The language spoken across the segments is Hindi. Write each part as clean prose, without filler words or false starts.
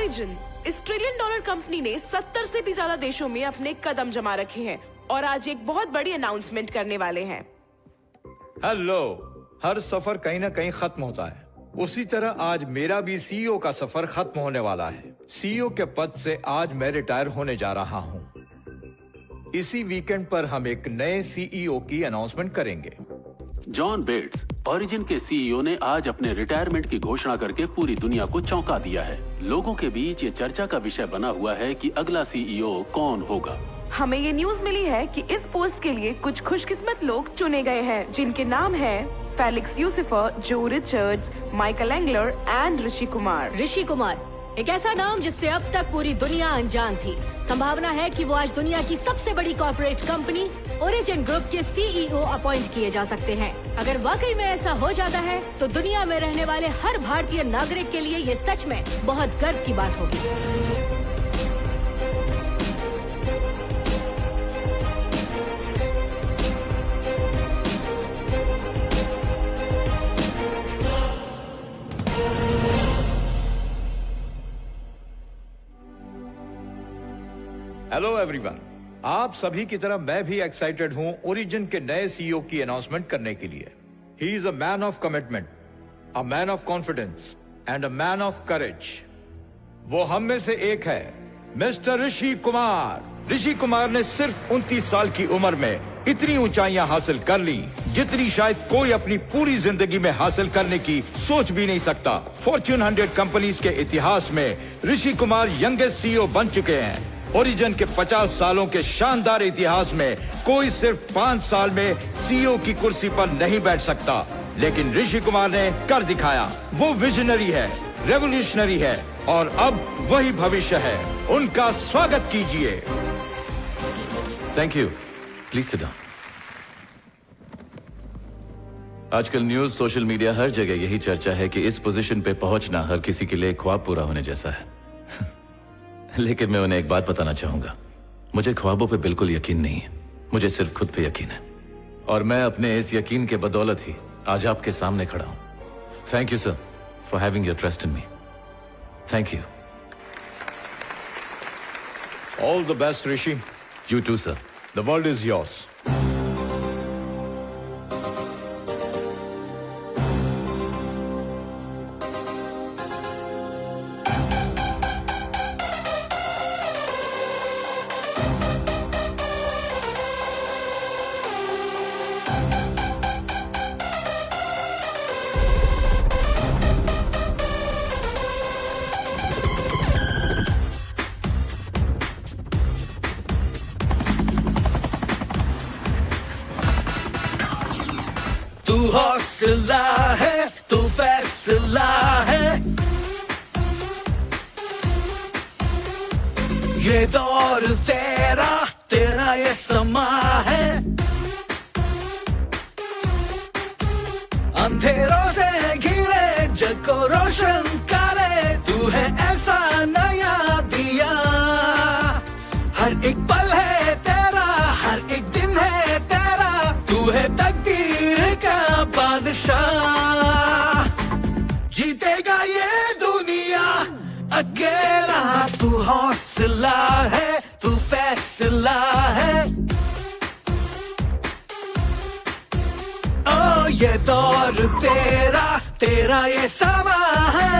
ओरिजिन इस ट्रिलियन डॉलर कंपनी ने 70 से भी ज्यादा देशों में अपने कदम जमा रखे हैं और आज एक बहुत बड़ी अनाउंसमेंट करने वाले हैं। हेलो, हर सफर कहीं ना कहीं खत्म होता है, उसी तरह आज मेरा भी सीईओ का सफर खत्म होने वाला है। सीईओ के पद से आज मैं रिटायर होने जा रहा हूँ। इसी वीकेंड पर हम एक नए सीईओ की अनाउंसमेंट करेंगे। जॉन बेट्स, ओरिजिन के सीईओ ने आज अपने रिटायरमेंट की घोषणा करके पूरी दुनिया को चौंका दिया है। लोगों के बीच ये चर्चा का विषय बना हुआ है कि अगला सीईओ कौन होगा। हमें ये न्यूज मिली है कि इस पोस्ट के लिए कुछ खुशकिस्मत लोग चुने गए हैं, जिनके नाम हैं फेलिक्स यूसिफर, जो Richards, Michael angler and Rishi Kumar. Rishi Kumar एक ऐसा नाम जिससे अब तक पूरी दुनिया अनजान थी। संभावना है कि वो आज दुनिया की सबसे बड़ी कॉर्पोरेट कंपनी ओरिजिन ग्रुप के सीईओ अपॉइंट किए जा सकते हैं। अगर वाकई में ऐसा हो जाता है तो दुनिया में रहने वाले हर भारतीय नागरिक के लिए ये सच में बहुत गर्व की बात होगी। हेलो एवरीवन, आप सभी की तरह मैं भी एक्साइटेड हूं ओरिजिन के नए सीईओ की अनाउंसमेंट करने के लिए। ही is a man of commitment, a man of confidence and a man of courage. वो हम में से एक है, मिस्टर ऋषि कुमार। ऋषि कुमार ने सिर्फ 29 साल की उम्र में इतनी ऊंचाइयां हासिल कर ली जितनी शायद कोई अपनी पूरी जिंदगी में हासिल करने की सोच भी नहीं सकता। फॉर्च्यून 100 कंपनीज के इतिहास में ऋषि कुमार यंगेस्ट सीईओ बन चुके हैं। ओरिजिन के 50 सालों के शानदार इतिहास में कोई सिर्फ 5 साल में सीईओ की कुर्सी पर नहीं बैठ सकता, लेकिन ऋषि कुमार ने कर दिखाया। वो विजनरी है, रेवोल्यूशनरी है और अब वही भविष्य है। उनका स्वागत कीजिए। Thank you, please sit down. आजकल न्यूज, सोशल मीडिया, हर जगह यही चर्चा है कि इस पोजीशन पे पहुंचना हर किसी के लिए ख्वाब पूरा होने जैसा है। लेकिन मैं उन्हें एक बात बताना चाहूंगा, मुझे ख्वाबों पे बिल्कुल यकीन नहीं है, मुझे सिर्फ खुद पे यकीन है। और मैं अपने इस यकीन के बदौलत ही आज आपके सामने खड़ा हूं। Thank you sir for having your trust in me. Thank you. All the best Rishi. You too sir. The world is yours. तू हौसला है, तू फैसला है, ये दौर तेरा, तेरा ये समा है। अंधेरों से घिरे जग को रोशन करे, तू है ऐसा नया दिया। हर एक पल है तेरा, हर एक दिन है तेरा, तू है तकदीर का बादशाह। जीतेगा ये दुनिया अकेला, तू हौसला है, तू फैसला है। ओ ये दौर तेरा, तेरा ये समा है।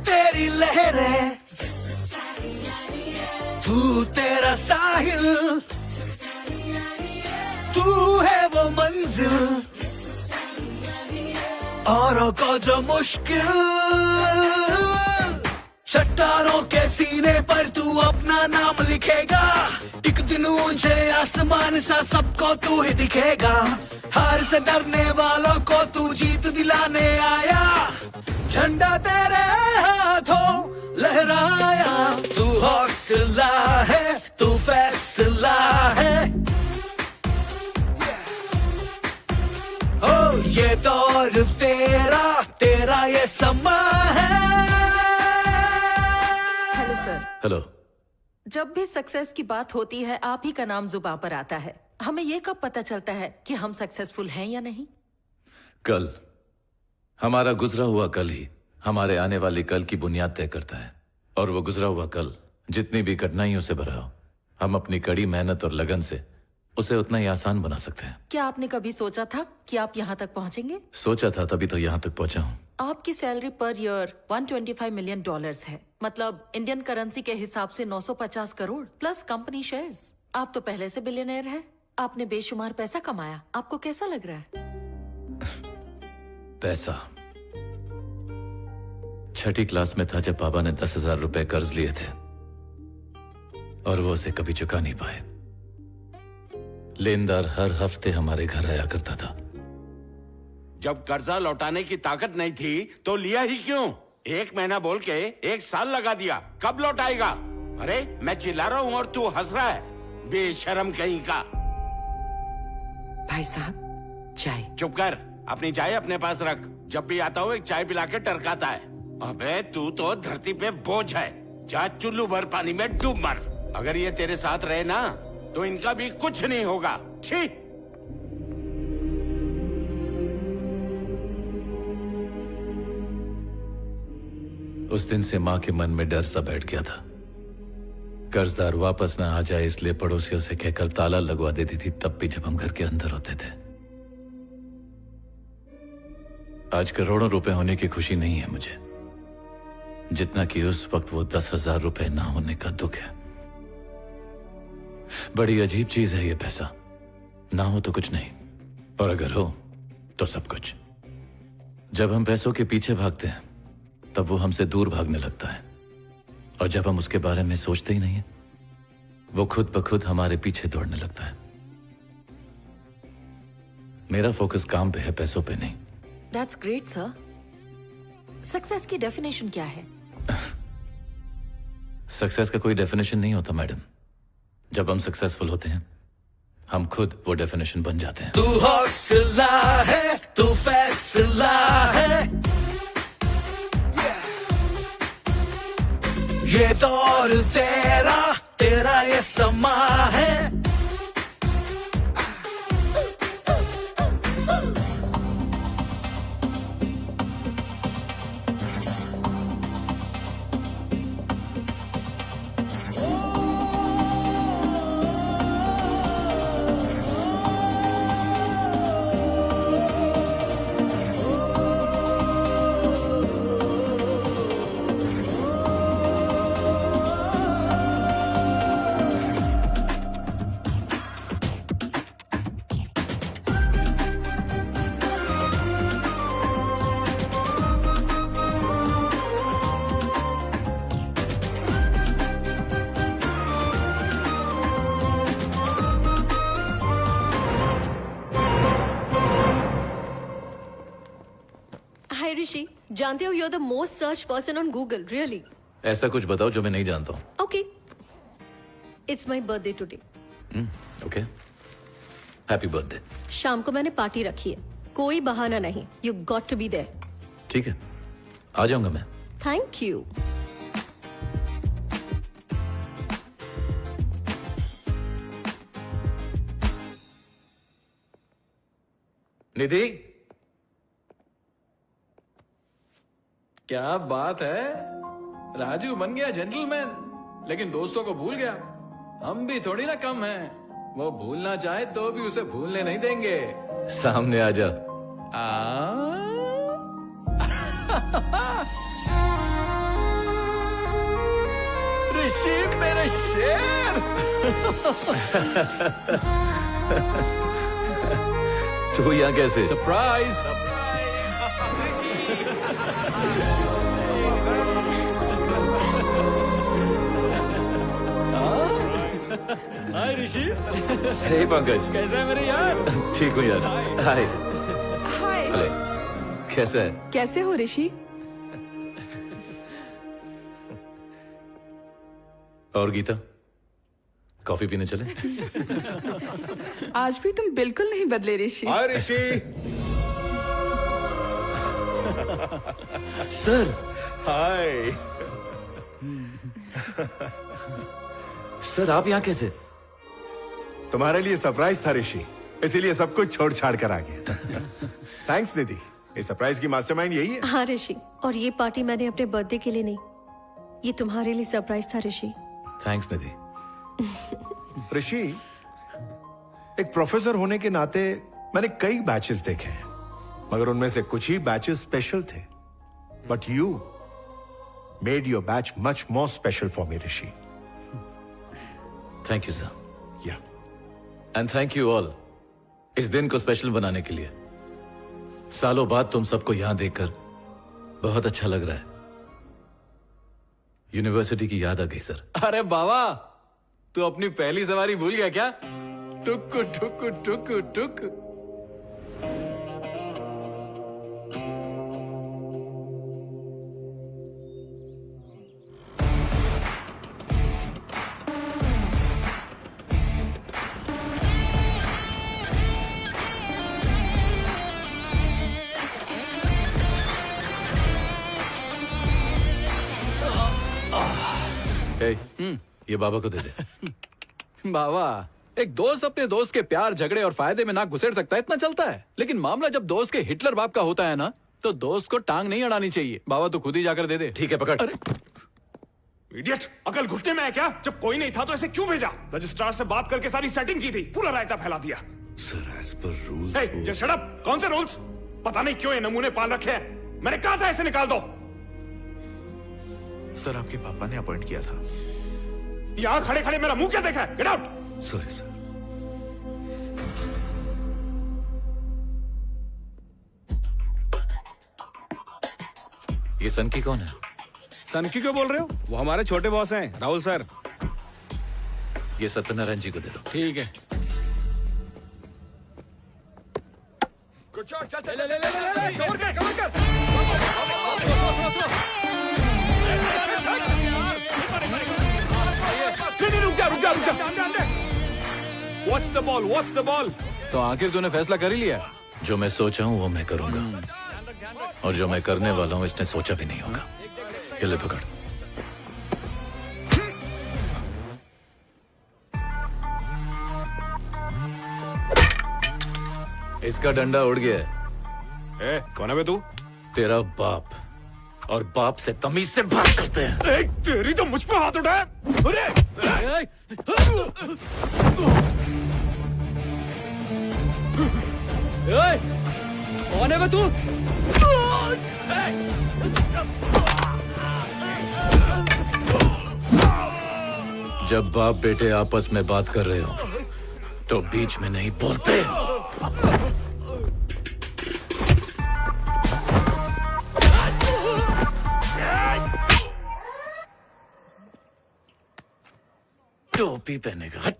तेरी लहरें, तू तेरा साहिल, तू है वो मंजिल, औरों को जो मुश्किल। चट्टानों के सीने पर तू अपना नाम लिखेगा, एक दिन ऊंचे आसमान सा सबको तू ही दिखेगा। हार से डरने वालों को तू जीत दिलाने आया, झंडा तेरे हाथों लहराया। तू हौसला है, तू फैसला है। ओ ये दौर हेलो। जब भी सक्सेस की बात होती है आप ही का नाम जुबान पर आता है। हमें ये कब पता चलता है कि हम सक्सेसफुल हैं या नहीं? कल। हमारा गुजरा हुआ कल ही हमारे आने वाली कल की बुनियाद तय करता है, और वो गुजरा हुआ कल जितनी भी कठिनाइयों से भरा हो, हम अपनी कड़ी मेहनत और लगन से उसे उतना ही आसान बना सकते हैं। क्या आपने कभी सोचा था कि आप यहाँ तक पहुँचेंगे? सोचा था, तभी तो यहाँ तक पहुंचा हूँ। आपकी सैलरी पर ईयर $125 मिलियन है, मतलब इंडियन करेंसी के हिसाब से 950 करोड़ प्लस कंपनी शेयर्स। आप तो पहले से बिलियनर हैं। आपने बेशुमार पैसा कमाया, आपको कैसा लग रहा है? पैसा। छठी क्लास में था जब पापा ने 10,000 रुपए कर्ज लिए थे और वो उसे कभी चुका नहीं पाए। लेनदार हर हफ्ते हमारे घर आया करता था। जब कर्जा लौटाने की ताकत नहीं थी तो लिया ही क्यों? 1 महीना बोल के 1 साल लगा दिया, कब लौटाएगा? अरे मैं चिल्ला रहा हूँ और तू हंस रहा है, बेशरम कहीं का। भाई साहब चाय। चुप कर, अपनी चाय अपने पास रख। जब भी आता हूँ एक चाय पिला के टरकाता है। अबे तू तो धरती पे बोझ है, जा चुल्लू भर पानी में डूब मर। अगर ये तेरे साथ रहे ना तो इनका भी कुछ नहीं होगा। छी। उस दिन से मां के मन में डर सा बैठ गया था। कर्जदार वापस ना आ जाए इसलिए पड़ोसियों से कहकर ताला लगवा देती थी, तब भी जब हम घर के अंदर होते थे। आज करोड़ों रुपए होने की खुशी नहीं है मुझे, जितना कि उस वक्त वो 10,000 रुपए ना होने का दुख है। बड़ी अजीब चीज है ये पैसा। ना हो तो कुछ नहीं, और अगर हो तो सब कुछ। जब हम पैसों के पीछे भागते हैं तब वो हमसे दूर भागने लगता है, और जब हम उसके बारे में सोचते ही नहीं है वो खुद ब खुद हमारे पीछे दौड़ने लगता है। मेरा फोकस काम पे है, पैसों पे नहीं। That's great, sir. सक्सेस की डेफिनेशन क्या है? सक्सेस का कोई डेफिनेशन नहीं होता मैडम। जब हम सक्सेसफुल होते हैं हम खुद वो डेफिनेशन बन जाते हैं। तू हौसला है, तू फैसला है, ये दौर तेरा, तेरा ये समा है। हाय ऋषि, जानते हो you are the most search person on Google, really. ऐसा कुछ बताओ जो मैं नहीं जानता हूँ। Okay, it's my birthday today. Okay, happy birthday. शाम को मैंने पार्टी रखी है, कोई बहाना नहीं, you got to be there. ठीक है, आ जाऊंगा मैं। Thank you. निधि, क्या बात है, राजू बन गया जेंटलमैन, लेकिन दोस्तों को भूल गया। हम भी थोड़ी ना कम हैं, वो भूलना चाहे तो भी उसे भूलने नहीं देंगे। सामने आ जा। ऋषि मेरे शेर। तू यहाँ कैसे? सरप्राइज। हाय ऋषि। हे पंकज, कैसा है मेरे यार? ठीक हूँ यार। हाय। हाय। अरे कैसा है? कैसे हो ऋषि? और गीता, कॉफी पीने चले? आज भी तुम बिल्कुल नहीं बदले ऋषि। हाय ऋषि। सर। हाय। सर आप यहाँ कैसे? तुम्हारे लिए सरप्राइज था ऋषि, इसीलिए सब कुछ छोड़ छाड़ कर आ गया। थैंक्स निधि, इस सरप्राइज की मास्टरमाइंड यही है। हाँ ऋषि, और ये पार्टी मैंने अपने बर्थडे के लिए नहीं, ये तुम्हारे लिए सरप्राइज था ऋषि। थैंक्स निधि। ऋषि, एक प्रोफेसर होने के नाते मैंने कई बैचेस देखे हैं, मगर उनमें से कुछ ही बैचेस स्पेशल थे। But you made your batch much more special for me Rishi. Thank you sir. या एंड थैंक यू ऑल इस दिन को स्पेशल बनाने के लिए। सालों बाद तुम सबको यहां देखकर बहुत अच्छा लग रहा है। यूनिवर्सिटी की याद आ गई सर। अरे बाबा, तू अपनी पहली सवारी भूल गया क्या? टुक टुक टुक टुक। ये बाबा को दे दे। बाबा, एक दोस्त अपने दोस्त के प्यार, झगड़े और फायदे में नाक घुसेड़ सकता है, इतना चलता है। लेकिन मामला जब दोस्त के हिटलर बाप का होता है ना, तो दोस्त को टांग नहीं अड़ानी चाहिए। बाबा तो खुद ही जाकर दे दे। ठीक है, पकड़। अरे इडियट, अकल घुटने में है क्या? जब कोई नहीं था तो ऐसे क्यों भेजा? रजिस्ट्रार से बात करके सारी सेटिंग की थी, पूरा रायता फैला दिया। Sir, as per rules. Just shut up. कौन से रूल्स? पता नहीं क्यों ये नमूने पाल रखे हैं। मैंने कहा था ऐसे निकाल दो। सर, आपके पापा ने अपॉइंट किया था। यहां खड़े खड़े मेरा मुंह क्या देखा है? Get out. Sorry sir. ये सनकी कौन है? सनकी क्यों बोल रहे हो? वो हमारे छोटे बॉस हैं, राहुल सर। ये सत्यनारायण जी को दे दो। ठीक है। चल चल ले ले ले ले, कवर कर, कवर कर। नहीं, रुक जा, रुक जा, रुक जा। Watch the ball, watch the ball. तो आखिर तूने फैसला कर ही लिया? जो मैं सोचा हूं वो मैं करूंगा, और जो मैं करने वाला हूं इसने सोचा भी नहीं होगा। ये ले पकड़। इसका डंडा उड़ गया है। कौन है बे तू? तेरा बाप, और बाप से तमीज से बात करते हैं। तेरी तो मुझ पे हाथ उठाया। अरे कौन है बे तू? जब बाप बेटे आपस में बात कर रहे हो तो बीच में नहीं बोलते। टोपी पहनेगा। हट।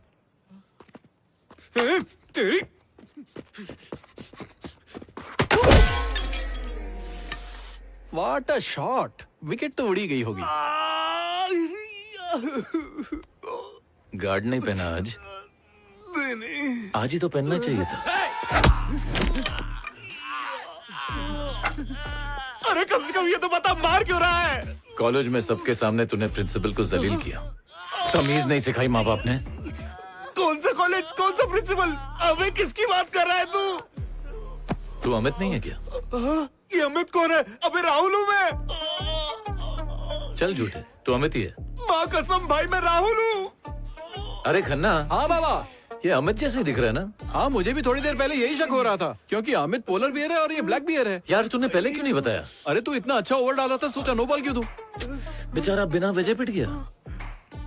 तेरी व्हाट अ शॉट। विकेट तो उड़ी गई होगी। गार्ड नहीं पहना आज? आज ही तो पहनना चाहिए था। अरे कम से कम ये तो बता, मार क्यों रहा है? कॉलेज में सबके सामने तूने प्रिंसिपल को जलील किया। तमीज नहीं सिखाई माँ बाप ने। कौन सा कॉलेज, कौन सा प्रिंसिपल? अबे किसकी बात कर रहा है तू? तू अमित नहीं है क्या? ये अमित कौन है? अबे राहुल हूँ मैं। चल झूठे, तू अमित ही है। माँ कसम भाई, मैं राहुल हूँ। अरे खन्ना। हाँ बाबा, ये अमित जैसे ही दिख रहा है ना? हाँ, मुझे भी थोड़ी देर पहले यही शक हो रहा था, क्योंकि अमित पोलर बियर है और ये ब्लैक बियर है। यार तूने पहले क्यों नहीं बताया? अरे तू इतना अच्छा ओवर डाला था, सोचा नो बॉल क्यों दूं। बेचारा बिना वजह पिट गया।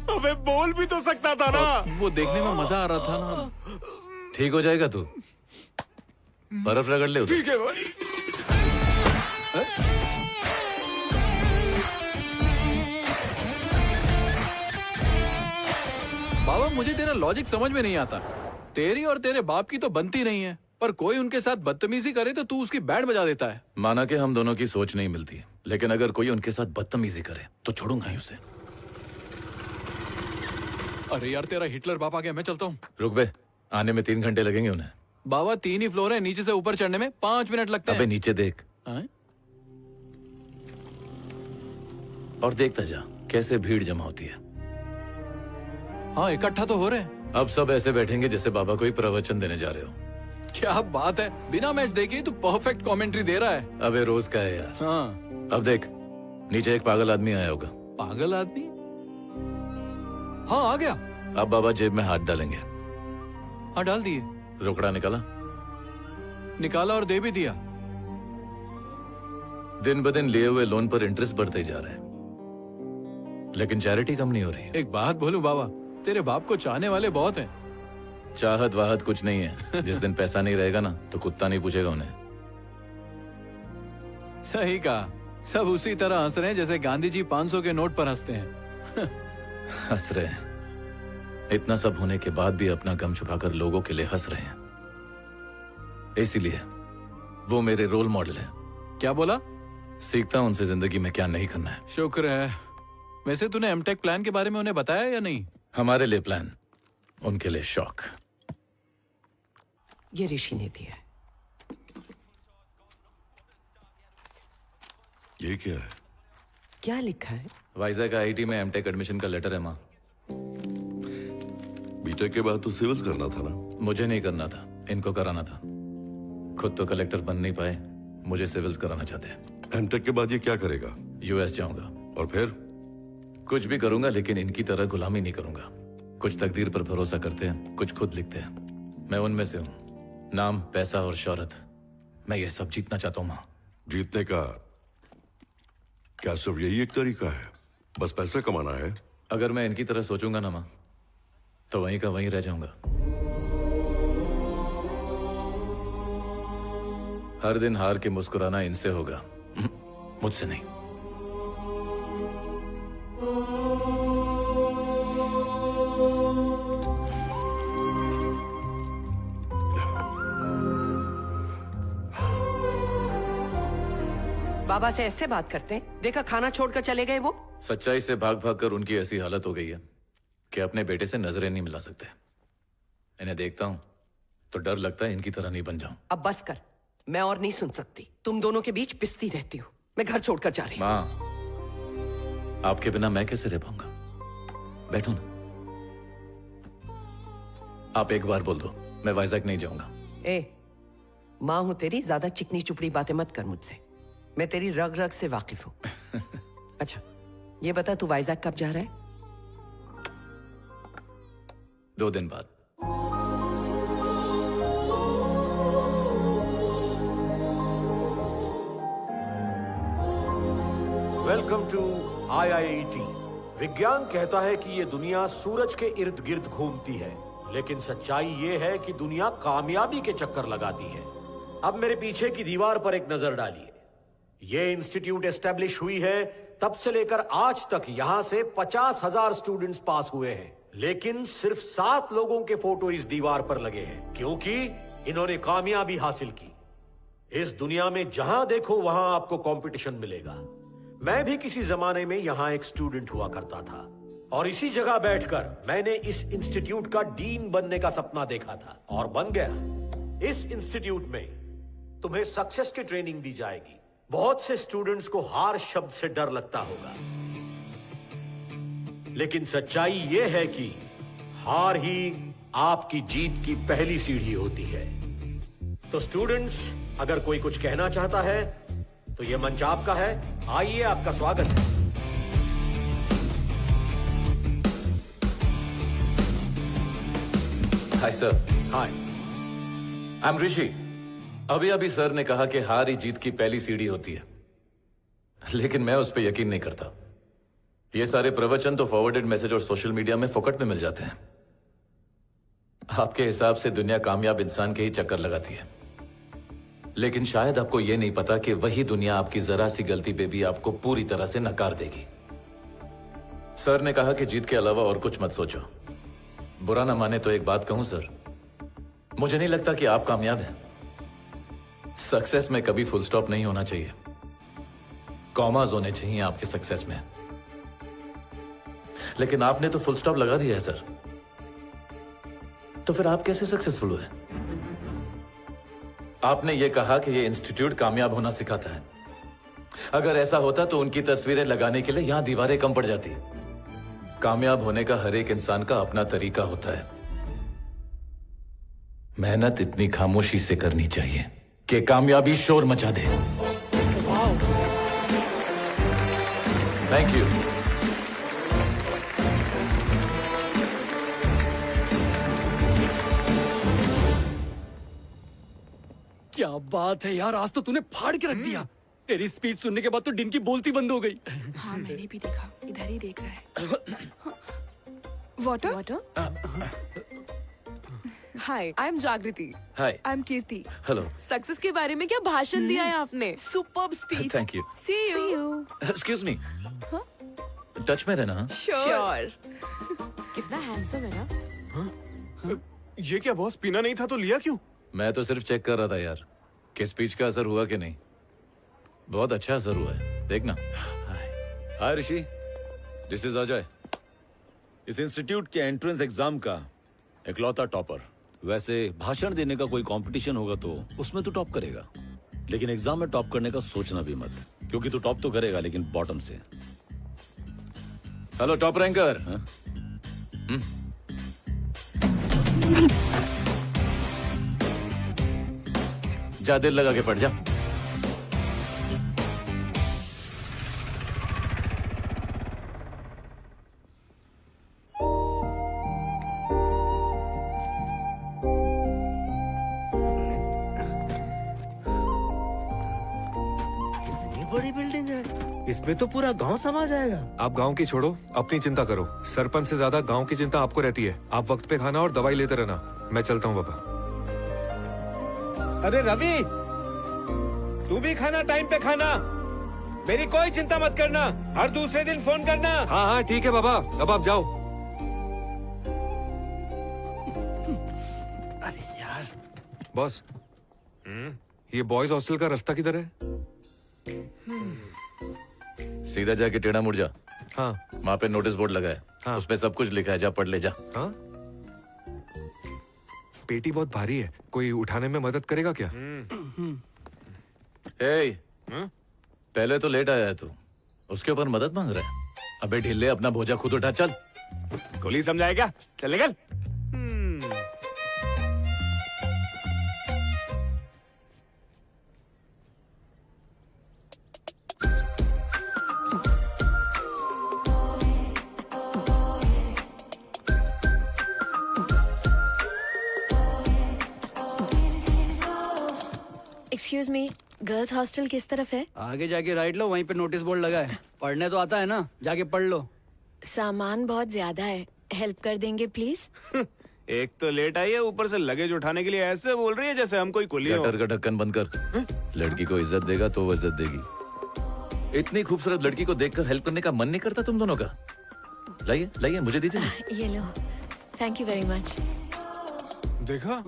अबे बोल भी तो सकता था ना। वो देखने में मजा आ रहा था ना। ठीक हो जाएगा तू। बर्फ रगड़ ले उधर। ठीक है भाई। बाबा, मुझे तेरा लॉजिक समझ में नहीं आता। तेरी और तेरे बाप की तो बनती नहीं है, पर कोई उनके साथ बदतमीजी करे तो तू उसकी बैंड बजा देता है। माना कि हम दोनों की सोच नहीं मिलती, लेकिन अगर कोई उनके साथ बदतमीजी करे तो छोड़ूंगा ही उसे। अरे यार, तेरा हिटलर बाप आ गया, मैं चलता हूँ। रुक बे, आने में 3 घंटे लगेंगे उन्हें। बाबा 3 ही फ्लोर है, नीचे से ऊपर चढ़ने में 5 मिनट लगते हैं। अबे नीचे देख। हाँ? और देखता जा। कैसे भीड़ जमा होती है। हाँ, इकट्ठा तो हो रहे हैं। अब सब ऐसे बैठेंगे जैसे बाबा कोई प्रवचन देने जा रहे हो। क्या बात है, बिना मैच देखे तू परफेक्ट कमेंट्री दे रहा है। अबे रोज का है यार। हाँ। अब देख, नीचे एक पागल आदमी आया होगा। पागल आदमी? हाँ, आ गया। अब बाबा जेब में हाथ डालेंगे। हाँ, डाल दिए। रोकड़ा निकाला और दे भी दिया। दिन ब दिन लिए हुए लोन पर इंटरेस्ट बढ़ते जा रहे हैं, लेकिन चैरिटी कम नहीं हो रही। एक बात बोलूं बाबा, तेरे बाप को चाहने वाले बहुत हैं। चाहत वाहत कुछ नहीं है। जिस दिन पैसा नहीं रहेगा ना तो कुत्ता नहीं पूछेगा उन्हें। सही कहा। सब उसी तरह हंस रहे हैं जैसे गांधी जी 500 के नोट पर हंसते हैं। हंस रहे हैं। इतना सब होने के बाद भी अपना गम छुपाकर लोगों के लिए हंस रहे हैं। इसीलिए वो मेरे रोल मॉडल है। क्या बोला? सीखता हूं उनसे जिंदगी में क्या नहीं करना है। शुक्र है। वैसे तूने एमटेक प्लान के बारे में उन्हें बताया या नहीं? हमारे लिए प्लान, उनके लिए शौक। ये ऋषि ने दिया है। ये क्या है? क्या लिखा है? वाइजैक आईआईटी में एमटेक एडमिशन का लेटर है माँ। बीटेक के बाद तो सिविल्स करना था ना? मुझे नहीं करना था, इनको कराना था। खुद तो कलेक्टर बन नहीं पाए, मुझे सिविल्स कराना चाहते हैं। एमटेक के बाद ये क्या करेगा? यूएस जाऊंगा। और फिर? कुछ भी करूंगा, लेकिन इनकी तरह गुलामी नहीं करूंगा। कुछ तकदीर पर भरोसा करते हैं, कुछ खुद लिखते हैं। मैं उनमें से हूं। नाम, पैसा और शोहरत, मैं ये सब जीतना चाहता हूं माँ। जीतने का क्या सिर्फ यही एक तरीका है? बस पैसे कमाना है? अगर मैं इनकी तरह सोचूंगा ना माँ, तो वहीं का वहीं रह जाऊंगा। हर दिन हार के मुस्कुराना इनसे होगा, मुझसे नहीं। बाबा से ऐसे बात करते हैं? देखा, खाना छोड़कर चले गए वो। सच्चाई से भाग भाग कर उनकी ऐसी हालत हो गई है कि अपने बेटे से नजरें नहीं मिला सकते। इन्हें देखता हूं तो डर लगता है इनकी तरह नहीं बन जाऊं। अब बस कर, मैं और नहीं सुन सकती। तुम दोनों के बीच पिसती रहती हूँ। मैं घर छोड़कर जा रही हूँ। माँ, आपके बिना मैं कैसे रह पाऊंगा? बैठो ना। आप एक बार बोल दो, मैं वाइजैक नहीं जाऊंगा। माँ हूं तेरी, ज्यादा चिकनी चुपड़ी बातें मत कर मुझसे। मैं तेरी रग रग से वाकिफ हूं। अच्छा, ये बता, तू वाइजैक कब जा रहा है? 2 दिन बाद। Welcome to IIT। विज्ञान कहता है कि ये दुनिया सूरज के इर्द गिर्द घूमती है, लेकिन सच्चाई ये है कि दुनिया कामयाबी के चक्कर लगाती है। अब मेरे पीछे की दीवार पर एक नजर डालिए। ये इंस्टीट्यूट एस्टेब्लिश हुई है तब से लेकर आज तक यहां से 50,000 स्टूडेंट्स पास हुए हैं, लेकिन सिर्फ 7 लोगों के फोटो इस दीवार पर लगे हैं, क्योंकि इन्होंने कामयाबी हासिल की। इस दुनिया में जहां देखो वहां आपको कंपटीशन मिलेगा। मैं भी किसी जमाने में यहां एक स्टूडेंट हुआ करता था, और इसी जगह बैठकर मैंने इस इंस्टीट्यूट का डीन बनने का सपना देखा था, और बन गया। इस इंस्टीट्यूट में तुम्हें सक्सेस की ट्रेनिंग दी जाएगी। बहुत से स्टूडेंट्स को हार शब्द से डर लगता होगा, लेकिन सच्चाई यह है कि हार ही आपकी जीत की पहली सीढ़ी होती है। तो स्टूडेंट्स, अगर कोई कुछ कहना चाहता है तो यह मंच आपका है। आइए, आपका स्वागत है। Hi sir. Hi, I am Rishi. अभी सर ने कहा कि हार ही जीत की पहली सीढ़ी होती है, लेकिन मैं उस पर यकीन नहीं करता। ये सारे प्रवचन तो फॉरवर्डेड मैसेज और सोशल मीडिया में फोकट में मिल जाते हैं। आपके हिसाब से दुनिया कामयाब इंसान के ही चक्कर लगाती है, लेकिन शायद आपको यह नहीं पता कि वही दुनिया आपकी जरा सी गलती पे भी आपको पूरी तरह से नकार देगी। सर ने कहा कि जीत के अलावा और कुछ मत सोचो। बुरा ना माने तो एक बात कहूं सर, मुझे नहीं लगता कि आप कामयाब हैं। सक्सेस में कभी फुल स्टॉप नहीं होना चाहिए, कॉमास होने चाहिए आपके सक्सेस में। लेकिन आपने तो फुल स्टॉप लगा दिया है सर, तो फिर आप कैसे सक्सेसफुल हुए? आपने यह कहा कि यह इंस्टीट्यूट कामयाब होना सिखाता है, अगर ऐसा होता तो उनकी तस्वीरें लगाने के लिए यहाँ दीवारें कम पड़ जाती। कामयाब होने का हर एक इंसान का अपना तरीका होता है। मेहनत इतनी खामोशी से करनी चाहिए कि कामयाबी शोर मचा दे। Thank you. क्या बात है यार, आज तो तूने फाड़ के रख दिया। तेरी स्पीच सुनने के बाद तो डिन की बोलती बंद हो गई। हाँ मैंने भी देखा, इधर ही देख रहा है। Water? Hi, I am Jagriti. Hi, I am Kirti. Hello. Success के बारे में क्या भाषण दिया है आपने? Superb speech. Thank you. See you. Excuse me, touch में रहना। श्योर। कितना हैंडसम है ना? ये क्या बॉस, पीना नहीं था तो लिया क्यों? मैं तो सिर्फ चेक कर रहा था यार कि स्पीच का असर हुआ कि नहीं। बहुत अच्छा असर हुआ है, देखना। हाय ऋषि, दिस इज अजय, इस इंस्टीट्यूट के एंट्रेंस एग्जाम का इकलौता टॉपर। वैसे भाषण देने का कोई कंपटीशन होगा तो उसमें तू टॉप करेगा, लेकिन एग्जाम में टॉप करने का सोचना भी मत, क्योंकि तू टॉप तो करेगा लेकिन बॉटम से। Hello top ranker. जा दिल लगा के पढ़ जा। बड़ी बिल्डिंग है, इसमें तो पूरा गांव समा जाएगा। आप गांव की छोड़ो, अपनी चिंता करो। सरपंच से ज्यादा गांव की चिंता आपको रहती है। आप वक्त पे खाना और दवाई लेते रहना। मैं चलता हूँ बाबा। अरे रवि, तू भी खाना टाइम पे खाना। मेरी कोई चिंता मत करना, हर दूसरे दिन फोन करना। हाँ हाँ ठीक है बाबा, अब आप जाओ। अरे यार बॉस, ये बॉयज हॉस्टल का रास्ता किधर है? सीधा जाके टेढ़ा मुड़ जा। हाँ, वहाँ पे नोटिस बोर्ड लगा है। हाँ। उसमें सब कुछ लिखा है, जा पढ़ ले जा। हाँ? पेटी बहुत भारी है, कोई उठाने में मदद करेगा क्या? ए, पहले तो लेट आया है तू, उसके ऊपर मदद मांग रहा है। अबे ढिल्ले, अपना भोजा खुद उठा। चल। गोली समझाएगा, चल निकल। एक्सक्यूज मी, गर्ल्स हॉस्टल किस तरफ है? आगे जाके राइट लो, वहीं पे नोटिस बोर्ड लगा है। पढ़ने तो आता है ना, जाके पढ़ लो। सामान बहुत ज्यादा है, हेल्प कर देंगे प्लीज? एक तो लेट आई है, ऊपर से लगेज उठाने के लिए ऐसे बोल रही है जैसे हम कोई कुली हो। गटर का ढक्कन बंद कर। लड़की को इज्जत देगा तो वो इज्जत देगी। इतनी खूबसूरत लड़की को देखकर हेल्प करने का मन नहीं करता तुम दोनों का? लाइए लाइए, मुझे दीजिए। ये लो, थैंक यू वेरी मच। देखा?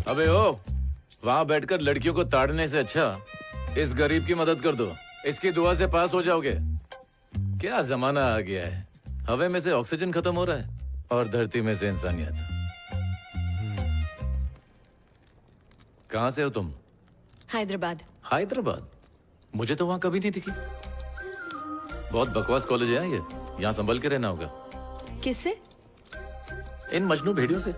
अबे ओ, वहां बैठकर लड़कियों को ताड़ने से अच्छा इस गरीब की मदद कर दो। इसकी दुआ से पास हो जाओगे। क्या जमाना आ गया है, हवा में से ऑक्सीजन खत्म हो रहा है और धरती में से इंसानियत। कहां से हो तुम? हैदराबाद। हैदराबाद? मुझे तो वहां कभी नहीं दिखी। बहुत बकवास कॉलेज है ये, यहाँ संभल के रहना होगा। किससे? इन मजनू भेड़ियों से।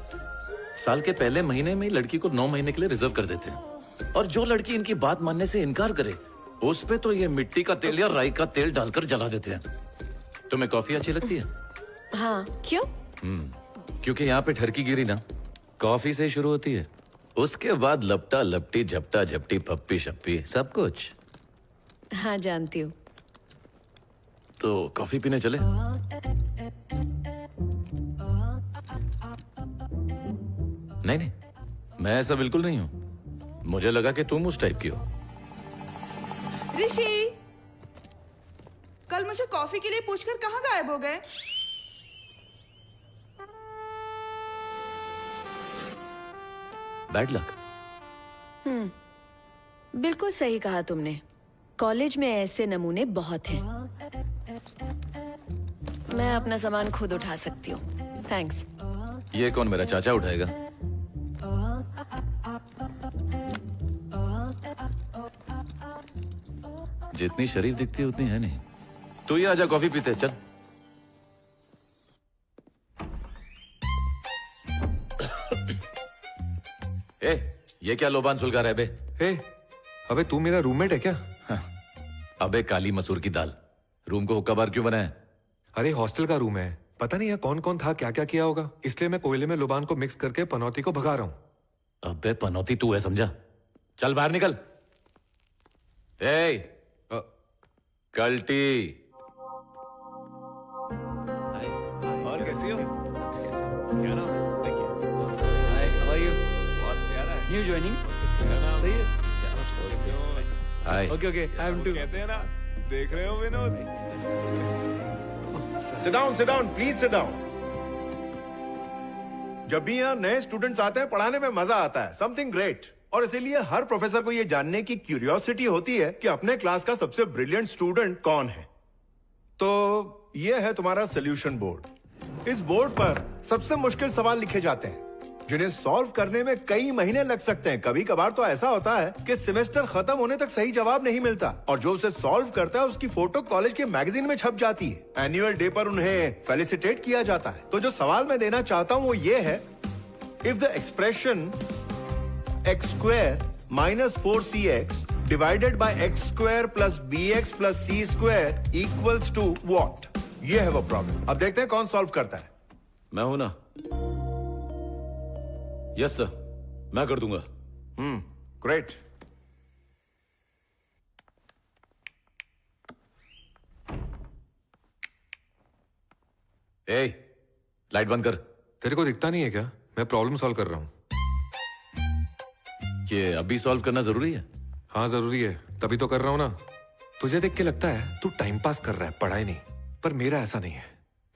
साल के पहले महीने में लड़की को 9 महीने के लिए रिजर्व कर देते हैं, और जो लड़की इनकी बात मानने से इनकार करे उस पे तो ये मिट्टी का तेल या राई का तेल डालकर जला देते हैं। तुम्हें कॉफी अच्छी लगती है? हाँ, क्यों? क्योंकि यहाँ पे ठरकी गिरी ना कॉफी से ही शुरू होती है, उसके बाद लपटा लपटी, झपटा झपटी, पप्पी शप्पी, सब कुछ। हाँ जानती हूँ। तो कॉफी पीने चले? नहीं नहीं, मैं ऐसा बिल्कुल नहीं हूं। मुझे लगा कि तुम उस टाइप की हो। ऋषि, कल मुझे कॉफी के लिए पूछकर कहाँ गायब हो गए? Bad luck. बिल्कुल सही कहा तुमने। कॉलेज में ऐसे नमूने बहुत हैं। मैं अपना सामान खुद उठा सकती हूँ, थैंक्स। ये कौन, मेरा चाचा उठाएगा? जितनी शरीफ दिखती है उतनी है नहीं। तू ही आजा, कॉफी पीते चल। ए, ये क्या लोबान सुलगा रहा है बे? ए, अबे तू मेरा रूममेट है क्या? हाँ। अबे काली मसूर की दाल, रूम को हुक्का बार क्यों बनाया? अरे हॉस्टल का रूम है, पता नहीं यहाँ कौन कौन था, क्या क्या किया होगा, इसलिए मैं कोयले में लोबान को मिक्स करके पनौती को भगा रहा हूँ। अबे पनौती तू है समझा? चल बाहर निकल। ए, कल्टी। और कैसी हो? New joining. सही है। Hi. Okay okay, I am too. कहते हैं ना, देख रहे हो Vinod? Sit down please sit down. जब भी यहाँ नए स्टूडेंट्स आते हैं पढ़ाने में मजा आता है, समथिंग ग्रेट। और इसीलिए हर प्रोफेसर को ये जानने की क्यूरियोसिटी होती है कि अपने क्लास का सबसे ब्रिलियंट स्टूडेंट कौन है। तो ये है तुम्हारा सोल्यूशन बोर्ड। इस बोर्ड पर सबसे मुश्किल सवाल लिखे जाते हैं जिन्हें सॉल्व करने में कई महीने लग सकते हैं। कभी कभार तो ऐसा होता है कि सेमेस्टर खत्म होने तक सही जवाब नहीं मिलता, और जो उसे सॉल्व करता है उसकी फोटो कॉलेज के मैगजीन में छप जाती है। एनुअल डे पर उन्हें फेलिसिटेट किया जाता है। तो जो सवाल मैं देना चाहता हूं वो ये है, if the expression x square minus 4cx divided by x square plus bx plus c square equals to what? ये है वो प्रॉब्लम। अब देखते हैं कौन सॉल्व करता है। मैं हूं ना? यस सर, मैं कर दूंगा। ग्रेट। ए, लाइट बंद कर। तेरे को दिखता नहीं है क्या? मैं प्रॉब्लम सॉल्व कर रहा हूं। ये अभी सॉल्व करना जरूरी है? हाँ जरूरी है, तभी तो कर रहा हूं ना। तुझे देख के लगता है तू टाइम पास कर रहा है, पढ़ाई नहीं। पर मेरा ऐसा नहीं है।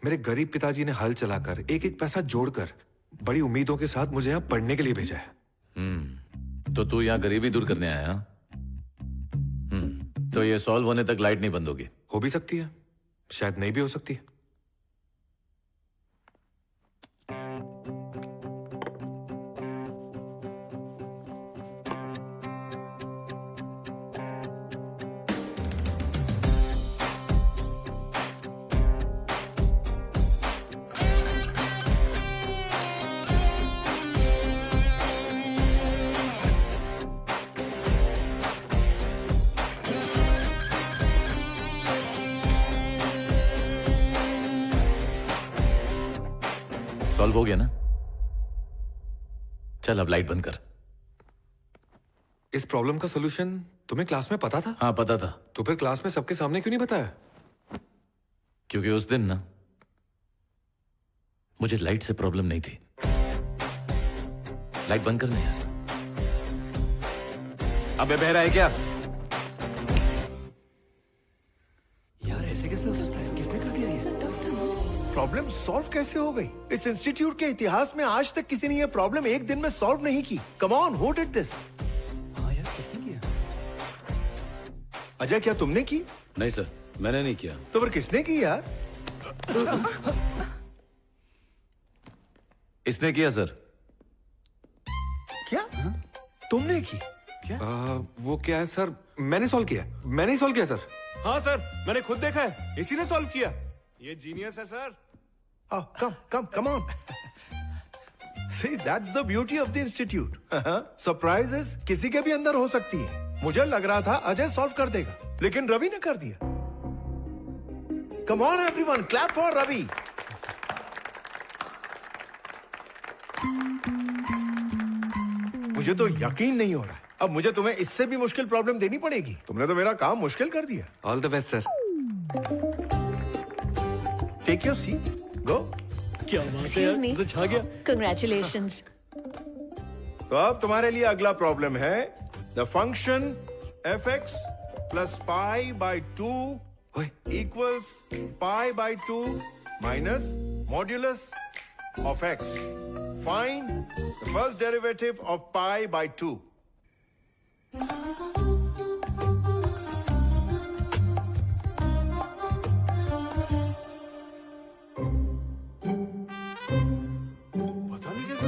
मेरे गरीब पिताजी ने हल चलाकर एक एक पैसा जोड़कर बड़ी उम्मीदों के साथ मुझे यहाँ पढ़ने के लिए भेजा है। तो तू यहाँ गरीबी दूर करने आया? तो ये सॉल्व होने तक लाइट नहीं बंद होगी? हो भी सकती है, शायद नहीं भी हो सकती है। सॉल्व हो गया ना? चल अब लाइट बंद कर। इस प्रॉब्लम का सॉल्यूशन तुम्हें क्लास में पता था? हाँ पता था। तो फिर क्लास में सबके सामने क्यों नहीं बताया? क्योंकि उस दिन ना मुझे लाइट से प्रॉब्लम नहीं थी। लाइट बंद करना यार। अबे बहरा है क्या? यार ऐसे कैसे हो सकता है? किसने कर दिया ये? प्रॉब्लम सॉल्व कैसे हो गई? इस इंस्टीट्यूट के इतिहास में आज तक किसी ने ये प्रॉब्लम एक दिन में सॉल्व नहीं की। Come on, who did this? हाँ यार, किसने किया? अजय, क्या तुमने की? नहीं सर, मैंने नहीं किया। तो फिर किसने की यार? इसने किया सर। क्या? तुमने की? क्या? वो क्या है सर? मैंने सॉल्व किया। मैंने ही सॉल्व किया सर। हाँ सर, मैंने खुद देखा है, इसी ने सॉल्व किया। ये जीनियस है sir. Come on. See, that's the beauty of the institute. Surprises किसी के भी अंदर हो सकती है। मुझे लग रहा था अजय सॉल्व कर देगा, लेकिन रवि ने कर दिया। Come on everyone, clap for Ravi. मुझे तो यकीन नहीं हो रहा है। अब मुझे तुम्हें इससे भी मुश्किल प्रॉब्लम देनी पड़ेगी। तुमने तो मेरा काम मुश्किल कर दिया। All the best sir. Take your seat, go. क्या बात है यार, तो छा गया। Congratulations. तो अब तुम्हारे लिए अगला प्रॉब्लम है the function fx plus pi by 2 equals pi by 2 minus modulus of x. Find the first derivative of pi by 2.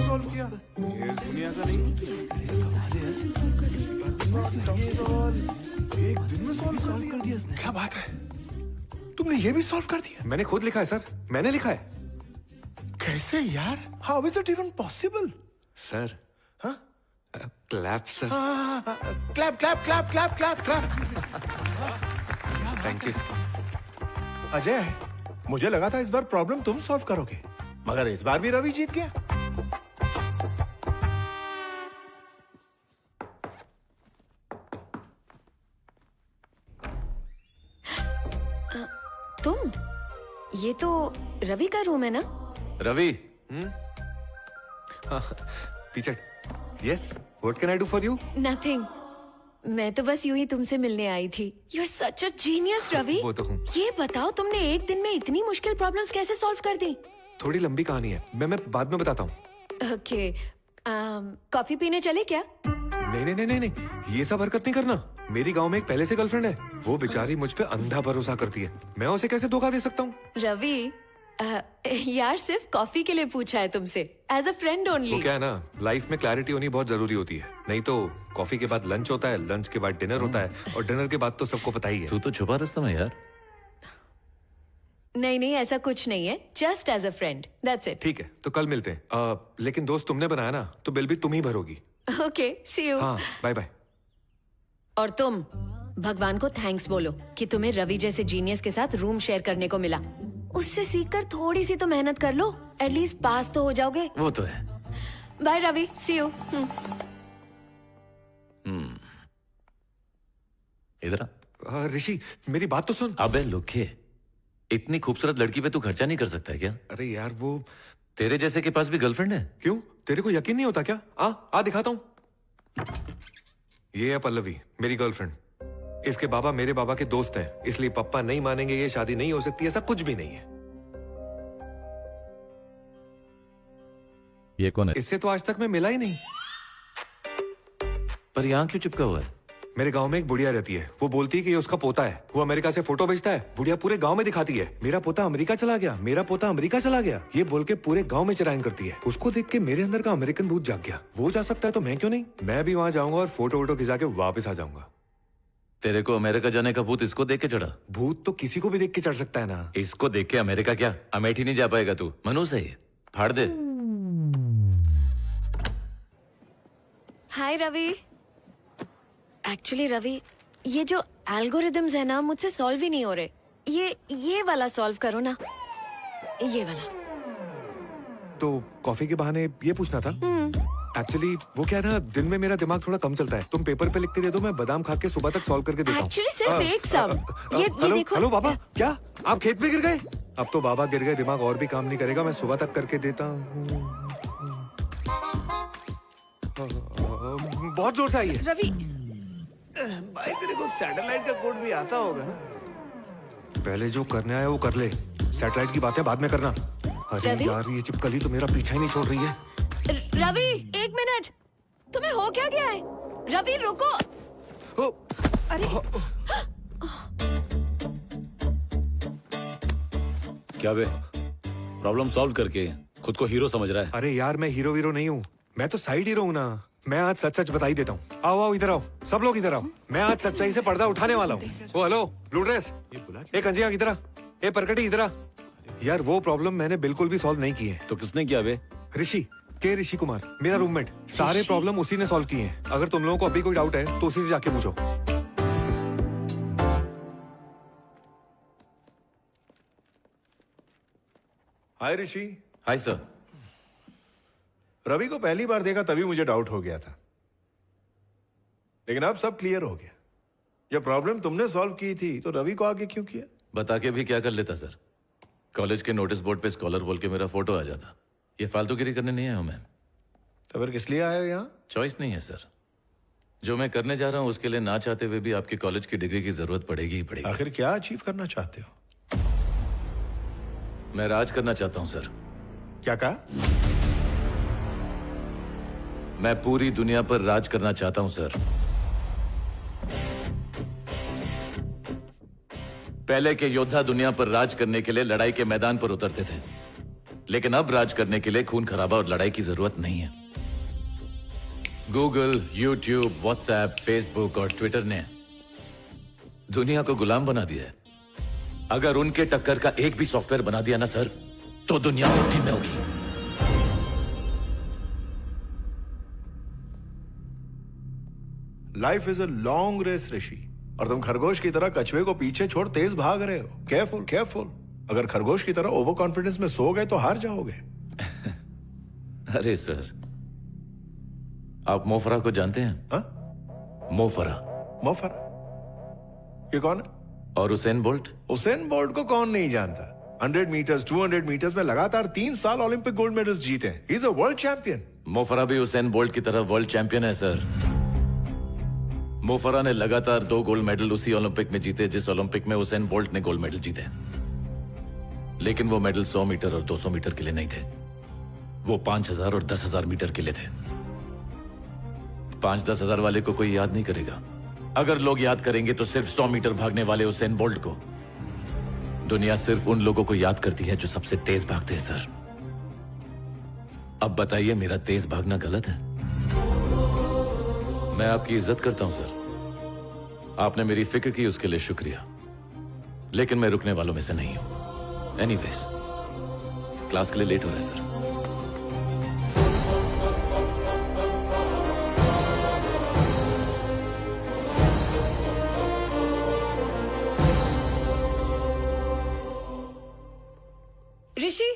Solve किया? ये दुनिया का नहीं। एक दिन में सॉल्व कर दिया इसने। क्या बात है, तुमने ये भी सॉल्व कर दिया? मैंने खुद लिखा है सर, मैंने लिखा है। कैसे यार? How is it even possible? Sir, हाँ? Clap sir. Clap clap clap clap clap clap. Thank you. Ajay, मुझे लगा था इस बार प्रॉब्लम तुम सॉल्व करोगे, मगर इस बार भी रवि जीत गया। तुम, ये तो रवि का रूम है ना? Ravi, teacher, yes, what can I do for you? Nothing, मैं तो बस यूं ही तुमसे मिलने आई थी। You are such a genius Ravi. वो तो हूँ। ये बताओ तुमने एक दिन में इतनी मुश्किल प्रॉब्लम्स कैसे सॉल्व कर दी? थोड़ी लंबी कहानी है, मैं बाद में बताता हूँ। ओके, कॉफी पीने चले क्या? नहीं नहीं नहीं नहीं, ये सब हरकत नहीं करना। मेरी गांव में एक पहले से गर्लफ्रेंड है, वो बेचारी मुझ पे अंधा भरोसा करती है, मैं उसे कैसे धोखा दे सकता हूँ? रवि, यार सिर्फ कॉफी के लिए पूछा है तुमसे, एज अ फ्रेंड वो ओनली। क्या है ना, लाइफ में क्लैरिटी होनी बहुत जरूरी होती है, नहीं तो कॉफी के बाद लंच होता है, लंच के बाद डिनर होता है, और डिनर के बाद तो सबको पता ही है। तू तो छुपा रुस्तम है यार। नहीं नहीं, ऐसा कुछ नहीं है, just as a friend, that's it. ठीक है, तो कल मिलते हैं। लेकिन दोस्त तुमने बनाया ना, तो बिल भी तुम ही भरोगी। Okay, see you. हाँ, बाय बाय। और तुम भगवान को थैंक्स बोलो कि तुम्हें रवि जैसे जीनियस के साथ रूम शेयर करने को मिला। उससे सीखकर थोड़ी सी तो मेहनत कर लो, एटलीस्ट पास तो हो जाओगे। वो तो है। Bye Ravi, see you. इधर आ। ऋषि, मेरी बात तो सुन। अबे लुखे, इतनी खूबसूरत लड़की पे तू खर्चा नहीं कर सकता है क्या? अरे यार, वो तेरे जैसे के पास भी गर्लफ्रेंड है? क्यों, तेरे को यकीन नहीं होता क्या? आ दिखाता हूँ। ये है पल्लवी, मेरी गर्लफ्रेंड। इसके बाबा मेरे बाबा के दोस्त हैं, इसलिए पापा नहीं मानेंगे, ये शादी नहीं हो सकती, ऐसा कुछ भी नहीं है। ये कौन है? इससे तो आज तक मैं मिला ही नहीं। पर यहाँ क्यों चिपका हुआ है? मेरे गांव में एक बुढ़िया रहती है, वो बोलती है कि ये उसका पोता है, वो अमेरिका से फोटो भेजता है, बुढ़िया पूरे गांव में दिखाती है, मेरा पोता अमेरिका चला गया, मेरा पोता अमेरिका चला गया, ये बोल के पूरे गांव में चिरायन करती है। उसको देख के मेरे अंदर का अमेरिकन भूत जाग गया। वो जा सकता है तो मैं क्यों नहीं? मैं भी वहां जाऊंगा और फोटो वोटो खिंचा के वापस आ जाऊंगा। तेरे को अमेरिका जाने का भूत इसको देख के चढ़ा? भूत तो किसी को भी देख के चढ़ सकता है ना। इसको देख के अमेरिका क्या, अमेठी नहीं जा पाएगा तू। मनु सही है, फाड़ दे। हाय रवि। एक्चुअली रवि, ये जो एल्गोरिदम्स है ना, मुझसे सॉल्व ही नहीं हो रहे। ये वाला सॉल्व करो ना, ये वाला। तो कॉफी के बहाने ये पूछना था। एक्चुअली वो क्या है ना, दिन में मेरा दिमाग थोड़ा कम चलता है, तुम पेपर पे लिख के दे दो, मैं बादाम खा के सुबह तक सॉल्व करके देता हूँ। एक्चुअली सिर्फ एक सम। ये देखो। हेलो बाबा, क्या आप खेत में गिर गए? अब तो बाबा गिर गए, दिमाग और भी काम नहीं करेगा, मैं सुबह तक करके देता हूँ। बहुत जोर से आई है। रवि, भाई तेरे को सैटेलाइट का कोड भी आता होगा ना? पहले जो करने आया वो कर ले, सैटेलाइट की बातें बाद में करना। अरे रवि? यार, ये चिपकली तो मेरा पीछा ही नहीं छोड़ रही है। रवि, एक मिनट, तुम्हें हो क्या गया है? रवि रुको। अरे क्या बे, प्रॉब्लम सॉल्व करके खुद को हीरो समझ रहा है? अरे यार, मैं हीरो वीरो नहीं हूँ, मैं तो साइड हीरो हूँ ना। मैं आज सच सच बता ही देता हूँ। आओ आओ, इधर आओ, सब लोग इधर आओ। मैं आज सच्चाई से पर्दा उठाने वाला हूँ। ओ हेलो, ब्लू ड्रेस, ए कंजिया इधर आ, ए परकटी इधर आ। यार वो प्रॉब्लम मैंने बिल्कुल भी सॉल्व नहीं की है। तो किसने किया बे? ऋषि कुमार, मेरा रूममेट। सारे प्रॉब्लम उसी ने सॉल्व किए हैं। अगर तुम लोगों को अभी कोई डाउट है तो उसी से जाके पूछो। हाय ऋषि। Hi sir. रवि को पहली बार देखा तभी मुझे डाउट हो गया था, लेकिन अब सब क्लियर हो गया। जब प्रॉब्लम तुमने सॉल्व की थी तो रवि को आगे क्यों किया? बता के भी क्या कर लेता सर। कॉलेज के नोटिस बोर्ड पे स्कॉलर बोल के मेरा फोटो आ जाता। ये फालतूगिरी करने नहीं आया हूं मैं। तो फिर किस लिए आए हो यहाँ? चॉइस नहीं है सर, जो मैं करने जा रहा हूं उसके लिए ना चाहते हुए भी आपकी कॉलेज की डिग्री की जरूरत पड़ेगी ही पड़ेगी। आखिर क्या अचीव करना चाहते हो? मैं राज करना चाहता हूं सर। क्या कहा? मैं पूरी दुनिया पर राज करना चाहता हूं सर। पहले के योद्धा दुनिया पर राज करने के लिए लड़ाई के मैदान पर उतरते थे, लेकिन अब राज करने के लिए खून खराबा और लड़ाई की जरूरत नहीं है। गूगल, यूट्यूब, व्हाट्सएप, फेसबुक और ट्विटर ने दुनिया को गुलाम बना दिया है। अगर उनके टक्कर का एक भी सॉफ्टवेयर बना दिया ना सर, तो दुनिया मुट्ठी में होगी। Life is a long race Rishi, और तुम खरगोश की तरह कछुए को पीछे छोड़ तेज भाग रहे हो। केयरफुल केयरफुल, अगर खरगोश की तरह ओवर कॉन्फिडेंस में सो गए तो हार जाओगे। अरे सर, आप मोफरा को जानते हैं? हा? मोफरा। मोफरा ये कौन है? और उसेन बोल्ट? उसेन बोल्ट को कौन नहीं जानता। 100 मीटर्स 200 मीटर्स में लगातार 3 साल ओलंपिक गोल्ड मेडल्स जीते हैं। He is a world champion. Mo Farah भी उसेन बोल्ट की तरह वर्ल्ड चैंपियन है सर। मोफरा ने लगातार 2 गोल्ड मेडल उसी ओलंपिक में जीते जिस ओलंपिक में उसेन बोल्ट ने गोल्ड मेडल जीते। लेकिन वो मेडल 100 मीटर और 200 मीटर के लिए नहीं थे, वो 5000 और 10,000 मीटर के लिए थे। 5-10 हजार वाले को कोई याद नहीं करेगा। अगर लोग याद करेंगे तो सिर्फ 100 मीटर भागने वाले उसेन बोल्ट को। दुनिया सिर्फ उन लोगों को याद करती है जो सबसे तेज भागते हैं सर। अब बताइए, मेरा तेज भागना गलत है? मैं आपकी इज्जत करता हूं सर, आपने मेरी फिक्र की, उसके लिए शुक्रिया। लेकिन मैं रुकने वालों में से नहीं हूं। एनीवेज, क्लास के लिए लेट हो रहा है सर। ऋषि,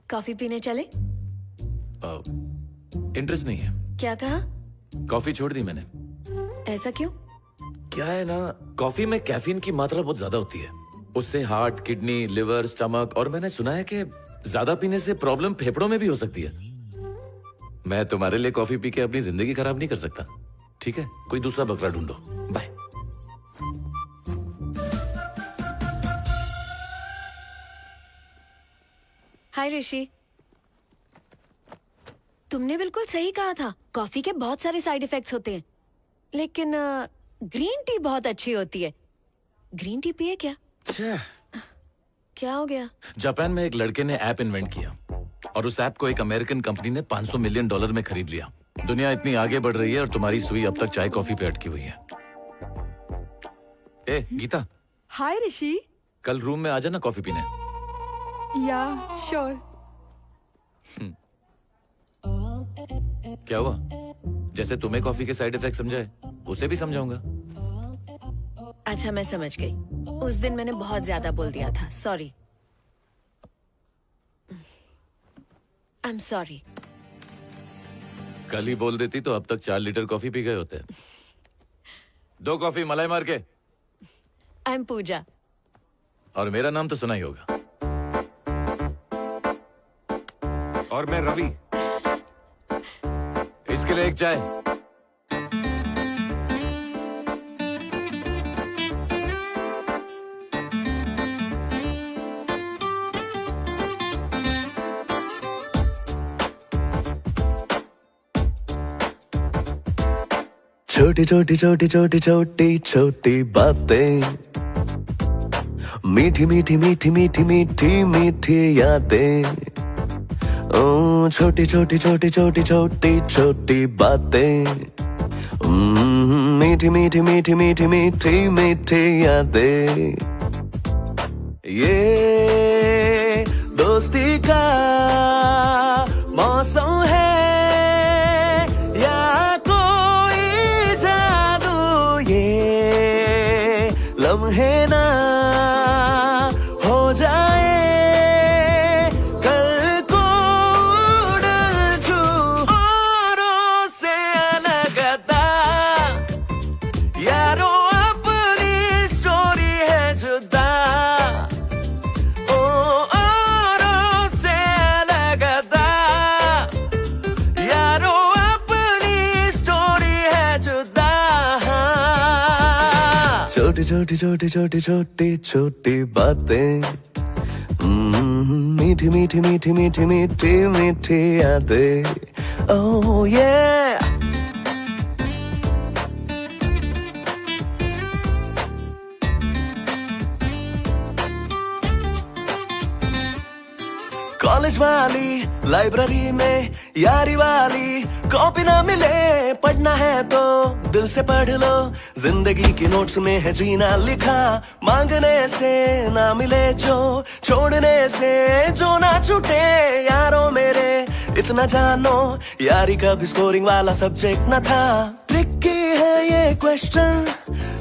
कॉफी पीने चले? इंटरेस्ट नहीं है। क्या कहा? कॉफी छोड़ दी मैंने। ऐसा क्यों? क्या है ना, कॉफी में कैफीन की मात्रा बहुत ज्यादा होती है। उससे हार्ट, किडनी, लिवर, स्टमक, और मैंने सुना है कि ज्यादा पीने से प्रॉब्लम फेफड़ों में भी हो सकती है। मैं तुम्हारे लिए कॉफी पी के अपनी जिंदगी खराब नहीं कर सकता। ठीक है, कोई दूसरा बकरा ढूंढो। बाय। हाय ऋषि, तुमने बिल्कुल सही कहा था। कॉफी के बहुत सारे साइड इफेक्ट्स होते हैं, लेकिन ग्रीन टी बहुत अच्छी होती है। ग्रीन टी पिए क्या? क्या हो गया? जापान में एक लड़के ने ऐप इन्वेंट किया, और उस ऐप को एक अमेरिकन कंपनी ने $500 मिलियन में खरीद लिया। दुनिया इतनी आगे बढ़ रही है और तुम्हारी सुई अब तक चाय कॉफी पे अटकी हुई है। ए गीता, हाय ऋषि। कल रूम में आ जाना कॉफी पीने। या श्योर। क्या हुआ? जैसे तुम्हें कॉफी के साइड इफेक्ट समझाए, उसे भी समझाऊंगा। अच्छा, मैं समझ गई। उस दिन मैंने बहुत ज्यादा बोल दिया था, सॉरी। I am sorry. कल ही बोल देती तो अब तक 4 लीटर कॉफी पी गए होते। 2 कॉफी मलाई मार के। आई एम पूजा। और मेरा नाम तो सुना ही होगा। और मैं रवि। इसके लिए एक चाय। छोटी छोटी छोटी छोटी छोटी छोटी बातें, मीठी मीठी मीठी मीठी मीठी मीठी यादें। ओ छोटी छोटी छोटी छोटी छोटी छोटी बातें, मीठी मीठी मीठी मीठी मीठी मीठी यादें। ये दोस्ती का मौसम है या कोई जादू, ये लम्हे ना हो जाए कल को उड़ जू औरों से अलगता। यारों अपनी स्टोरी है जुदा, ओ औरों से अलगता। यारों अपनी स्टोरी है जुदा। छोटी छोटी छोटी छोटी छोटी छोटी बातें, मीठी मीठी मीठी मीठी मीठी मीठी यादें। ओह ये कॉलेज वाली लाइब्रेरी में यारी वाली कॉपी ना मिले, पढ़ना है तो दिल से पढ़ लो, जिंदगी के नोट्स में है जीना लिखा, मांगने से ना मिले जो, छोड़ने से जो ना छूटे, यारों मेरे इतना जानो, यारी कभी स्कोरिंग वाला सब्जेक्ट न था। ट्रिकी है ये क्वेश्चन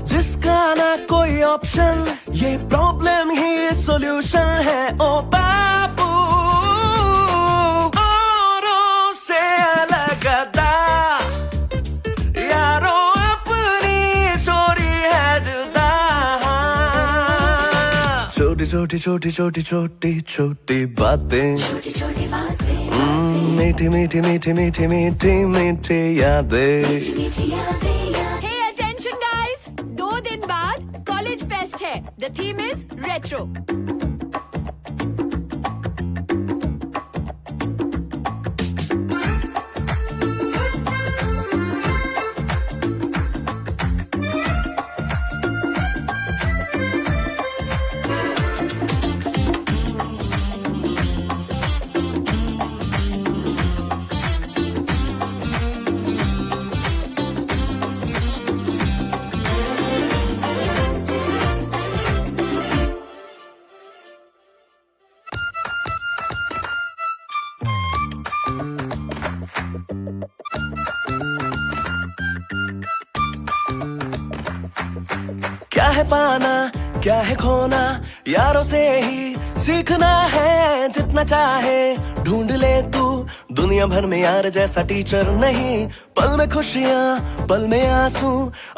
जिसका ना कोई ऑप्शन, ये प्रॉब्लम ही सॉल्यूशन है ओ बाबू, औरों से अलग अदा, यारों अपनी स्टोरी है जुदा। छोटी छोटी छोटी छोटी छोटी छोटी बातें, छोटी छोटी बातें, मीठी मीठी मीठी मीठी मीठी मीठी यादें। Hey attention guys, 2 दिन बाद कॉलेज फेस्ट है। The theme is retro. क्या है पाना क्या है खोना, यारों से ही सीखना है, जितना चाहे ढूंढ ले तू, दुनिया भर में यार जैसा टीचर नहीं, पल में खुशियाँ पल में आंसू,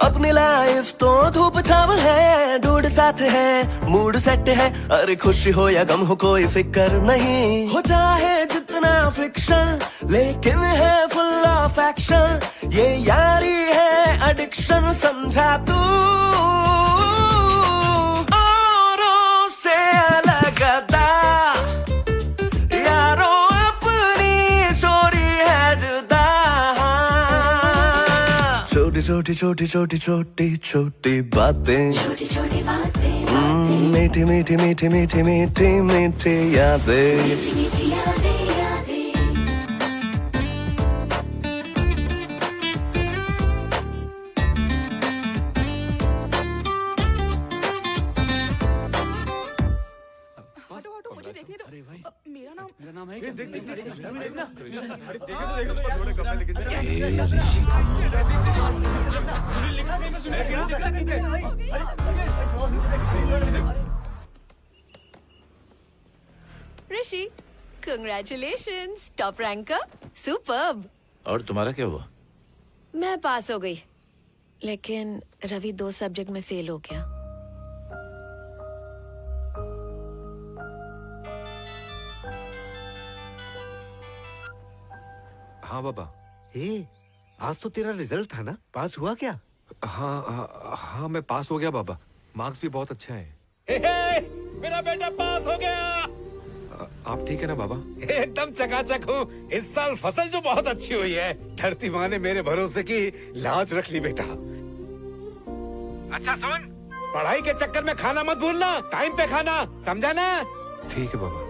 अपनी लाइफ तो धूप छाव है, ढूंढ साथ है मूड सेट है, अरे खुशी हो या गम हो कोई फिक्र नहीं, हो चाहे जितना फ्रिक्शन लेकिन है फुल ऑफ एक्शन, ये यारी है एडिक्शन समझा तू, औरों से अलग अदा, यारों अपनी स्टोरी है जुदा। छोटी छोटी छोटी छोटी छोटी छोटी बातें, छोटी छोटी बातें, मीठी मीठी मीठी मीठी मीठी मीठी यादें, मीठी मीठी यादें। मेरा नाम है ऋषि, कंग्रेचुलेशंस, टॉप रैंकर, सुपर्ब। और तुम्हारा क्या हुआ? मैं पास हो गई, लेकिन रवि 2 सब्जेक्ट में फेल हो गया। हाँ बाबा। आज तो तेरा रिजल्ट था ना, पास हुआ क्या? हाँ मैं पास हो गया बाबा, मार्क्स भी बहुत अच्छे हैं। मेरा बेटा पास हो गया। आप ठीक है ना बाबा? एकदम चकाचक हूँ। इस साल फसल जो बहुत अच्छी हुई है, धरती माँ ने मेरे भरोसे की लाज रख ली बेटा। अच्छा सुन, पढ़ाई के चक्कर में खाना मत भूलना, टाइम पे खाना, समझा ना? ठीक है बाबा।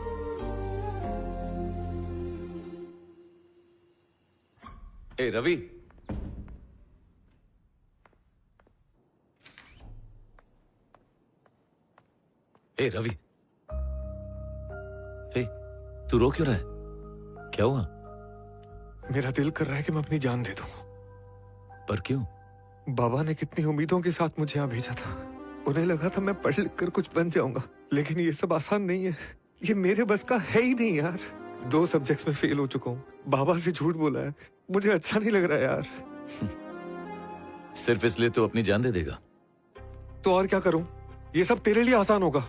ए रवि, ए रवि, ए तू रो क्यों रहा है? क्या हुआ? मेरा दिल कर रहा है कि मैं अपनी जान दे दूं। पर क्यों? बाबा ने कितनी उम्मीदों के साथ मुझे यहाँ भेजा था, उन्हें लगा था मैं पढ़ लिख कर कुछ बन जाऊंगा, लेकिन ये सब आसान नहीं है, ये मेरे बस का है ही नहीं यार। 2 सब्जेक्ट्स में फेल हो चुका हूँ, बाबा से झूठ बोला है, मुझे अच्छा नहीं लग रहा यार। सिर्फ इसलिए तो अपनी जान दे देगा? तो और क्या करूं? ये सब तेरे लिए आसान होगा,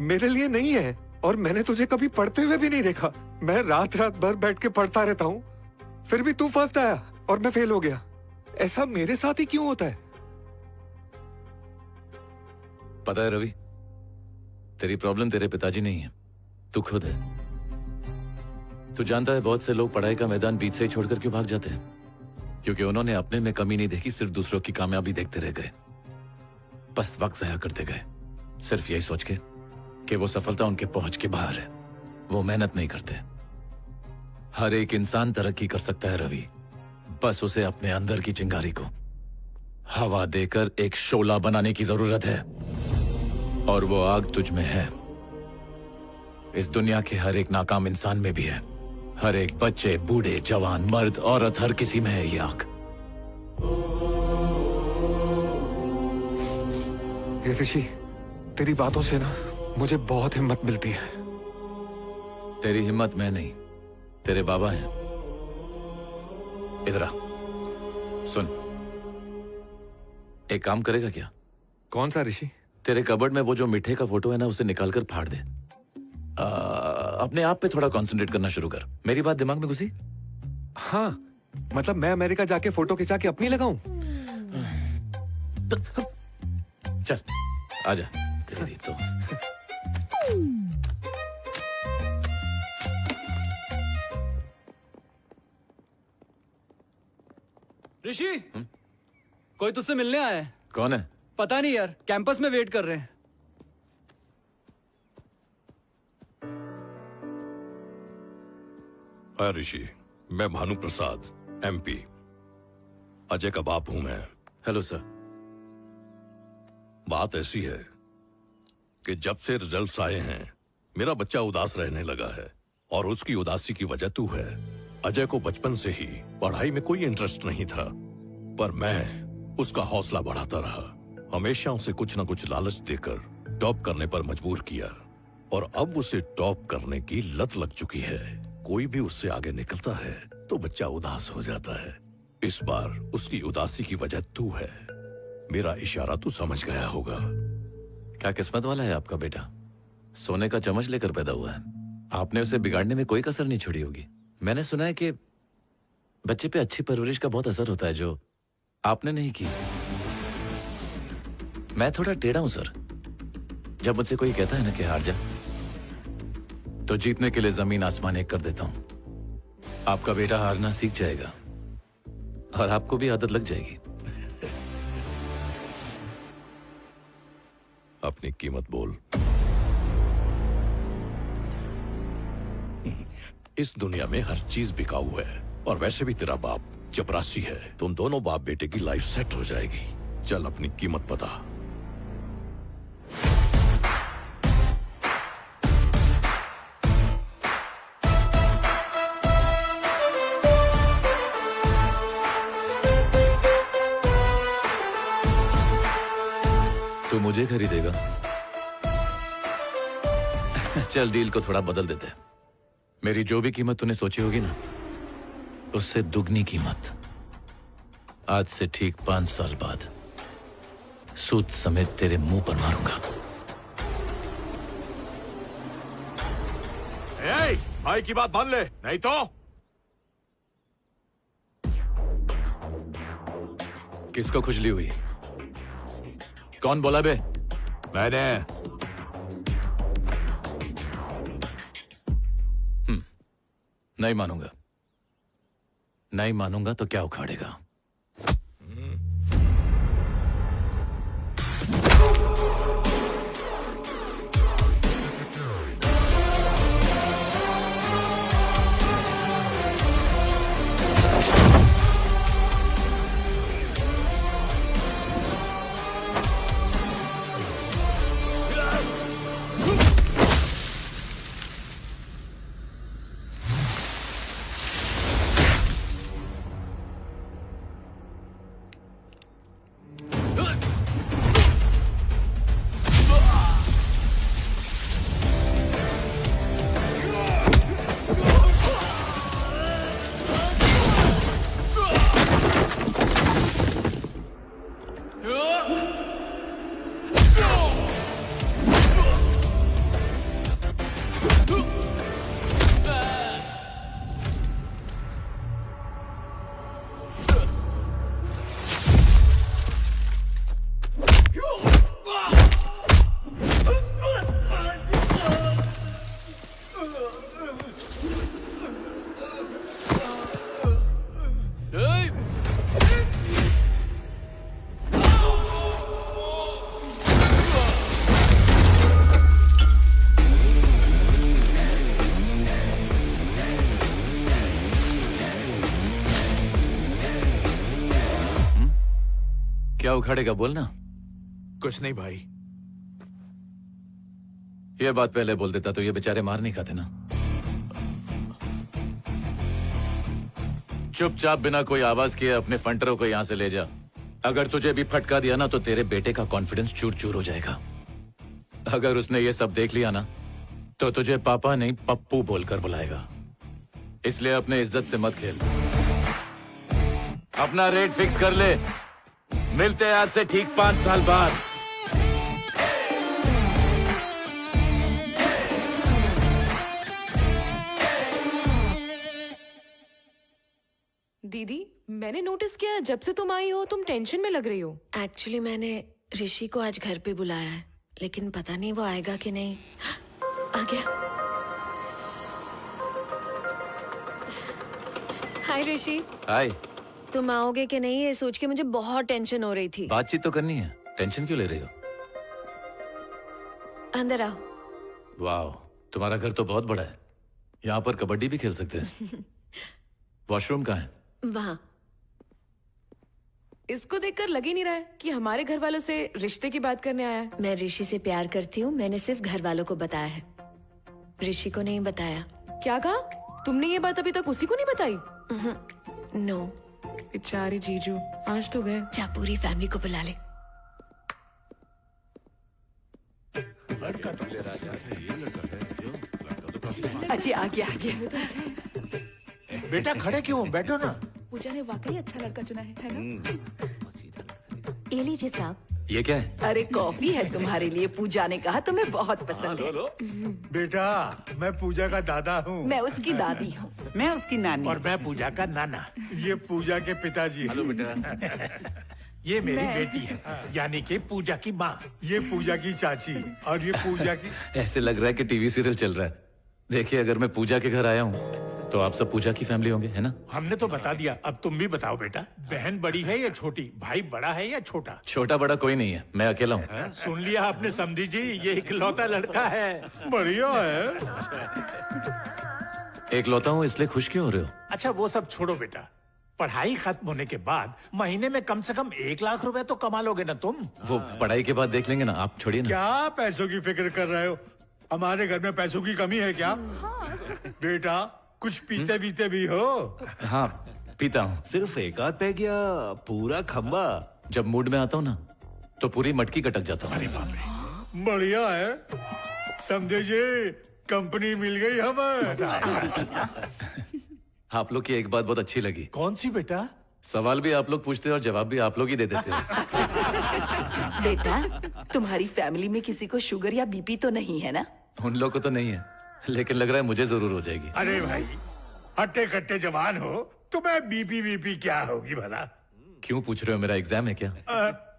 मेरे लिए नहीं है, और मैंने तुझे कभी पढ़ते हुए भी नहीं देखा। मैं रात रात भर बैठ के पढ़ता रहता हूँ, फिर भी तू फर्स्ट आया और मैं फेल हो गया। ऐसा मेरे साथ ही क्यों होता है? पता है रवि, तेरी प्रॉब्लम तेरे पिताजी नहीं है, तू खुद है। तू जानता है बहुत से लोग पढ़ाई का मैदान बीच से ही छोड़कर क्यों भाग जाते हैं? क्योंकि उन्होंने अपने में कमी नहीं देखी, सिर्फ दूसरों की कामयाबी देखते रह गए, बस वक्त ज़ाया करते गए, सिर्फ यही सोच के कि वो सफलता उनके पहुंच के बाहर है। वो मेहनत नहीं करते, हर एक इंसान तरक्की कर सकता है रवि, बस उसे अपने अंदर की चिंगारी को हवा देकर एक शोला बनाने की जरूरत है, और वो आग तुझ में है। इस दुनिया के हर एक नाकाम इंसान में भी है। हर एक बच्चे, बूढ़े, जवान, मर्द, औरत, हर किसी में है ये आग। ये ऋषि, तेरी बातों से ना मुझे बहुत हिम्मत मिलती है। तेरी हिम्मत मैं नहीं, तेरे बाबा हैं। इधर आ, सुन, एक काम करेगा क्या? कौन सा ऋषि? तेरे कबर्ड में वो जो मिठे का फोटो है ना, उसे निकाल कर फाड़ दे। अपने आप पे थोड़ा कंसंट्रेट करना शुरू कर। मेरी बात दिमाग में घुसी? हाँ, मतलब मैं अमेरिका जाके फोटो खिंचा के अपनी लगाऊं? चल आजा। तेरी तो ऋषि, कोई तुझसे मिलने आया है। कौन है? पता नहीं यार, कैंपस में वेट कर रहे हैं। हाय ऋषि, मैं भानु प्रसाद, एमपी। अजय का बाप हूं मैं। Hello sir. बात ऐसी है कि जब से रिजल्ट्स आए हैं मेरा बच्चा उदास रहने लगा है, और उसकी उदासी की वजह तू है। अजय को बचपन से ही पढ़ाई में कोई इंटरेस्ट नहीं था, पर मैं उसका हौसला बढ़ाता रहा। हमेशा उसे कुछ न कुछ लालच देकर टॉप करने पर मजबूर किया, और अब उसे टॉप करने की लत लग चुकी है। कोई भी उससे आगे निकलता है तो बच्चा उदास हो जाता है। इस बार उसकी उदासी की वजह तू है। मेरा इशारा तू समझ गया होगा। क्या किस्मत वाला है आपका बेटा, सोने का चम्मच लेकर पैदा हुआ है। आपने उसे बिगाड़ने में कोई कसर नहीं छोड़ी होगी। मैंने सुना है कि बच्चे पे अच्छी परवरिश का बहुत असर होता है, जो आपने नहीं की। मैं थोड़ा टेढ़ा हूं सर। जब मुझसे कोई कहता है ना कि हार जा, तो जीतने के लिए जमीन आसमान एक कर देता हूं। आपका बेटा हारना सीख जाएगा, और आपको भी आदत लग जाएगी। अपनी कीमत बोल। इस दुनिया में हर चीज बिकाऊ है, और वैसे भी तेरा बाप चपरासी है। तुम दोनों बाप बेटे की लाइफ सेट हो जाएगी। चल अपनी कीमत बता। तू मुझे खरीदेगा? चल डील को थोड़ा बदल देते। मेरी जो भी कीमत तूने सोची होगी ना, उससे दुगनी कीमत आज से ठीक 5 साल बाद सूद समेत तेरे मुंह पर मारूंगा। भाई की बात मान ले, नहीं तो। किसको खुजली हुई? कौन बोला बे? मैंने। नहीं मानूंगा। नहीं मानूंगा तो क्या उखाड़ेगा? क्या उखाड़ेगा बोलना। कुछ नहीं भाई। ये बात पहले बोल देता तो ये बेचारे मार नहीं खाते ना। चुपचाप बिना कोई आवाज किए अपने फंटरों को यहां से ले जा। अगर तुझे भी फटका दिया ना तो तेरे बेटे का कॉन्फिडेंस चूर चूर हो जाएगा। अगर उसने ये सब देख लिया ना तो तुझे पापा नहीं पप्पू बोलकर बुलाएगा। इसलिए अपने इज्जत से मत खेल। अपना रेट फिक्स कर ले। मिलते हैं आज से ठीक 5 साल बाद। दीदी, मैंने नोटिस किया जब से तुम आई हो तुम टेंशन में लग रही हो। एक्चुअली मैंने ऋषि को आज घर पे बुलाया है, लेकिन पता नहीं वो आएगा कि नहीं। आ गया। हाय ऋषि। हाय। तुम आओगे कि नहीं ये सोच के मुझे बहुत टेंशन हो रही थी। बातचीत तो करनी है, टेंशन क्यों ले रही हो? अंदर आओ। वाह, तुम्हारा घर तो बहुत बड़ा है। यहाँ पर कबड्डी भी खेल सकते हैं। वॉशरूम कहाँ है? वहाँ। इसको देखकर लग ही नहीं रहा है कि हमारे घर वालों से रिश्ते की बात करने आया है। मैं ऋषि से प्यार करती हूँ, मैंने सिर्फ घर वालों को बताया है, ऋषि को नहीं बताया। क्या कहा तुमने? ये बात अभी तक उसी को नहीं बताई? नो। बेचारे जीजू आज तो गए। जा पूरी फैमिली को बुला ले। अजय आ गया। बेटा खड़े क्यों? बैठो ना। पूजा ने वाकई अच्छा लड़का चुना है ना? ये लीजिए साहब। ये क्या है? अरे कॉफी है तुम्हारे लिए, पूजा ने कहा तुम्हें बहुत पसंद है। बेटा, मैं पूजा का दादा हूँ। मैं उसकी दादी हूँ। मैं उसकी नानी। और मैं पूजा का नाना। ये पूजा के पिताजी। हेलो बेटा। ये मेरी बेटी है, यानी कि पूजा की माँ। ये पूजा की चाची और ये पूजा की। ऐसे लग रहा है कि टीवी सीरियल चल रहा है। देखिए, अगर मैं पूजा के घर आया हूँ तो आप सब पूजा की फैमिली होंगे, है ना? हमने तो बता दिया, अब तुम भी बताओ बेटा। बहन बड़ी है या छोटी? भाई बड़ा है या छोटा? छोटा बड़ा कोई नहीं है, मैं अकेला हूँ। सुन लिया आपने समधी जी, ये इकलौता लड़का है। बढ़िया है। एक लौता हूँ इसलिए खुश क्यों हो रहे हो? अच्छा वो सब छोड़ो बेटा, पढ़ाई खत्म होने के बाद महीने में कम से कम 1 लाख रुपए तो कमा लोगे ना तुम? वो पढ़ाई के बाद देख लेंगे ना, आप छोड़िए ना। क्या पैसों की फिक्र कर रहे हो? हमारे घर में पैसों की कमी है क्या? बेटा कुछ पीते बीते भी हो? हाँ पीता हूँ। सिर्फ एक आध पैग या पूरा खंबा? जब मूड में आता हूँ ना तो पूरी मटकी कटक जाता हूँ। अरे बाप रे। बढ़िया है, समझे जी, कंपनी मिल गई हमें। आप लोग की एक बात बहुत अच्छी लगी। कौन सी बेटा? सवाल भी आप लोग पूछते और जवाब भी आप लोग ही दे देते हो। बेटा, तुम्हारी फैमिली में किसी को शुगर या बीपी तो नहीं है ना? उन लोग को तो नहीं है, लेकिन लग रहा है मुझे जरूर हो जाएगी। अरे भाई, हट्टे कट्टे जवान हो, तुम्हें बीपी क्या होगी भला? क्यों पूछ रहे हो? मेरा एग्जाम है क्या?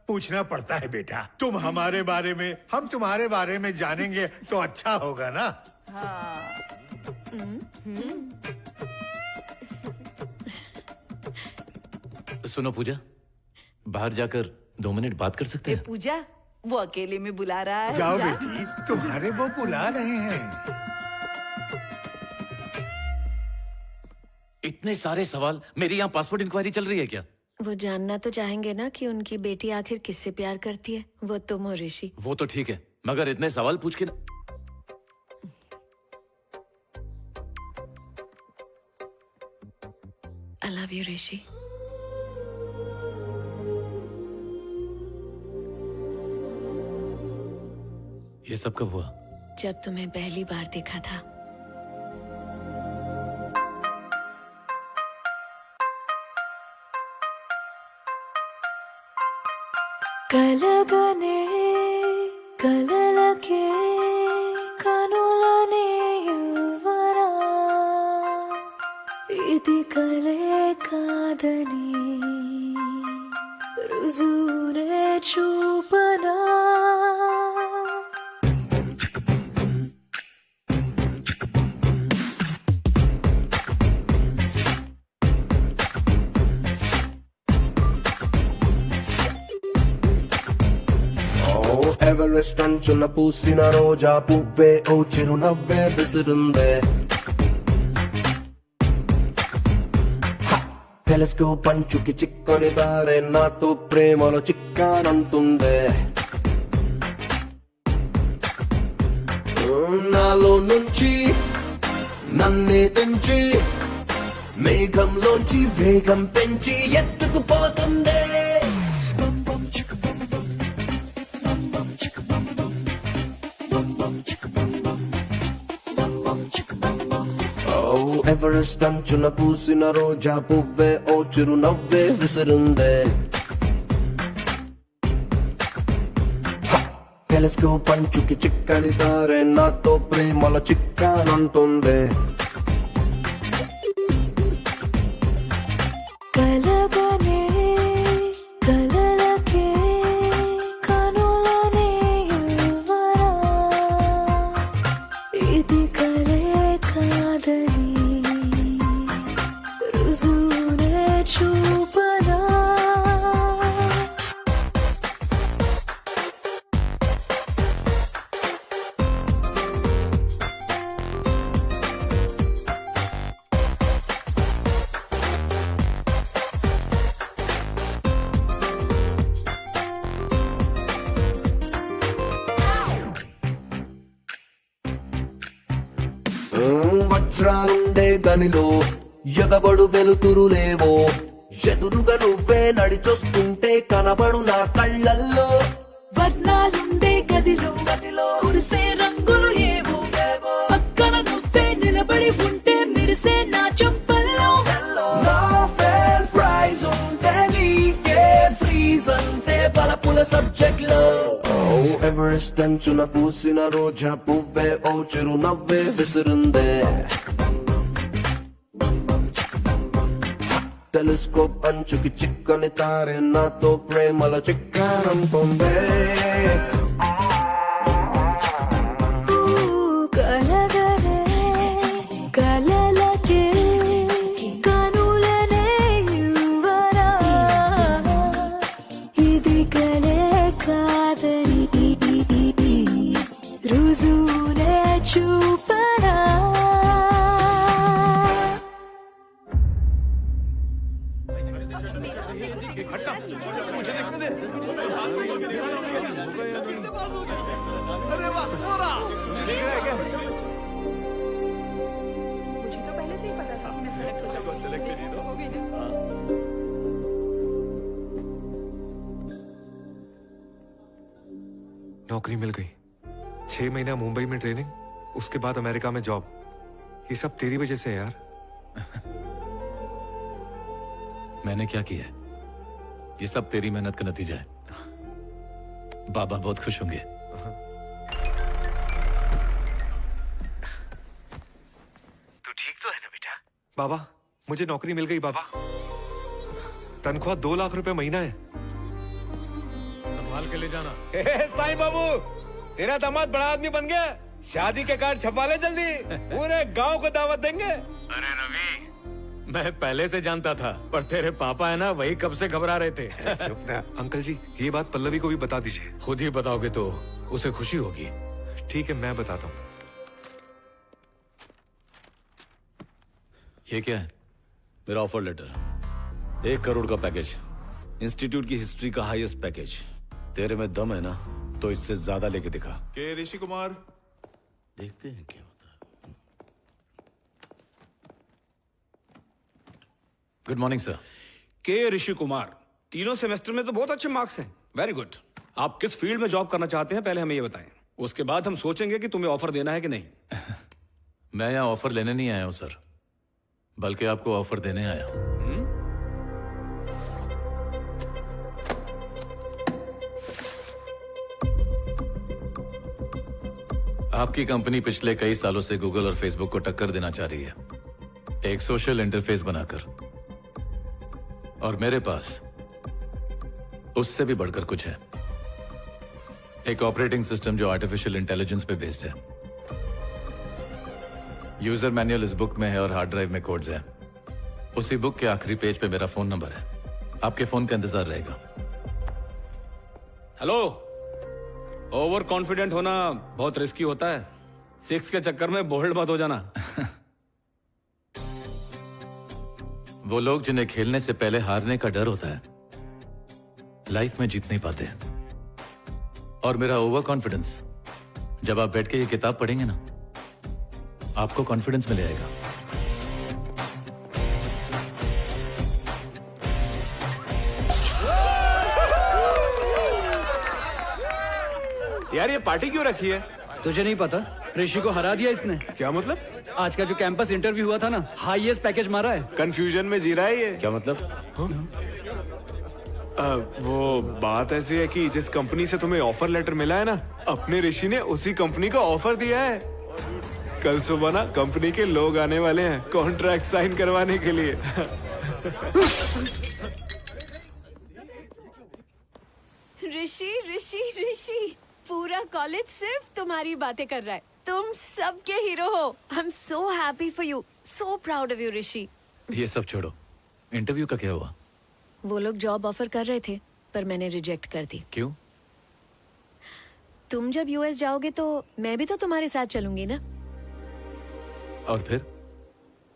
पूछना पड़ता है बेटा। तुम हमारे बारे में, हम तुम्हारे बारे में जानेंगे तो अच्छा होगा ना। सुनो पूजा, बाहर जाकर 2 मिनट बात कर सकते हैं? पूजा, वो अकेले में बुला रहा है। जाओ बेटी, तुम्हारे वो बुला रहे हैं। इतने सारे सवाल, मेरी यहाँ पासपोर्ट इंक्वायरी चल रही है क्या? वो जानना तो चाहेंगे ना कि उनकी बेटी आखिर किससे प्यार करती है। वो तुम हो ऋषि। वो तो ठीक है, मगर इतने सवाल पूछ के ना। I love you ऋषि। ये सब कब हुआ? जब तुम्हें पहली बार देखा था। కలగనే కలలకే కనులనే యువరా ఇది కలే కాదని రుజువునే చూపనా ఎవరెస్ట్ అంచున పూసిన రోజా పువ్వే ఓ చిరునవ్వే విసురుందే టెలిస్కోప్ అంచుకి చిక్కని తారే నాతో ప్రేమలో చిక్కానంటుందే నాలో నుంచి నన్నే తెంచి మేఘంలోంచి వేగం పెంచి ఎత్తుకుపోతుందే ఎవరెస్ట్ అంచున పూసిన రోజా పువ్వే ఓ చిరునవ్వే విసురుందే టెలిస్కోప్ అంచుకి చిక్కని తారే నాతో ప్రేమలో చిక్కానంటుందే కలగనే కలలకే కనులనే యువరా ఇది కలే కాదని రుజువునే చూపరా వజ్రాలుండే గనిలో ఎగబడు వెలుతురులేవో ఎదురుగా నువ్వే నడిచొస్తుంటే కనబడు నా కళ్ళల్లో వర్ణాలుండే గదిలో కురిసే రంగులు ఏవో పక్కన నువ్వే నిలబడి ఉంటే మెరిసే నా చెంపల్లో నోబెల్ ప్రైజ్ ఉంటే నీకే ఫ్రీజ్ అంతే బలపుల సబ్జెక్ట్ లో ఎవరెస్ట్ అంచున పూసిన రోజా పువ్వే ఓ చిరునవ్వే విసురుందే టెలిస్కోప్ అంచుకి చిక్కని తారే నాతో ప్రేమల చిక్కానంటుందే కలగనే కలలకే కనులనే యువరా ఇది కలే కాదని రుజువునే చూపరా मुझे तो पहले से ही पता था कि मैं सिलेक्ट हो जाऊंगी। नौकरी मिल गई 6 महीना मुंबई में ट्रेनिंग उसके बाद अमेरिका में जॉब ये सब तेरी वजह से है यार मैंने क्या किया है? ये सब तेरी मेहनत का नतीजा है बाबा बहुत खुश होंगे तू ठीक तो है ना बेटा बाबा मुझे नौकरी मिल गई बाबा तनख्वाह 2 लाख रुपए महीना है संभाल के ले जाना। साईं बाबू तेरा दामाद बड़ा आदमी बन गया शादी के कार्ड छपवा ले जल्दी पूरे गांव को दावत देंगे। अरे रवि मैं पहले से जानता था पर तेरे पापा है ना वही कब से घबरा रहे थे। चुप ना अंकल जी ये बात पल्लवी को भी बता दीजिए खुद ही बताओगे तो उसे खुशी होगी। ठीक है मैं बताता हूँ ये क्या है मेरा ऑफर लेटर 1 करोड़ का पैकेज इंस्टीट्यूट की हिस्ट्री का हाईएस्ट पैकेज तेरे में दम है ना तो इससे ज्यादा लेके दिखा के ऋषि कुमार देखते हैं क्या होता है गुड मॉर्निंग सर के ऋषि कुमार 3 सेमेस्टर में तो बहुत अच्छे मार्क्स हैं। Very good. आप किस फील्ड में जॉब करना चाहते हैं पहले हमें ये बताएं, उसके बाद हम सोचेंगे कि तुम्हें ऑफर देना है कि नहीं। मैं यहाँ ऑफर लेने नहीं आया हूँ सर बल्कि आपको ऑफर देने आया हूँ। आपकी कंपनी पिछले कई सालों से गूगल और फेसबुक को टक्कर देना चाह रही है एक सोशल इंटरफेस बनाकर और मेरे पास उससे भी बढ़कर कुछ है एक ऑपरेटिंग सिस्टम जो आर्टिफिशियल इंटेलिजेंस पे बेस्ड है यूजर मैनुअल इस बुक में है और हार्ड ड्राइव में कोड्स हैं उसी बुक के आखिरी पेज पे मेरा फोन नंबर है आपके फोन का इंतजार रहेगा। हेलो। ओवर कॉन्फिडेंट होना बहुत रिस्की होता है 6 के चक्कर में बोल्ड मत हो जाना। वो लोग जिन्हें खेलने से पहले हारने का डर होता है, लाइफ में जीत नहीं पाते। और मेरा ओवर कॉन्फिडेंस, जब आप बैठ के ये किताब पढ़ेंगे ना, आपको कॉन्फिडेंस मिल जाएगा। यार ये पार्टी क्यों रखी है? तुझे नहीं पता, ऋषि को हरा दिया इसने। क्या मतलब? आज का जो कैंपस इंटरव्यू हुआ था ना, हाईएस्ट पैकेज मारा है। कंफ्यूजन में जी रहा है ये। क्या मतलब? वो बात ऐसी है कि जिस कंपनी से तुम्हें ऑफर लेटर मिला है ना, अपने ऋषि ने उसी कंपनी को ऑफर दिया है। कल सुबह ना कंपनी के लोग आने वाले हैं कॉन्ट्रैक्ट साइन करवाने के लिए। ऋषि ऋषि ऋषि, पूरा कॉलेज सिर्फ तुम्हारी बातें कर रहा है। तुम सबके हीरो हो। I am so happy for you, so proud of you Rishi. ये सब छोड़ो, इंटरव्यू का क्या हुआ? वो लोग जॉब ऑफर कर रहे थे, पर मैंने रिजेक्ट कर दी। क्यों? तुम जब यूएस जाओगे तो मैं भी तो तुम्हारे साथ चलूंगी ना। और फिर?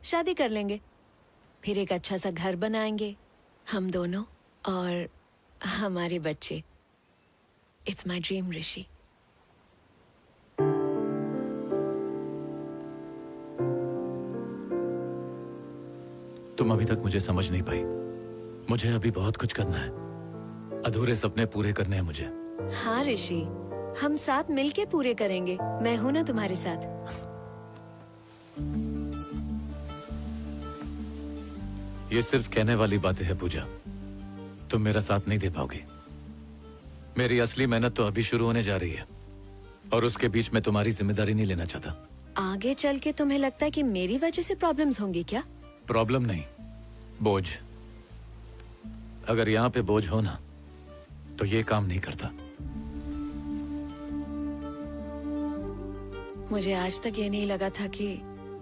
शादी कर लेंगे, फिर एक अच्छा सा घर बनाएंगे, हम दोनों और हमारे बच्चे। इट्स माई ड्रीम ऋषि। तुम अभी तक मुझे समझ नहीं पाई। मुझे अभी बहुत कुछ करना है, अधूरे सपने पूरे करने हैं मुझे। हाँ ऋषि, हम साथ मिलके पूरे करेंगे। मैं हूं ना तुम्हारे साथ। ये सिर्फ कहने वाली बातें हैं पूजा, तुम मेरा साथ नहीं दे पाओगी। मेरी असली मेहनत तो अभी शुरू होने जा रही है, और उसके बीच में तुम्हारी जिम्मेदारी नहीं लेना चाहता। आगे चल के तुम्हें लगता है कि मेरी वजह से प्रॉब्लम्स होंगी क्या? प्रॉब्लम नहीं, बोझ। अगर यहाँ पे बोझ हो ना, तो ये काम नहीं करता। मुझे आज तक ये नहीं लगा था कि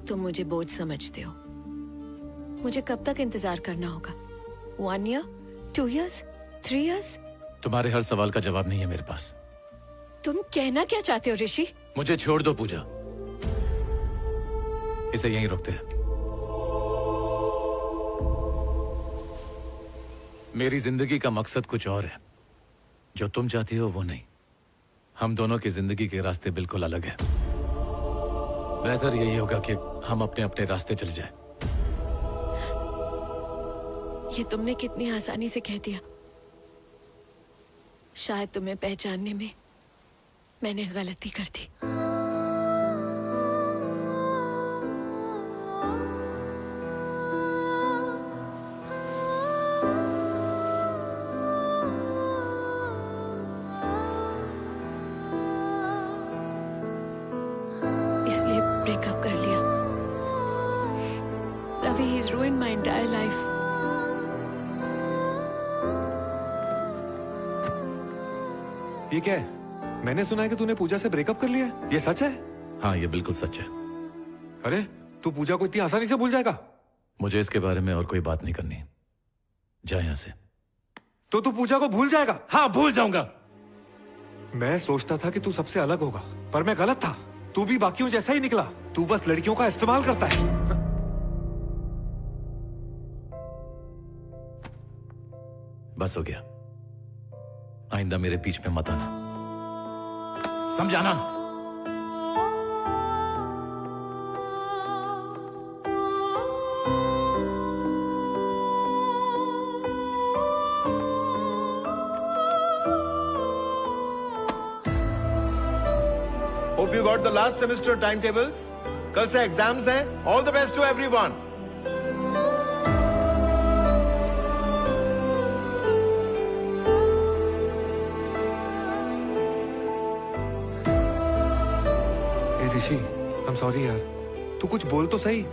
तुम मुझे बोझ समझते हो। मुझे कब तक इंतजार करना होगा? 1 year, 2 years, 3 years? तुम्हारे हर सवाल का जवाब नहीं है मेरे पास। तुम कहना क्या चाहते हो ऋषि? मुझे छोड़ दो पूजा, इसे यहीं रोकते हैं। मेरी जिंदगी का मकसद कुछ और है, जो तुम चाहती हो वो नहीं। हम दोनों की जिंदगी के रास्ते बिल्कुल अलग हैं। बेहतर यही होगा कि हम अपने अपने रास्ते चले जाएं। ये तुमने कितनी आसानी से कह दिया। शायद तुम्हें पहचानने में मैंने गलती कर दी। इसलिए ब्रेकअप कर लिया। Ravi, he's ruined my entire life. ये क्या है? मैंने सुना है कि तूने पूजा से ब्रेकअप कर लिया है। ये सच है? हाँ, ये बिल्कुल सच है। अरे, तू पूजा को इतनी आसानी से भूल जाएगा? मुझे इसके बारे में और कोई बात नहीं करनी। जा यहाँ से। तो तू पूजा को भूल जाएगा? हाँ, भूल जाऊंगा। मैं सोचता था कि तू सबसे अलग होगा, पर मैं गलत था। तू भी बाकियों जैसा ही निकला। तू बस लड़कियों का इस्तेमाल करता है। बस हो गया, आइंदा मेरे बीच में मत आना, समझाना? Hope you got the last semester timetables. कल से एग्जाम्स हैं. All the best to everyone. Rishi, I'm sorry यार। तू कुछ बोल तो सही।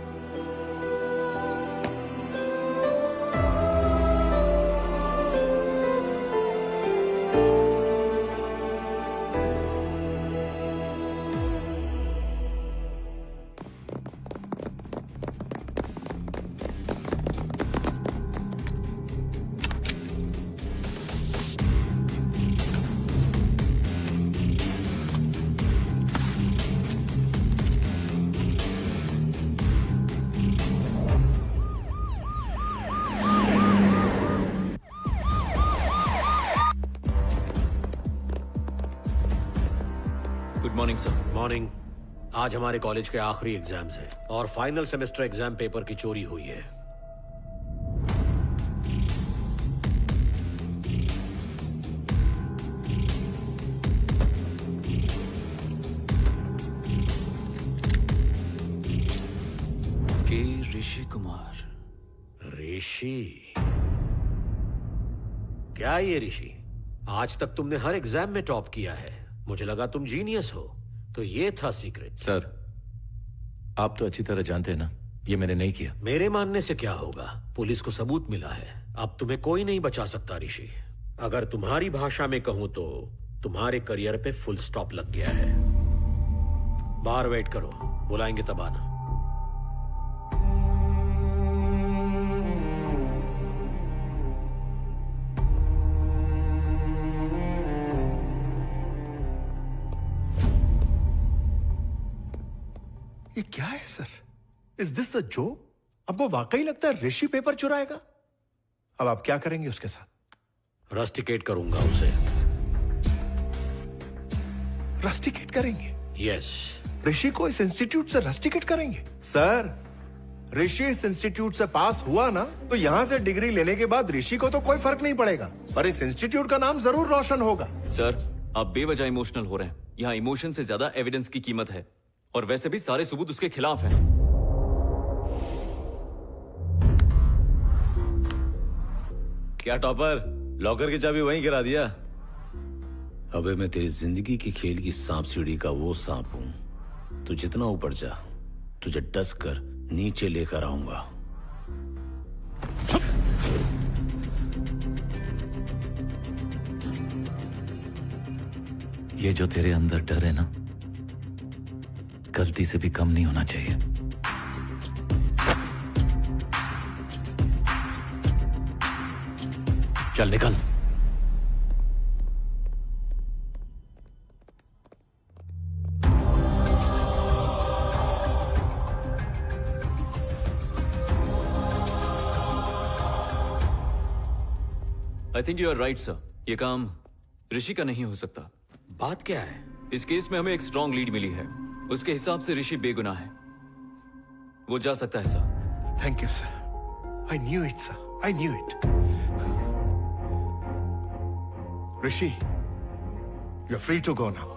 Good morning sir. मॉर्निंग। आज हमारे कॉलेज के आखिरी एग्जाम्स हैं और फाइनल सेमेस्टर एग्जाम पेपर की चोरी हुई है। के ऋषि कुमार। ऋषि? क्या ये ऋषि? आज तक तुमने हर एग्जाम में टॉप किया है। मुझे लगा तुम जीनियस हो, तो ये था सीक्रेट। सर, आप तो अच्छी तरह जानते हैं ना, ये मैंने नहीं किया। मेरे मानने से क्या होगा? पुलिस को सबूत मिला है। अब तुम्हें कोई नहीं बचा सकता ऋषि। अगर तुम्हारी भाषा में कहूं तो तुम्हारे करियर पे फुल स्टॉप लग गया है। बाहर वेट करो, बुलाएंगे तब आना। ये क्या है sir? Is this a joke? आपको वाकई लगता है ऋषि पेपर चुराएगा? अब आप क्या करेंगे उसके साथ? रस्टिकेट करूंगा उसे। रस्टिकेट करेंगे? यस। ऋषि को इस इंस्टीट्यूट से रस्टिकेट करेंगे? सर, ऋषि इस इंस्टीट्यूट से पास हुआ ना, तो यहां से डिग्री लेने के बाद ऋषि को तो कोई फर्क नहीं पड़ेगा, पर इस इंस्टीट्यूट का नाम जरूर रोशन होगा। सर, आप बेवजह इमोशनल हो रहे हैं। यहाँ इमोशन से ज्यादा एविडेंस की कीमत है, और वैसे भी सारे सबूत उसके खिलाफ हैं। क्या टॉपर, लॉकर की चाबी वहीं गिरा दिया? अबे मैं तेरी जिंदगी की खेल की सांप सीढ़ी का वो सांप हूं। तू जितना ऊपर जा, तुझे डस कर नीचे लेकर आऊंगा। ये जो तेरे अंदर डर है ना, गलती से भी कम नहीं होना चाहिए। चल निकल। I think you are right sir. ये काम ऋषि का नहीं हो सकता। बात क्या है? इस केस में हमें एक स्ट्रॉन्ग लीड मिली है। उसके हिसाब से ऋषि बेगुनाह है। वो जा सकता है sir. Thank you sir. I knew it sir, I knew it. Rishi, you are free to go now.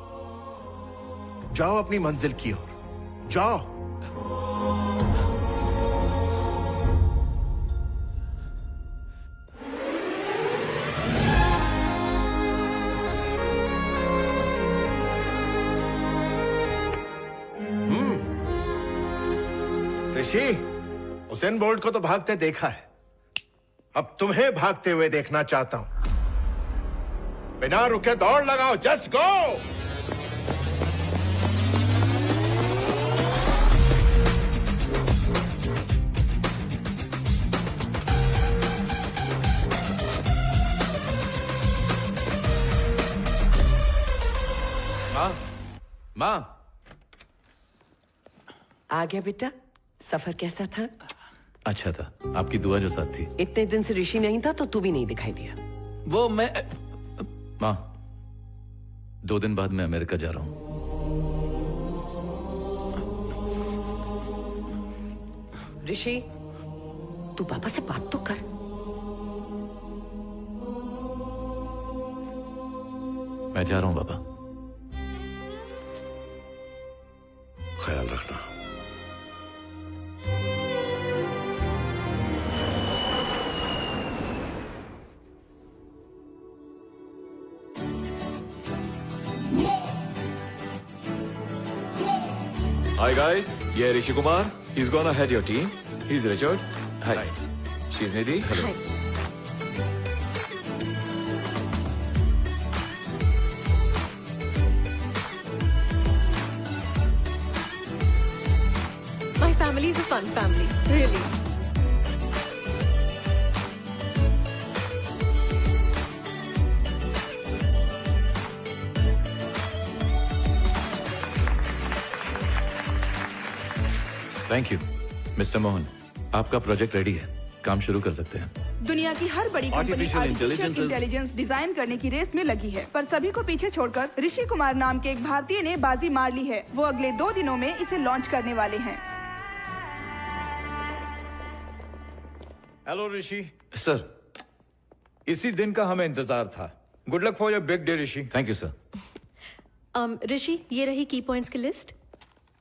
जाओ अपनी मंजिल की ओर, जाओ। ऋषि, उसेन बोल्ट को तो भागते देखा है, अब तुम्हें भागते हुए देखना चाहता हूं। बिना रुके दौड़ लगाओ, जस्ट गो। माँ, माँ। आ गया बेटा? सफर कैसा था? अच्छा था, आपकी दुआ जो साथ थी। इतने दिन से ऋषि नहीं था तो तू भी नहीं दिखाई दिया। वो मैं माँ, 2 दिन बाद मैं अमेरिका जा रहा हूं। ऋषि, तू पापा से बात तो कर। मैं जा रहा हूं बाबा। ख्याल रखना। Hi guys, ये Rishi Kumar. He's gonna head your team. He's Richard. Hi. She's Nidhi. Hello. My family is a fun family, really. Thank you mister Mohan. आपका प्रोजेक्ट रेडी है, काम शुरू कर सकते हैं। दुनिया की हर बड़ी company Artificial artificial intelligence is- intelligence design करने की रेस में लगी है, पर सभी को पीछे छोड़कर ऋषि कुमार नाम के एक भारतीय ने बाजी मार ली है। वो अगले 2 दिनों में इसे लॉन्च करने वाले हैं। हेलो ऋषि। सर, इसी दिन का हमें इंतजार था। Good luck for your big day Rishi. Thank you sir. Rishi, ये रही की पॉइंट्स की list.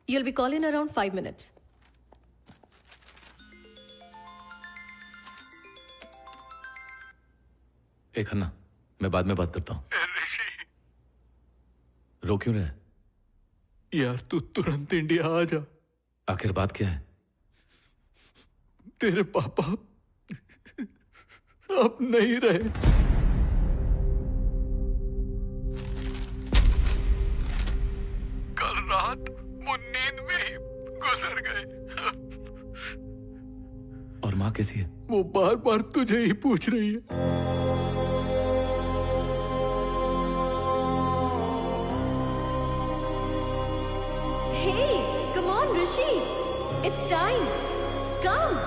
You'll be call in around 5 minutes। एक हन्ना, मैं बाद में बात करता हूँ। रो क्यों रहे? यार तू तुरंत इंडिया आ जा। आखिर बात क्या है? तेरे पापा अब नहीं रहे। कल रात वो नींद में ही गुजर गए। और माँ कैसी है? वो बार बार तुझे ही पूछ रही है। Hey, come on, Rishi. It's time. Come.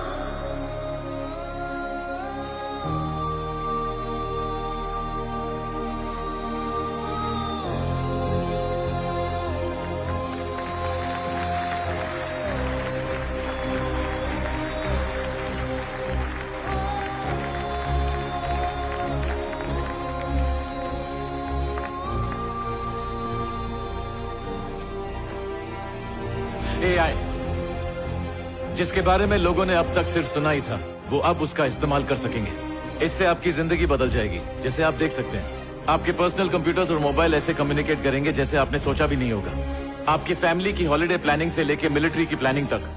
AI, जिसके बारे में लोगों ने अब तक सिर्फ सुना ही था, वो अब उसका इस्तेमाल कर सकेंगे। इससे आपकी जिंदगी बदल जाएगी। जैसे आप देख सकते हैं, आपके पर्सनल कंप्यूटर्स और मोबाइल ऐसे कम्युनिकेट करेंगे जैसे आपने सोचा भी नहीं होगा। आपकी फैमिली की हॉलिडे प्लानिंग से लेके मिलिट्री की प्लानिंग तक,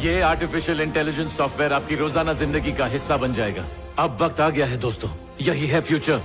ये आर्टिफिशियल इंटेलिजेंस सॉफ्टवेयर आपकी रोजाना जिंदगी का हिस्सा बन जाएगा। अब वक्त आ गया है दोस्तों, यही है फ्यूचर।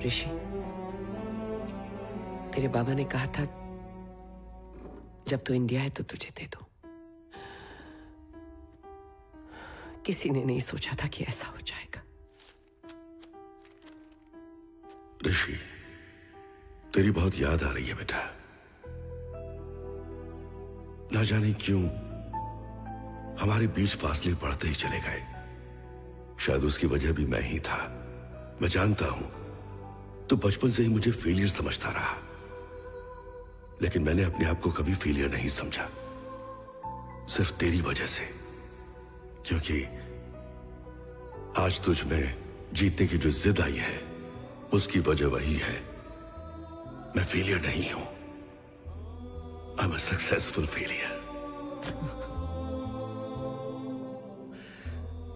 ऋषि, तेरे बाबा ने कहा था जब तू इंडिया है तो तुझे दे दो। किसी ने नहीं सोचा था कि ऐसा हो जाएगा। ऋषि, तेरी बहुत याद आ रही है बेटा। ना जाने क्यों हमारे बीच फासले बढ़ते ही चले गए। शायद उसकी वजह भी मैं ही था। मैं जानता हूं तू बचपन से ही मुझे फेलियर समझता रहा, लेकिन मैंने अपने आप को कभी फेलियर नहीं समझा, सिर्फ तेरी वजह से। क्योंकि आज तुझ में जीतने की जो जिद आई है, उसकी वजह वही है। मैं फेलियर नहीं हूं, I am a successful failure.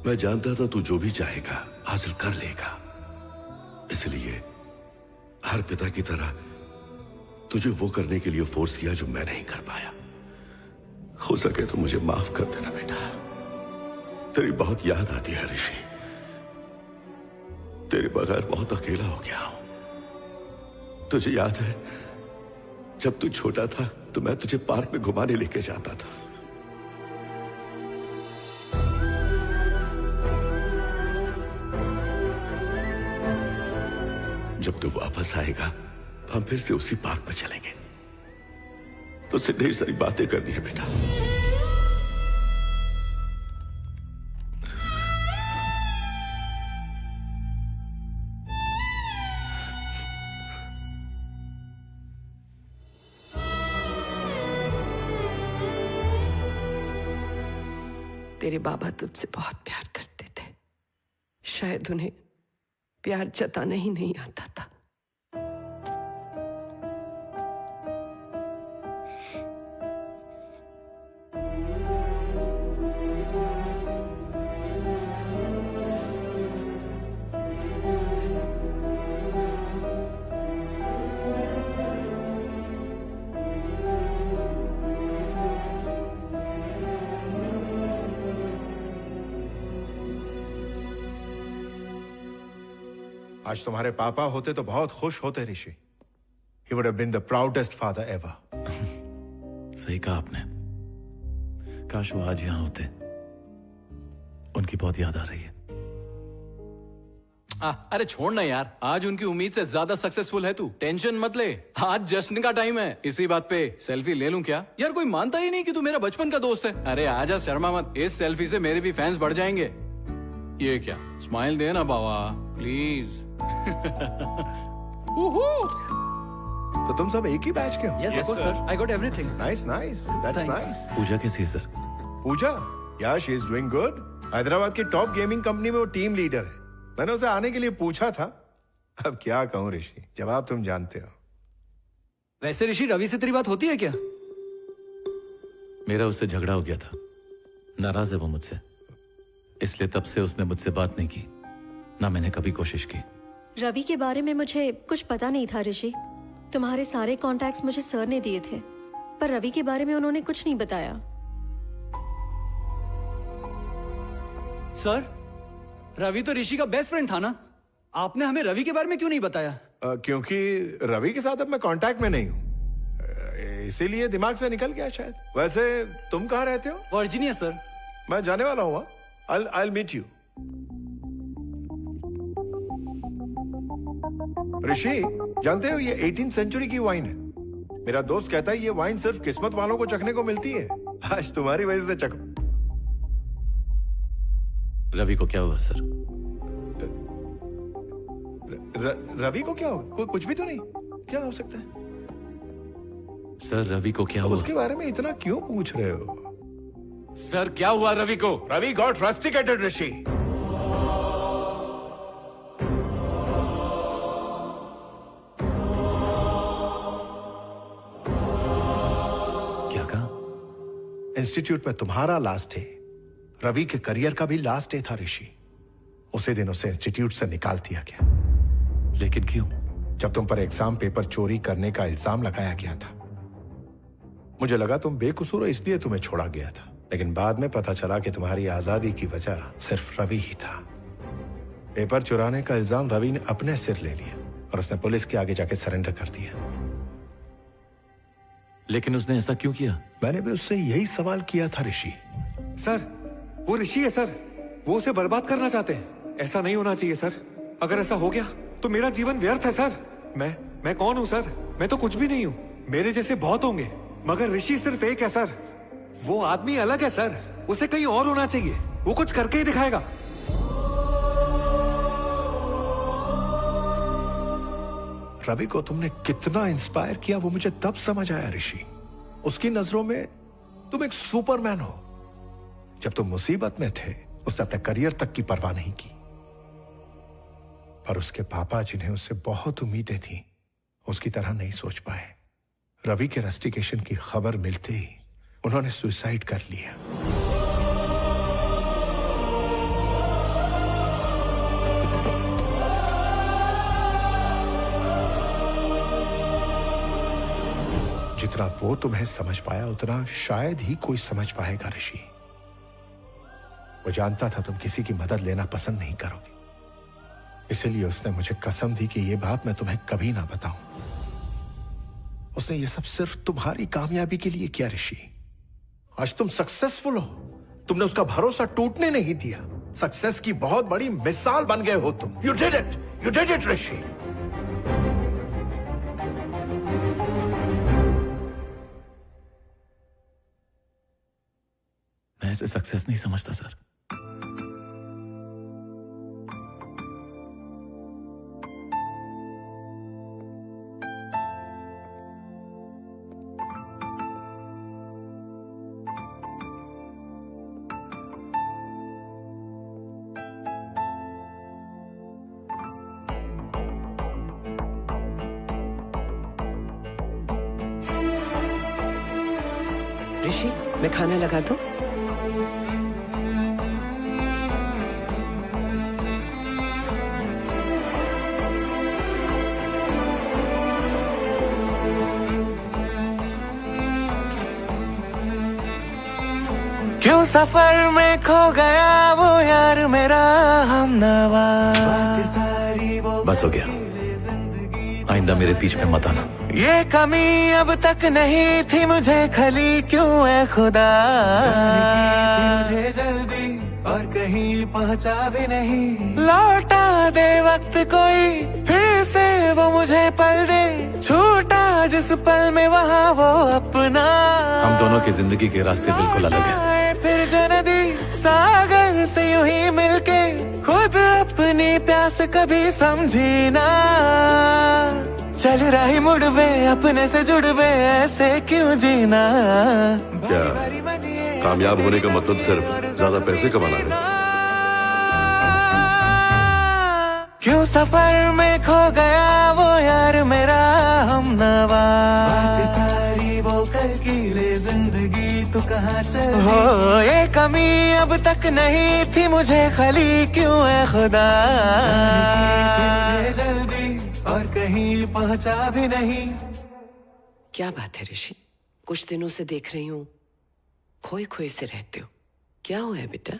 मैं जानता था तू जो भी चाहेगा हासिल कर लेगा, इसलिए हर पिता की तरह तुझे वो करने के लिए फोर्स किया जो मैं नहीं कर पाया। हो सके तो मुझे माफ कर देना बेटा। तेरी बहुत याद आती है ऋषि। तेरे बगैर बहुत अकेला हो गया हूं। तुझे याद है जब तू छोटा था तो मैं तुझे पार्क में घुमाने लेके जाता था। जब तू वापस आएगा हम फिर से उसी पार्क में चलेंगे। तुझसे ढेर सारी बातें करनी है बेटा। तेरे बाबा तुझसे बहुत प्यार करते थे। शायद उन्हें प्यार जताना ही नहीं आता था। आज तुम्हारे पापा होते तो बहुत खुश होते ऋषि। He would have been the proudest father ever. सही कहा आपने। काश वो आज यहाँ होते। उनकी बहुत याद आ रही है। अरे छोड़ ना यार, आज उनकी उम्मीद से ज्यादा सक्सेसफुल है तू, टेंशन मत ले। आज जश्न का टाइम है। इसी बात पे सेल्फी ले लूं क्या? यार कोई मानता ही नहीं कि तू मेरा बचपन का दोस्त है। अरे आजा, शर्मा मत। इस सेल्फी से मेरे भी फैंस बढ़ जाएंगे। ये क्या, स्माइल दे ना बाबा प्लीज। तो तुम सब एक ही बैच के हो? Yes, of course, sir. I got everything. Nice, nice. That's Thanks. nice. Pooja कैसी है sir? Pooja? Yeah, she is doing good. Hyderabad की टॉप गेमिंग कंपनी में वो टीम लीडर है। मैंने उसे आने के लिए पूछा था। अब क्या कहूँ ऋषि, जवाब तुम जानते हो। वैसे ऋषि, रवि से तेरी बात होती है क्या? मेरा उससे झगड़ा हो गया था। नाराज है वो मुझसे, इसलिए तब से उसने मुझसे बात नहीं की, ना मैंने कभी कोशिश की। रवि के बारे में मुझे कुछ पता नहीं था ऋषि। तुम्हारे सारे कॉन्टैक्ट्स मुझे सर ने दिए थे, पर रवि के बारे में उन्होंने कुछ नहीं बताया। सर, रवि तो ऋषि का बेस्ट फ्रेंड था ना? आपने हमें रवि के बारे में क्यों नहीं बताया? क्योंकि रवि के साथ अब मैं कांटेक्ट में नहीं हूँ, इसीलिए दिमाग से निकल गया शायद। वैसे तुम कहाँ रहते हो? Virginia sir. मैं जाने वाला हूँ। I'll meet you. ऋषि, जानते हो ये 18th सेंचुरी की वाइन है। मेरा दोस्त कहता है ये वाइन सिर्फ किस्मत वालों को चखने को मिलती है। आज तुम्हारी वजह से चखो। रवि को क्या हुआ सर? रवि को क्या होगा? कुछ भी तो नहीं। क्या हो सकता है? सर रवि को क्या हुआ? उसके बारे में इतना क्यों पूछ रहे हो? सर क्या हुआ रवि को? रवि गॉट रस्टिकेटेड ऋषि। क्या कहा? इंस्टीट्यूट में तुम्हारा लास्ट डे, रवि के करियर का भी लास्ट डे था ऋषि। उसी दिन उसे इंस्टीट्यूट से निकाल दिया गया। लेकिन क्यों? जब तुम पर एग्जाम पेपर चोरी करने का इल्जाम लगाया गया था, मुझे लगा तुम बेकसूर हो इसलिए तुम्हें छोड़ा गया था, लेकिन बाद में पता चला कि तुम्हारी आजादी की वजह सिर्फ रवि ही था। पेपर चुराने का इल्जाम रवि ने अपने सिर ले लिया और उसने पुलिस के आगे जाके सरेंडर कर दिया। लेकिन उसने ऐसा क्यों किया? मैंने भी उससे यही सवाल किया था ऋषि। सर, वो ऋषि है सर, वो उसे बर्बाद करना चाहते हैं। ऐसा नहीं होना चाहिए सर। अगर ऐसा हो गया तो मेरा जीवन व्यर्थ है सर। मैं कौन हूं सर? मैं तो कुछ भी नहीं हूं। मेरे जैसे बहुत होंगे, मगर ऋषि सिर्फ एक है सर। वो आदमी अलग है सर, उसे कहीं और होना चाहिए। वो कुछ करके ही दिखाएगा। रवि को तुमने कितना इंस्पायर किया वो मुझे तब समझ आया ऋषि। उसकी नजरों में तुम एक सुपरमैन हो। जब तुम मुसीबत में थे, उसने अपने करियर तक की परवाह नहीं की। पर उसके पापा, जिन्हें उससे बहुत उम्मीदें थी, उसकी तरह नहीं सोच पाए। रवि के रस्टिकेशन की खबर मिलते ही उन्होंने सुसाइड कर लिया। जितना वो तुम्हें समझ पाया, उतना शायद ही कोई समझ पाएगा ऋषि। वो जानता था तुम किसी की मदद लेना पसंद नहीं करोगे, इसलिए उसने मुझे कसम दी कि ये बात मैं तुम्हें कभी ना बताऊं। उसने ये सब सिर्फ तुम्हारी कामयाबी के लिए किया ऋषि। आज तुम सक्सेसफुल हो, तुमने उसका भरोसा टूटने नहीं दिया। सक्सेस की बहुत बड़ी मिसाल बन गए हो तुम। यू डिड इट ऋषि। मैं इसे सक्सेस नहीं समझता सर। ऋषि, मैं खाना लगा दूं? क्यों सफर में खो गया वो यार मेरा हमनवा। बस हो गया, आइंदा मेरे बीच में मत आना। ये कमी अब तक नहीं थी मुझे खली, क्यों है खुदा मुझे जल्दी और कहीं पहुंचा भी नहीं। लौटा दे वक्त कोई, फिर से वो मुझे पल दे, छूटा जिस पल में वहाँ वो अपना। हम दोनों की जिंदगी के रास्ते बिल्कुल अलग हैं। फिर जो नदी सागर से यूं ही मिलके, खुद अपनी प्यास कभी समझी ना। चल रही मुड़वे अपने से जुड़वे, ऐसे क्यों जीना। क्या कामयाब होने का मतलब सिर्फ ज्यादा पैसे कमाना है? क्यों सफर में खो गया वो यार मेरा हमनवा। सारी वो कल की ले जिंदगी तू कहाँ चल हो। ये कमी अब तक नहीं थी मुझे खली, क्यों है खुदा जल्दी और कहीं पहुंचा भी नहीं। क्या बात है ऋषि, कुछ दिनों से देख रही हूँ खोए खोए से रहते हो, क्या हुआ है बेटा?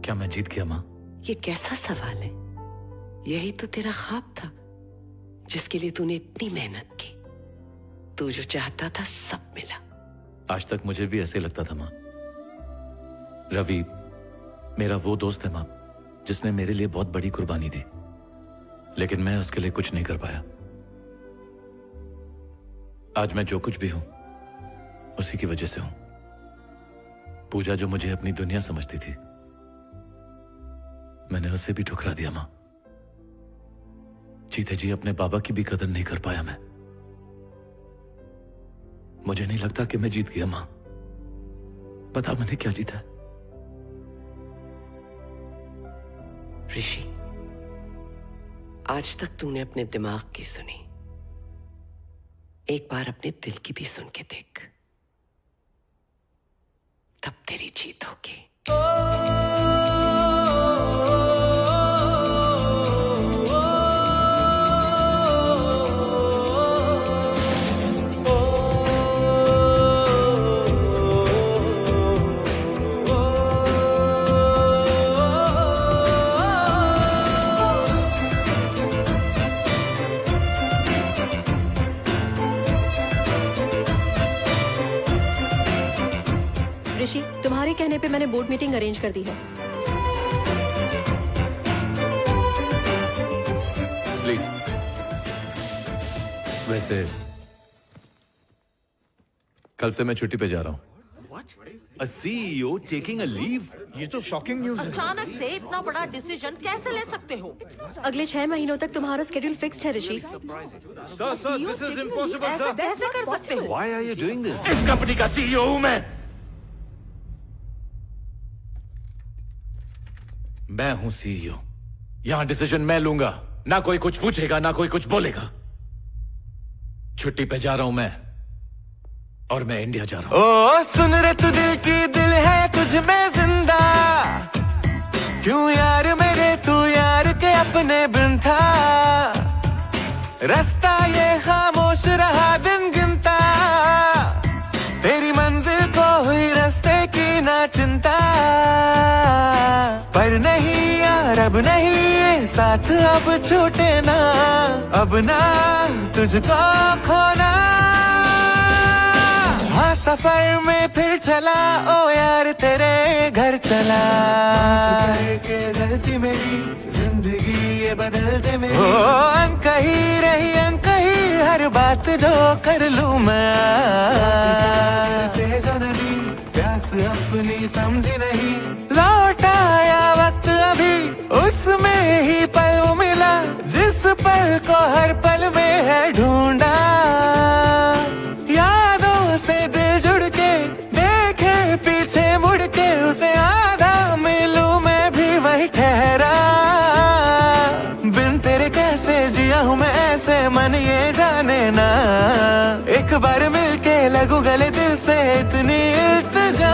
क्या मैं जीत गया माँ? ये कैसा सवाल है? यही तो तेरा ख्वाब था, जिसके लिए तूने इतनी मेहनत की। तू जो चाहता था सब मिला। आज तक मुझे भी ऐसे लगता था माँ। रवि मेरा वो दोस्त है माँ, जिसने मेरे लिए बहुत बड़ी कुर्बानी दी, लेकिन मैं उसके लिए कुछ नहीं कर पाया। आज मैं जो कुछ भी हूं उसी की वजह से हूं। पूजा जो मुझे अपनी दुनिया समझती थी, मैंने उसे भी ठुकरा दिया माँ। जीते जी अपने बाबा की भी कदर नहीं कर पाया मैं। मुझे नहीं लगता कि मैं जीत गया माँ। बता मैंने क्या जीता है? ऋषि, आज तक तूने अपने दिमाग की सुनी, एक बार अपने दिल की भी सुन के देख, तब तेरी जीत होगी। ऋषि, तुम्हारे कहने पे मैंने बोर्ड मीटिंग अरेंज कर दी है। प्लीज। वैसे कल से मैं छुट्टी पे जा रहा हूँ। A CEO taking a leave? ये तो शॉकिंग न्यूज़ है। अचानक से इतना बड़ा डिसीजन कैसे ले सकते हो? अगले 6 महीनों तक तुम्हारा शेड्यूल फिक्स्ड है ऋषि। Sir, this is impossible, sir. कैसे कर सकते हो? Why are you doing this? इस कंपनी का सीईओ हूं मैं हूं सीईओ। यहां डिसीजन मैं लूंगा, ना कोई कुछ पूछेगा, ना कोई कुछ बोलेगा। छुट्टी पे जा रहा हूं मैं, और मैं इंडिया जा रहा हूं। ओ सुन रे तू दिल की दिल है तुझ में जिंदा, क्यों यार मेरे तू यार के अपने बिन था। रास्ता ये खामोश रहा दिन गिनता, तेरी मंजिल को हुई रास्ते की ना चिंता। पर नहीं यार अब नहीं ये साथ अब छूटे ना, अब ना तुझको खोना। हाँ सफर में फिर चला ओ यार तेरे घर चला, के गलती मेरी जिंदगी ये बदल दे मेरी। ओ अनकही रही अनकही हर बात जो कर लूं मैं, से जो नदी प्यास अपनी समझी नहीं। लौटाया वक्त अभी उसमें ही पल मिला, जिस पल को हर पल में है ढूंढा। यादों से दिल जुड़ के देखे पीछे मुड़ के, उसे आधा मिलूं मैं मन ये जाने ना, एक बार मिलके लगू गले दिल से इतनी इल्तिजा।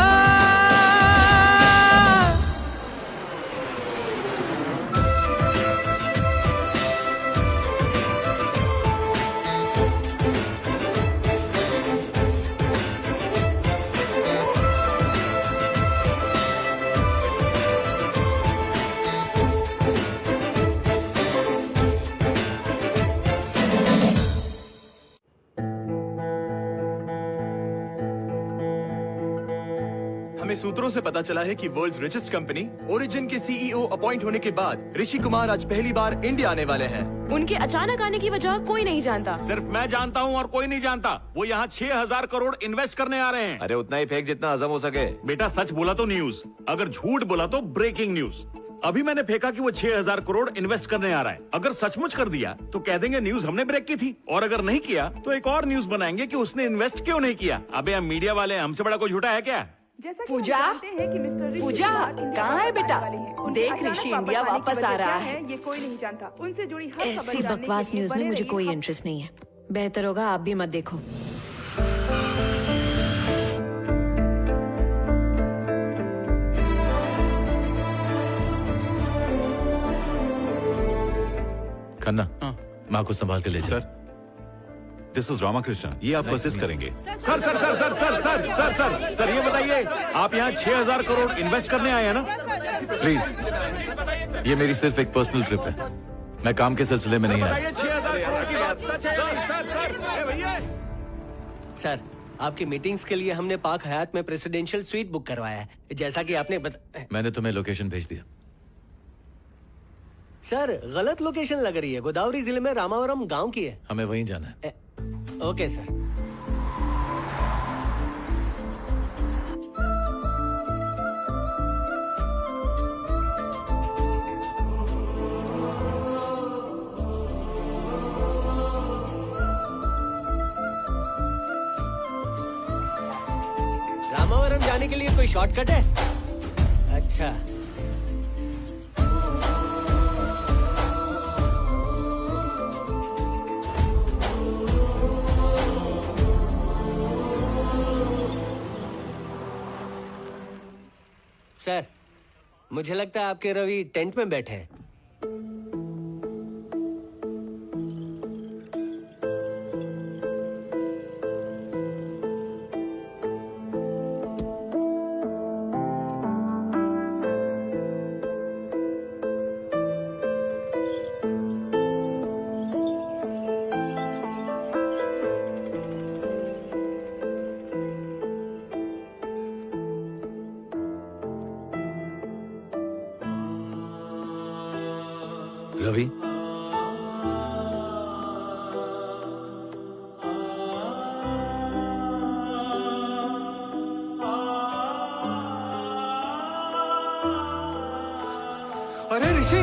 हमें सूत्रों से पता चला है कि वर्ल्ड्स रिचेस्ट कंपनी ओरिजिन के सीईओ अपॉइंट होने के बाद ऋषि कुमार आज पहली बार इंडिया आने वाले हैं। उनके अचानक आने की वजह कोई नहीं जानता। सिर्फ मैं जानता हूँ और कोई नहीं जानता। वो यहाँ 6,000 करोड़ इन्वेस्ट करने आ रहे हैं। अरे उतना ही फेंक जितना हजम हो सके। बेटा सच बोला तो न्यूज, अगर झूठ बोला तो ब्रेकिंग न्यूज। अभी मैंने फेंका कि वो 6,000 करोड़ इन्वेस्ट करने आ रहा है। अगर सचमुच कर दिया तो कह देंगे न्यूज हमने ब्रेक की थी, और अगर नहीं किया तो एक और न्यूज बनाएंगे कि उसने इन्वेस्ट क्यों नहीं किया। अबे हम मीडिया वाले हैं, हमसे बड़ा कोई झूठा है क्या? पूजा, पूजा कहाँ है बेटा? देख ऋषि इंडिया वापस आ रहा है। ये कोई नहीं जानता। उनसे जुड़ी हर खबर ऐसी जानने बकवास के लिए न्यूज में बने मुझे रहिए कोई हम- इंटरेस्ट नहीं है। बेहतर होगा आप भी मत देखो। खन्ना, माँ को संभाल के ले जा। सर, दिस इज रामाकृष्ण, ये आपको असिस्ट करेंगे। Sir sir sir sir sir sir sir sir sir ये बताइए, आप यहाँ 6,000 करोड़ इन्वेस्ट करने आए हैं ना? प्लीज, ये मेरी सिर्फ एक पर्सनल ट्रिप है, मैं काम के सिलसिले में नहीं आया। बताइए 6,000 करोड़ की बात सच है या नहीं? सर सर भैया। सर, आपकी मीटिंग्स के लिए हमने पाक हयात में प्रेसिडेंशियल स्वीट बुक करवाया है, जैसा कि आपने मैंने तुम्हें लोकेशन भेज दिया। सर, गलत लोकेशन लग रही है। गोदावरी जिले में रामावरम गांव की है। हमें वहीं जाना है। Okay sir. रामावरम जाने के लिए कोई शॉर्टकट है? अच्छा, सर, मुझे लगता है आपके रवि टेंट में बैठे हैं। रवि, अरे ऋषि,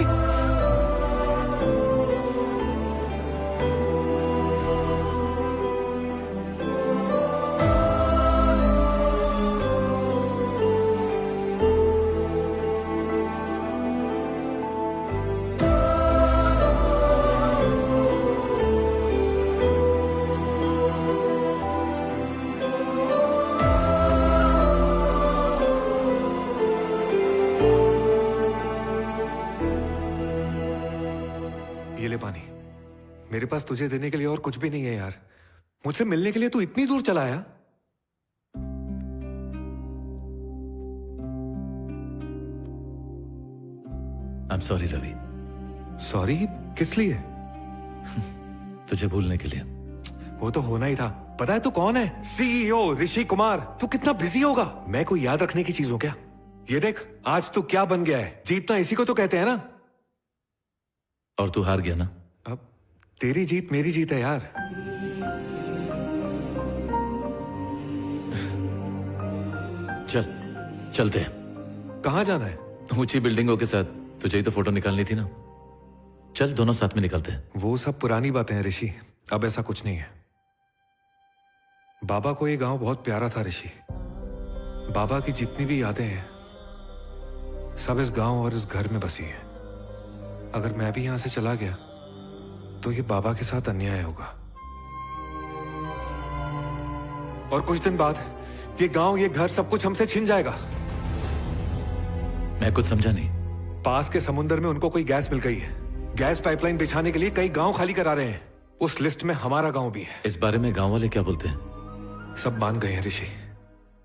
ये ले पानी। मेरे पास तुझे देने के लिए और कुछ भी नहीं है यार। मुझसे मिलने के लिए तू इतनी दूर चला आया? I am sorry Ravi. Sorry किस लिए? तुझे भूलने के लिए। वो तो होना ही था। पता है तू कौन है? सीईओ ऋषि कुमार। तू कितना बिजी होगा। मैं कोई याद रखने की चीज हूं क्या? ये देख आज तू क्या बन गया है। जीतना इसी को तो कहते हैं ना। और तू हार गया ना। अब तेरी जीत मेरी जीत है यार। चल चलते हैं। कहाँ जाना है? ऊंची बिल्डिंगों के साथ तुझे ही तो फोटो निकालनी थी ना। चल दोनों साथ में निकलते हैं। वो सब पुरानी बातें हैं ऋषि, अब ऐसा कुछ नहीं है। बाबा को ये गांव बहुत प्यारा था ऋषि। बाबा की जितनी भी यादें हैं सब इस गांव और इस घर में बसी हैं। अगर मैं भी यहां से चला गया तो ये बाबा के साथ अन्याय होगा। और कुछ दिन बाद ये गांव, ये घर, सब कुछ हमसे छिन जाएगा। मैं कुछ समझा नहीं। पास के समुद्र में उनको कोई गैस मिल गई है। गैस पाइपलाइन बिछाने के लिए कई गांव खाली करा रहे हैं। उस लिस्ट में हमारा गांव भी है। इस बारे में गांव वाले क्या बोलते हैं? सब मान गए हैं ऋषि।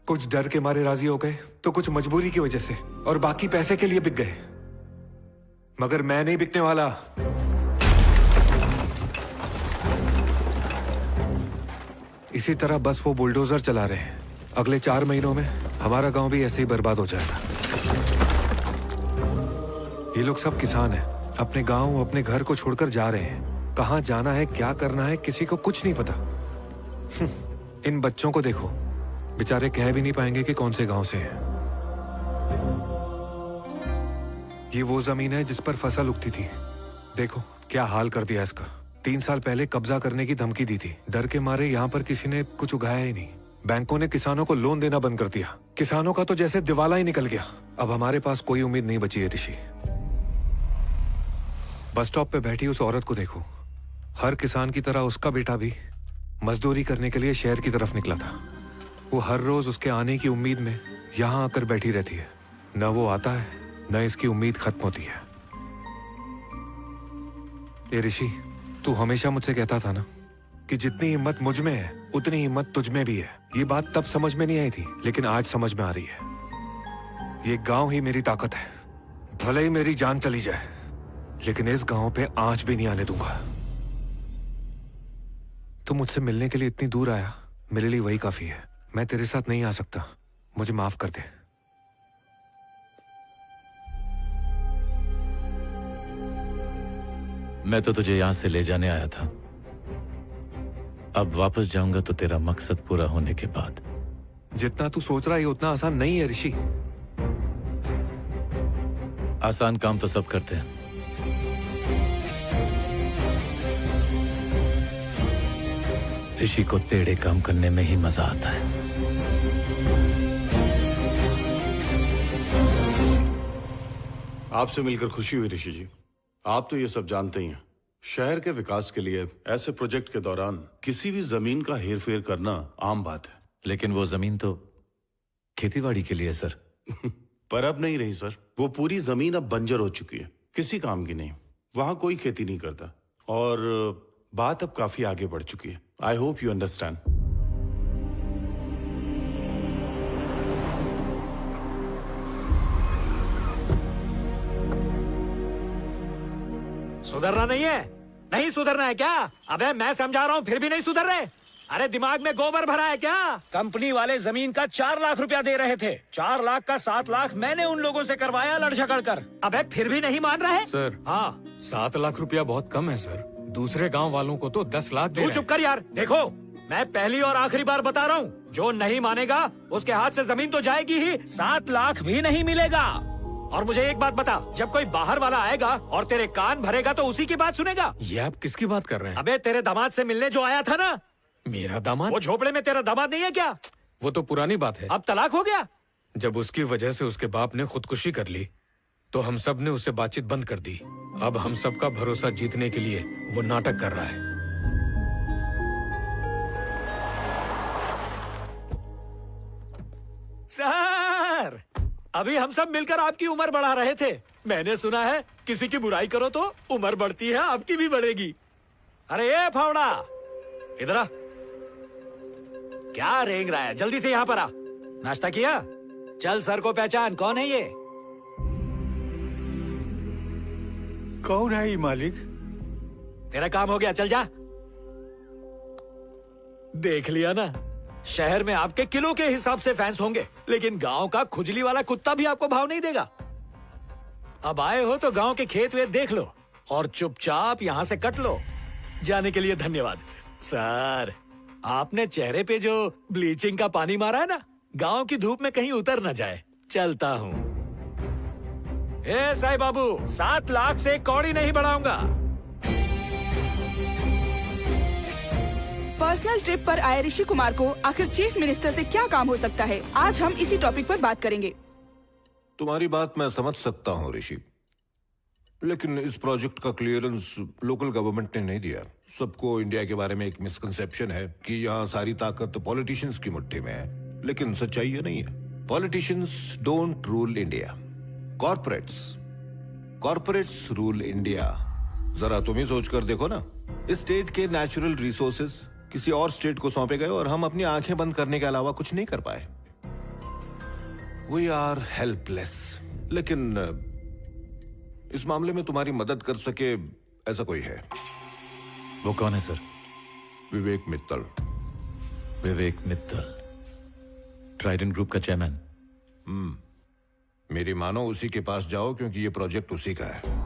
कुछ डर के मारे राजी हो गए, तो कुछ मजबूरी की वजह से, और बाकी पैसे के लिए बिक गए। मगर मैं नहीं बिकने वाला। इसी तरह बस वो बुलडोजर चला रहे हैं। अगले 4 महीनों में हमारा गांव भी ऐसे ही बर्बाद हो जाएगा। ये लोग सब किसान हैं, अपने गांव, अपने घर को छोड़कर जा रहे हैं। कहां जाना है, क्या करना है, किसी को कुछ नहीं पता। इन बच्चों को देखो, बेचारे कह भी नहीं पाएंगे कि कौन से गांव से हैं। ये वो जमीन है जिस पर फसल उगती थी। देखो क्या हाल कर दिया इसका। 3 साल पहले कब्जा करने की धमकी दी थी। डर के मारे यहाँ पर किसी ने कुछ उगाया ही नहीं। बैंकों ने किसानों को लोन देना बंद कर दिया। किसानों का तो जैसे दिवाला ही निकल गया। अब हमारे पास कोई उम्मीद नहीं बची है ऋषि। बस स्टॉप पे बैठी उस औरत को देखो। हर किसान की तरह उसका बेटा भी मजदूरी करने के लिए शहर की तरफ निकला था। वो हर रोज उसके आने की उम्मीद में यहाँ आकर बैठी रहती है। न वो आता है, न इसकी उम्मीद खत्म होती है। ये ऋषि, तू हमेशा मुझसे कहता था ना कि जितनी हिम्मत मुझ में है उतनी हिम्मत तुझ में भी है। ये बात तब समझ में नहीं आई थी, लेकिन आज समझ में आ रही है। ये गांव ही मेरी ताकत है। भले ही मेरी जान चली जाए, लेकिन इस गांव पे आंच भी नहीं आने दूंगा। तू मुझसे मिलने के लिए इतनी दूर आया, मेरे लिए वही काफी है। मैं तेरे साथ नहीं आ सकता, मुझे माफ कर दे। मैं तो तुझे यहां से ले जाने आया था। अब वापस जाऊंगा तो तेरा मकसद पूरा होने के बाद। जितना तू सोच रहा है उतना आसान नहीं है ऋषि। आसान काम तो सब करते हैं। ऋषि को टेढ़े काम करने में ही मजा आता है। आपसे मिलकर खुशी हुई ऋषि जी। आप तो ये सब जानते ही हैं। शहर के विकास के लिए ऐसे प्रोजेक्ट के दौरान किसी भी जमीन का हेरफेर करना आम बात है। लेकिन वो जमीन तो खेतीबाड़ी के लिए सर। पर अब नहीं रही सर। वो पूरी जमीन अब बंजर हो चुकी है, किसी काम की नहीं। वहां कोई खेती नहीं करता और बात अब काफी आगे बढ़ चुकी है। I hope you understand. सुधरना नहीं है? नहीं सुधरना है क्या? अबे मैं समझा रहा हूँ फिर भी नहीं सुधर रहे। अरे दिमाग में गोबर भरा है क्या? कंपनी वाले जमीन का 4 लाख रुपया दे रहे थे। 4 लाख का 7 लाख मैंने उन लोगों से करवाया लड़झगड़ कर। अबे फिर भी नहीं मान रहे? सर, हाँ 7 लाख रुपया बहुत कम है सर। दूसरे गांव वालों को तो 10 लाख दे तू रहे चुप कर यार। देखो मैं पहली और आखिरी बार बता रहा हूँ, जो नहीं मानेगा उसके हाथ से जमीन तो जाएगी ही, 7 लाख भी नहीं मिलेगा। और मुझे एक बात बता, जब कोई बाहर वाला आएगा और तेरे कान भरेगा तो उसी की बात सुनेगा? ये आप किसकी बात कर रहे हैं? अबे तेरे दामाद से मिलने जो आया था ना। मेरा दामाद? वो झोपड़े में तेरा दामाद नहीं है क्या? वो तो पुरानी बात है। अब तलाक हो गया? जब उसकी वजह से उसके बाप ने खुदकुशी कर ली तो हम सब ने उससे बातचीत बंद कर दी। अब हम सबका भरोसा जीतने के लिए वो नाटक कर रहा है। सर, अभी हम सब मिलकर आपकी उम्र बढ़ा रहे थे। मैंने सुना है किसी की बुराई करो तो उम्र बढ़ती है, आपकी भी बढ़ेगी। अरे ये फावड़ा, इधर आ। क्या रेंग रहा है? जल्दी से यहाँ पर आ। नाश्ता किया? चल सर को पहचान, कौन है ये? कौन है ये मालिक? तेरा काम हो गया, चल जा। देख लिया ना, शहर में आपके किलो के हिसाब से फैंस होंगे, लेकिन गांव का खुजली वाला कुत्ता भी आपको भाव नहीं देगा। अब आए हो तो गांव के खेत वेत देख लो और चुपचाप यहां से कट लो। जाने के लिए धन्यवाद। सर, आपने चेहरे पे जो ब्लीचिंग का पानी मारा है ना, गांव की धूप में कहीं उतर न जाए। चलता हूं। ए साई बाबू, 7 लाख से कौड़ी नहीं बढ़ाऊंगा। पर्सनल ट्रिप पर आए ऋषि कुमार को आखिर चीफ मिनिस्टर से क्या काम हो सकता है? आज हम इसी टॉपिक पर बात करेंगे। तुम्हारी बात मैं समझ सकता हूँ ऋषि, लेकिन इस प्रोजेक्ट का क्लियरेंस लोकल गवर्नमेंट ने नहीं दिया। सबको इंडिया के बारे में एक मिसकंसेप्शन है कि यहाँ सारी ताकत पॉलिटिशियंस की मुट्ठी में है, लेकिन सच्चाई ये नहीं है। Politicians don't rule India, corporates rule India. जरा तुम ही सोच कर देखो ना, इस स्टेट के नेचुरल रिसोर्सेज किसी और स्टेट को सौंपे गए और हम अपनी आंखें बंद करने के अलावा कुछ नहीं कर पाए। We are helpless. लेकिन इस मामले में तुम्हारी मदद कर सके ऐसा कोई है। वो कौन है सर? विवेक मित्तल। विवेक मित्तल, ट्राइडेंट ग्रुप का चेयरमैन। मेरी मानो उसी के पास जाओ, क्योंकि ये प्रोजेक्ट उसी का है।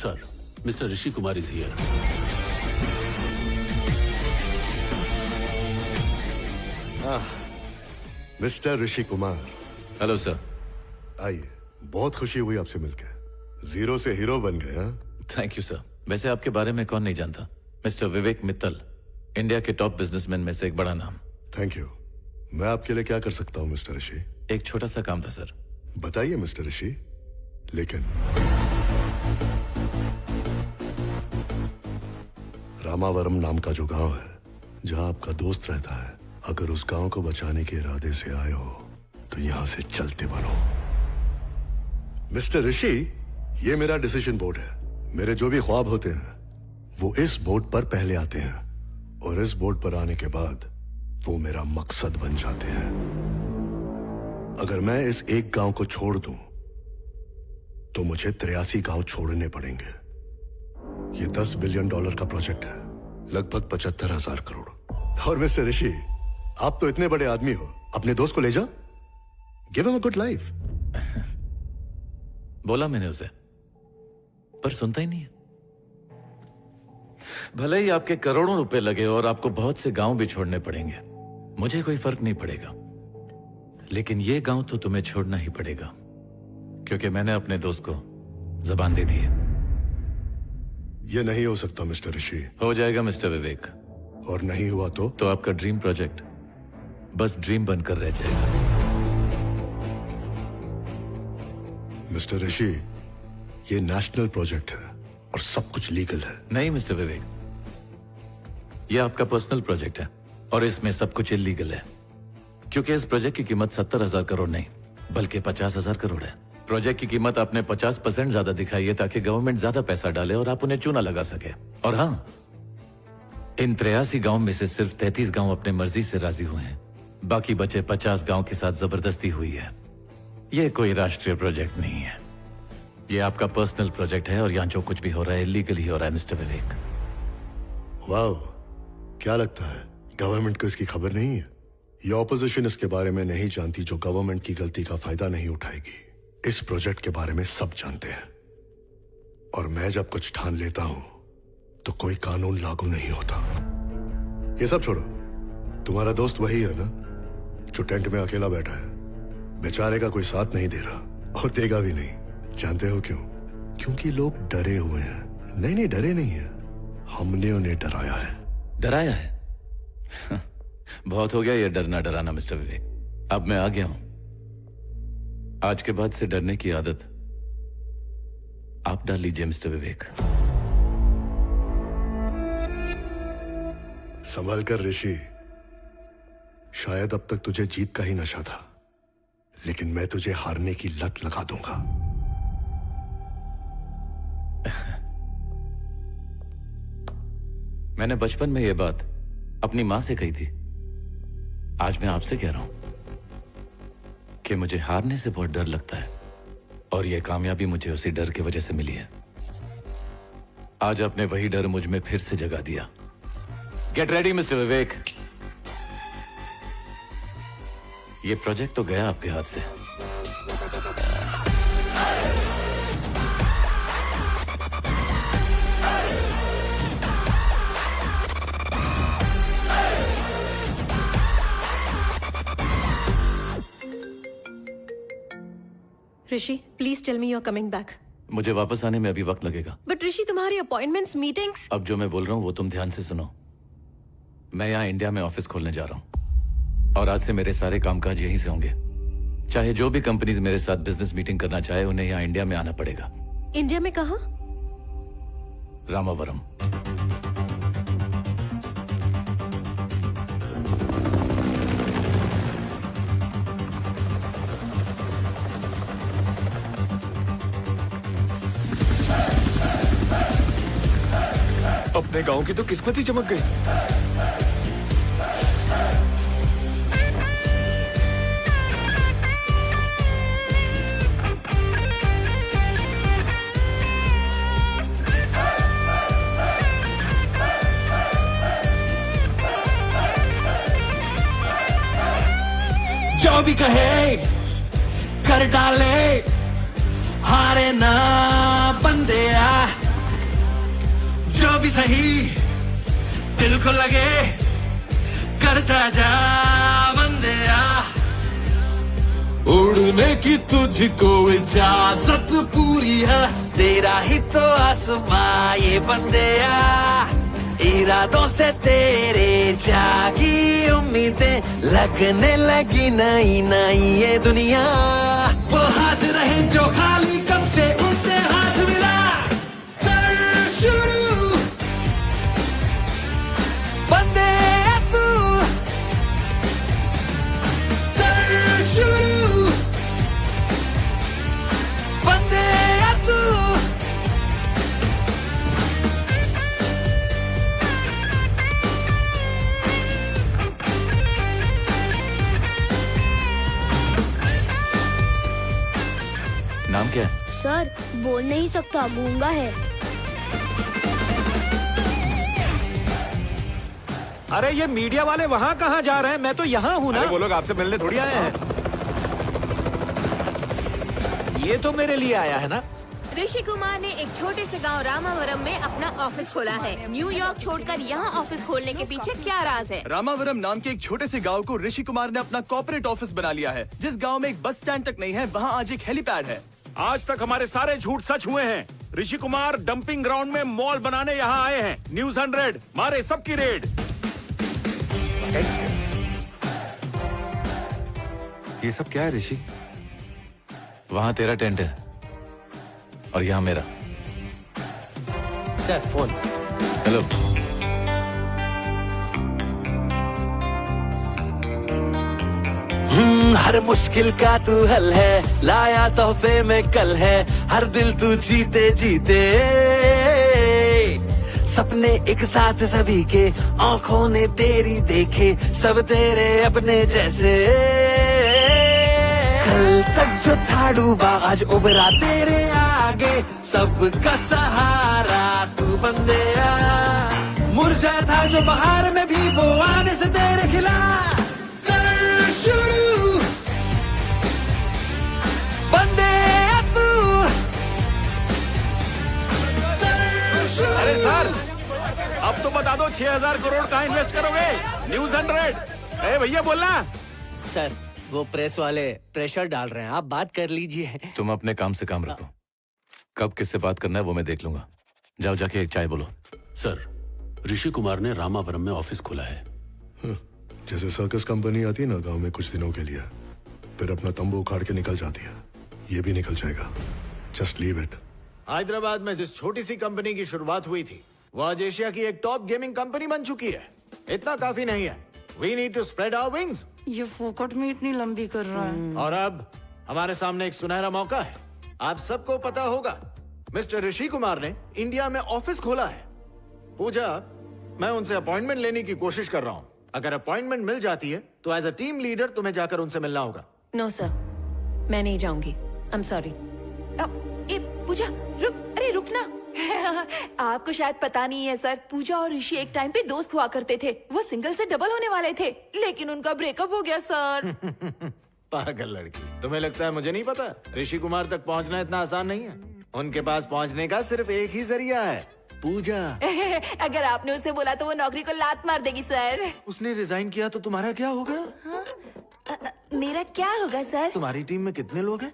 Sir, Mr. Rishi Kumar is here. Mister Rishi Kumar. Hello sir. आइए, बहुत खुशी हुई आपसे मिलकर। जीरो से हीरो बन गए। हाँ, थैंक यू सर। वैसे आपके बारे में कौन नहीं जानता? मिस्टर विवेक मित्तल, इंडिया के टॉप बिजनेसमैन में से एक बड़ा नाम। Thank you. मैं आपके लिए क्या कर सकता हूँ मिस्टर ऋषि? एक छोटा सा काम था सर। बताइए मिस्टर ऋषि। लेकिन रामावरम नाम का जो गांव है जहां आपका दोस्त रहता है, अगर उस गांव को बचाने के इरादे से आए हो तो यहां से चलते बनो। मिस्टर ऋषि, ये मेरा डिसीजन बोर्ड है। मेरे जो भी ख्वाब होते हैं वो इस बोर्ड पर पहले आते हैं, और इस बोर्ड पर आने के बाद वो मेरा मकसद बन जाते हैं। अगर मैं इस एक गांव को छोड़ दूं तो मुझे 83 गांव छोड़ने पड़ेंगे। ये $10 बिलियन का प्रोजेक्ट है, लगभग 75,000 करोड़। और मिस्टर ऋषि, आप तो इतने बड़े आदमी हो, अपने दोस्त को ले जाओ, give him a good life. बोला मैंने उसे, पर सुनता ही नहीं है। भले ही आपके करोड़ों रुपए लगे और आपको बहुत से गांव भी छोड़ने पड़ेंगे, मुझे कोई फर्क नहीं पड़ेगा। लेकिन ये गांव तो तुम्हें छोड़ना ही पड़ेगा, क्योंकि मैंने अपने दोस्त को जबान दे दी है। ये नहीं हो सकता मिस्टर ऋषि। हो जाएगा मिस्टर विवेक। और नहीं हुआ तो आपका ड्रीम प्रोजेक्ट बस ड्रीम बनकर रह जाएगा। मिस्टर ऋषि, ये नेशनल प्रोजेक्ट है और सब कुछ लीगल है। नहीं मिस्टर विवेक, ये आपका पर्सनल प्रोजेक्ट है और इसमें सब कुछ इलीगल है, क्योंकि इस प्रोजेक्ट की कीमत 70,000 करोड़ नहीं बल्कि 50,000 करोड़ है। प्रोजेक्ट की कीमत आपने 50% ज्यादा दिखाई है ताकि गवर्नमेंट ज्यादा पैसा डाले और आप उन्हें चूना लगा सके। और हाँ, इन 83 गांव में से सिर्फ 33 गांव अपने मर्जी से राजी हुए हैं, बाकी बचे 50 गांव के साथ जबरदस्ती हुई है। ये कोई राष्ट्रीय प्रोजेक्ट नहीं है, ये आपका पर्सनल प्रोजेक्ट है और यहाँ जो कुछ भी हो रहा है इलीगल ही हो रहा है मिस्टर विवेक। वाह, क्या लगता है गवर्नमेंट को इसकी खबर नहीं है? ये ऑपोजिशन इसके बारे में नहीं जानती, जो गवर्नमेंट की गलती का फायदा नहीं उठाएगी। इस प्रोजेक्ट के बारे में सब जानते हैं, और मैं जब कुछ ठान लेता हूं तो कोई कानून लागू नहीं होता। ये सब छोड़ो, तुम्हारा दोस्त वही है ना जो टेंट में अकेला बैठा है? बेचारे का कोई साथ नहीं दे रहा और देगा भी नहीं। जानते हो क्यों? क्योंकि लोग डरे हुए हैं। नहीं, डरे नहीं है, हमने उन्हें डराया है। डराया है? बहुत हो गया ये डरना डराना मिस्टर विवेक। अब मैं आ गया हूं। आज के बाद से डरने की आदत आप डाल लीजिए मिस्टर विवेक। संभल कर ऋषि, शायद अब तक तुझे जीत का ही नशा था, लेकिन मैं तुझे हारने की लत लगा दूंगा। मैंने बचपन में ये बात अपनी मां से कही थी। आज मैं आपसे कह रहा हूं कि मुझे हारने से बहुत डर लगता है, और यह कामयाबी मुझे उसी डर की वजह से मिली है। आज आपने वही डर मुझ में फिर से जगा दिया। Get ready mister Vivek. ये प्रोजेक्ट तो गया आपके हाथ से। Rishi please tell me you are coming back. मुझे वापस आने में अभी वक्त लगेगा। बट ऋषि तुम्हारी अपॉइंटमेंट्स मीटिंग। अब जो मैं बोल रहा हूँ वो तुम ध्यान से सुनो। मैं यहाँ इंडिया में ऑफिस खोलने जा रहा हूँ और आज से मेरे सारे कामकाज यहीं से होंगे। चाहे जो भी कंपनीज मेरे साथ बिजनेस मीटिंग करना चाहे उन्हें यहाँ इंडिया में आना पड़ेगा। इंडिया में कहाँ? रामावरम। अपने गांव की तो किस्मत ही चमक गई। जो भी कहे कर डाले, हारे ना बंदे आ। जो भी सही दिल को लगे, करता जा बंदे आ। उड़ने की तुझको इजाजत पूरी है, तेरा ही तो आसमां ये बंदे आ। इरादों से तेरे जागी उम्मीदें, लगने लगी नई नई ये दुनिया। वो हाथ रहे जो खाली कब से उनसे हाथ मिला। कर शुरू बंदे तू, कर शुरू बंदे तू। नाम क्या है? सर बोल नहीं सकता, गूंगा है। अरे ये मीडिया वाले वहाँ कहाँ जा रहे हैं? मैं तो यहाँ हूँ ना। वो लोग आपसे मिलने थोड़ी आए हैं। ये तो मेरे लिए आया है ना। ऋषि कुमार ने एक छोटे से गांव रामावरम में अपना ऑफिस खोला है। न्यूयॉर्क छोड़कर यहाँ ऑफिस खोलने के पीछे क्या राज है? रामावरम नाम के एक छोटे से गांव को ऋषि कुमार ने अपना कॉर्पोरेट ऑफिस बना लिया है। जिस गांव में एक बस स्टैंड तक नहीं है, वहाँ आज एक हेलीपैड है। आज तक हमारे सारे झूठ सच हुए हैं। ऋषि कुमार डंपिंग ग्राउंड में मॉल बनाने यहाँ आए हैं। न्यूज़ 100 मारे सबकी रेड। ये सब क्या है ऋषि? वहाँ तेरा टेंट है और यहाँ मेरा। Sir phone. हेलो। हर मुश्किल का तू हल है, लाया तोहफे में कल है। हर दिल तू जीते जीते, सपने एक साथ सभी के, आंखों ने तेरी देखे, सब तेरे अपने जैसे। कल तक जो था डूबा आज उभरा तेरे आगे, सबका सहारा तू बंदे आ। मुरझा था जो बहार में भी वो आने से तेरे खिला। कर शुरू बंदे तू। अरे सर, अब तो बता दो 6000 करोड़ कहाँ इन्वेस्ट करोगे? न्यूज़ 100। अरे भैया बोलना। सर वो प्रेस वाले प्रेशर डाल रहे हैं, आप बात कर लीजिए। तुम अपने काम से काम रखो। कब किससे बात करना है वो मैं देख लूंगा। जाओ जाके एक चाय बोलो। सर, ऋषि कुमार ने रामावरम में ऑफिस खोला है। जैसे सर्कस कंपनी आती है ना गांव में कुछ दिनों के लिए, फिर अपना तंबू उखाड़ के निकल जाती है, ये भी निकल जाएगा। Just leave it. हैदराबाद में जिस छोटी सी कंपनी की शुरुआत हुई थी, वो आज एशिया की एक टॉप गेमिंग कंपनी बन चुकी है। इतना काफी नहीं है। We need to spread our wings। ये फोकट में इतनी लंबी कर रहा है। और अब हमारे सामने एक सुनहरा मौका है। आप सबको पता होगा, मिस्टर ऋषि कुमार ने इंडिया में ऑफिस खोला है। पूजा, मैं उनसे अपॉइंटमेंट लेने की कोशिश कर रहा हूँ। अगर अपॉइंटमेंट मिल जाती है तो एज अ टीम लीडर तुम्हें जाकर उनसे मिलना होगा। नो सर, मैं नहीं जाऊंगी। आई एम सॉरी। पूजा रुक, अरे रुक ना। आपको शायद पता नहीं है सर, पूजा और ऋषि एक टाइम पे दोस्त हुआ करते थे। वो सिंगल से डबल होने वाले थे, लेकिन उनका ब्रेकअप हो गया सर। पागल लड़की, तुम्हें लगता है मुझे नहीं पता? ऋषि कुमार तक पहुंचना इतना आसान नहीं है। उनके पास पहुंचने का सिर्फ एक ही जरिया है, पूजा। अगर आपने उसे बोला तो वो नौकरी को लात मार देगी सर। उसने रिजाइन किया तो तुम्हारा क्या होगा? मेरा क्या होगा सर? तुम्हारी टीम में कितने लोग हैं?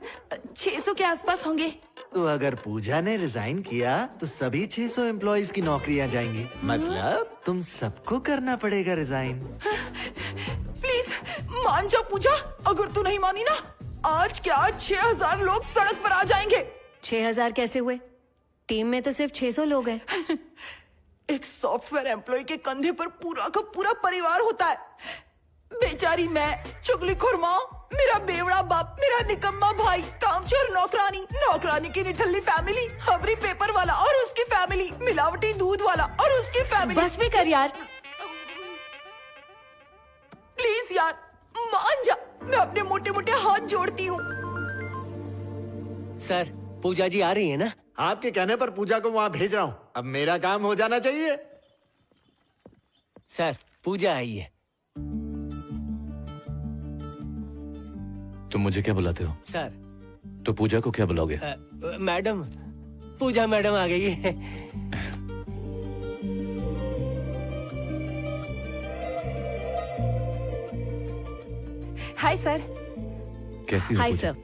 600 के आसपास होंगे। तो अगर पूजा ने रिजाइन किया तो सभी 600 एम्प्लॉइज की नौकरियां जाएंगी। मतलब तुम सबको करना पड़ेगा रिजाइन। प्लीज मान जा पूजा, अगर तू नहीं मानी ना, आज क्या 6000 लोग सड़क पर आ जाएंगे। 6000 कैसे हुए? टीम में तो सिर्फ 600 लोग हैं। एक सॉफ्टवेयर एम्प्लॉय के कंधे पर पूरा का पूरा परिवार होता है। बेचारी मैं, चुगलीखोर माँ, मेरा बेवड़ा बाप, मेरा निकम्मा भाई, कामचोर नौकरानी, नौकरानी की निठल्ली फैमिली, खबरी पेपर वाला और उसकी फैमिली, मिलावटी दूध वाला और उसकी फैमिली। बस भी कर यार। प्लीज यार मान जा, मैं अपने मोटे मोटे हाथ जोड़ती हूँ। सर, पूजा जी आ रही है ना? आपके कहने पर पूजा को वहाँ भेज रहा हूँ। अब मेरा काम हो जाना चाहिए। सर, पूजा आई है। तुम मुझे क्या बुलाते हो? सर। तो पूजा को क्या बुलाओगे? मैडम, पूजा मैडम आ गई है। Hi sir. कैसी हो? Hi sir,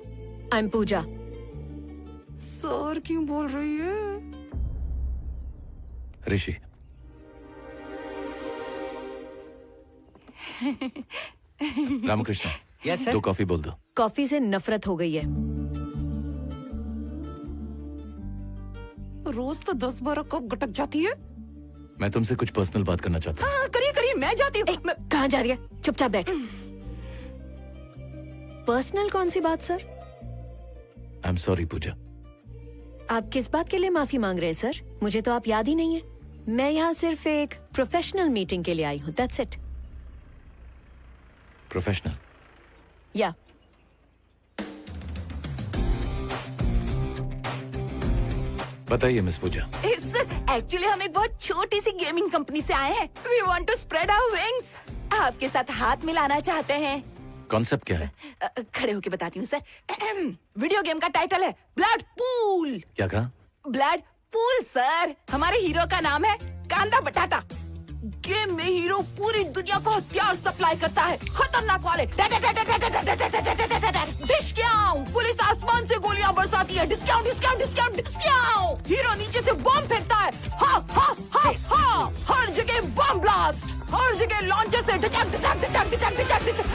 I am Pooja. Sir क्यों बोल रही है? Rishi. Ramakrishna. Yes sir. 2 coffee बोल दो। कॉफी से नफरत हो गई है। रोज तो 10-12 कप गटक जाती है। मैं तुमसे कुछ पर्सनल बात करना चाहता हूँ। हाँ करिए करिए, मैं जाती हूँ। कहाँ जा रही है? चुपचाप बैठ। पर्सनल कौन सी बात सर? आई एम सॉरी पूजा। आप किस बात के लिए माफी मांग रहे हैं सर? मुझे तो आप याद ही नहीं है। मैं यहाँ सिर्फ एक प्रोफेशनल मीटिंग के लिए आई हूँ, दैट्स इट। प्रोफेशनल? या। बताइए मिस पूजा। एक्चुअली हम एक बहुत छोटी सी गेमिंग कंपनी से आए हैं। We want to spread our wings। आपके साथ हाथ मिलाना चाहते हैं। कॉन्सेप्ट क्या है? खड़े होके बताती हूँ सर। वीडियो गेम का टाइटल है ब्लड पूल। क्या कहा? Blood pool sir. हमारे हीरो का नाम है कांदा बटाटा। गेम में हीरो पूरी दुनिया को हथियार सप्लाई करता है, खतरनाक वाले। डिस्काउंट। पुलिस आसमान से गोलियां बरसाती है। Discount discount discount discount. Hero नीचे से बम फेंकता है। हा हा हा हा। हर जगह बम ब्लास्ट, हर जगह लॉन्चर से डिचक डिचक डिचक डिचक डिचक डिचक।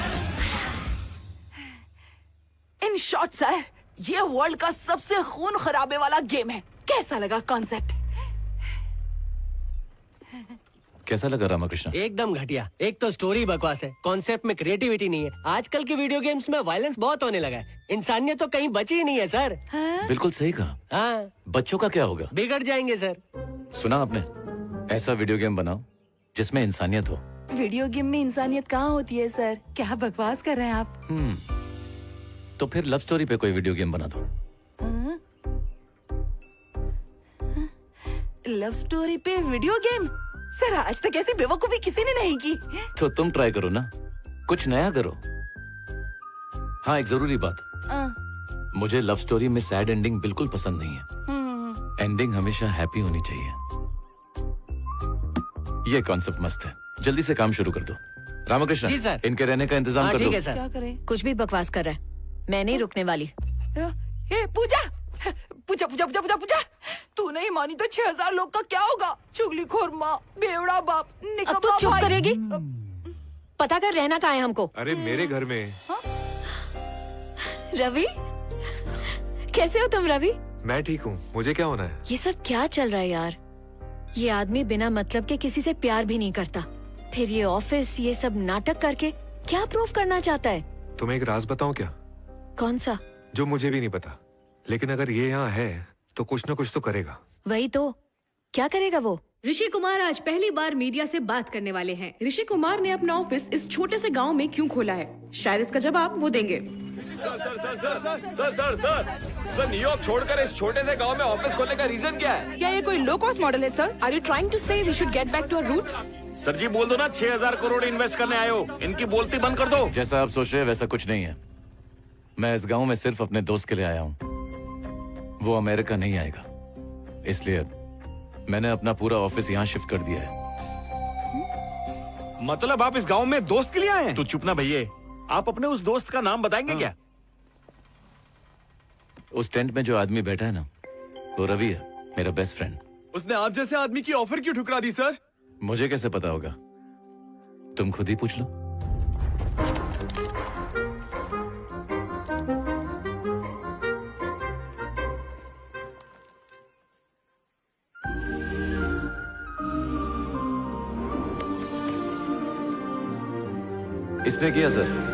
इन शॉर्ट सर, ये वर्ल्ड का सबसे खून खराबे वाला गेम है। कैसा लगा कॉन्सेप्ट? कैसा लगा रामकृष्ण? एकदम घटिया। एक तो स्टोरी बकवास है, कॉन्सेप्ट में क्रिएटिविटी नहीं है। आजकल के वीडियो गेम्स में वायलेंस बहुत होने लगा है। इंसानियत तो कहीं बची ही नहीं है सर। बिल्कुल सही कहा। हाँ। बच्चों का क्या होगा? बिगड़ जाएंगे सर। सुना आपने? ऐसा वीडियो गेम बनाओ जिसमें इंसानियत हो। वीडियो गेम में इंसानियत कहाँ होती है सर? क्या बकवास कर रहे हैं आप? तो फिर लव स्टोरी पे कोई वीडियो गेम बना दो। लव स्टोरी पे वीडियो गेम? सर आज तक ऐसी बेवकूफी किसी ने नहीं की। तो तुम ट्राई करो ना, कुछ नया करो। हाँ, एक जरूरी बात। मुझे लव स्टोरी में सैड एंडिंग बिल्कुल पसंद नहीं है। एंडिंग हमेशा हैप्पी होनी चाहिए। ये कॉन्सेप्ट मस्त है। जल्दी से काम शुरू कर दो। रामकृष्ण जी सर। इनके रहने का इंतजाम कर दो। क्या करें? कुछ भी बकवास कर रहा है, मैं नहीं रुकने वाली। पूजा पूजा पूजा पूजा पूजा पूजा, तू नहीं मानी तो 6000 लोग का क्या होगा? चुगलीखोर माँ, बेवड़ा बाप, निकम्मा अब तू चुप भाई। करेगी? पता कर रहना कहाँ है हमको। अरे मेरे घर में। रवि, कैसे हो तुम रवि? मैं ठीक हूँ, मुझे क्या होना है? ये सब क्या चल रहा है यार? ये आदमी बिना मतलब के किसी से प्यार भी नहीं करता, फिर ये ऑफिस, ये सब नाटक करके क्या प्रूव करना चाहता है? तुम्हें एक राज बताऊं क्या? कौन सा? जो मुझे भी नहीं पता, लेकिन अगर ये यहाँ है तो कुछ न कुछ तो करेगा। वही तो, क्या करेगा वो? ऋषि कुमार आज पहली बार मीडिया से बात करने वाले हैं। ऋषि कुमार ने अपना ऑफिस इस छोटे से गांव में क्यों खोला है, शायद इसका जवाब वो देंगे। सर न्यूयॉर्क छोड़कर इस छोटे से गांव में ऑफिस खोलने का रीजन क्या है? क्या ये कोई लो कॉस्ट मॉडल है sir? Are you trying to say we should get back to our roots? Sir ji बोल दो ना, 6000 करोड़ इन्वेस्ट करने आए हो, इनकी बोलती बंद कर दो। जैसा आप सोच रहे हैं वैसा कुछ नहीं है। मैं इस गांव में सिर्फ अपने दोस्त के लिए आया हूँ। वो अमेरिका नहीं आएगा, इसलिए मैंने अपना पूरा ऑफिस यहाँ शिफ्ट कर दिया है। मतलब आप इस गांव में दोस्त के लिए आए हैं? तू चुप ना भैया, आप अपने उस दोस्त का नाम बताएंगे क्या? उस टेंट में जो आदमी बैठा है ना, वो रवि है, मेरा बेस्ट फ्रेंड। उसने आप जैसे आदमी की ऑफर क्यों ठुकरा दी सर? मुझे कैसे पता होगा? तुम खुद ही पूछ लो। इसने किया सर।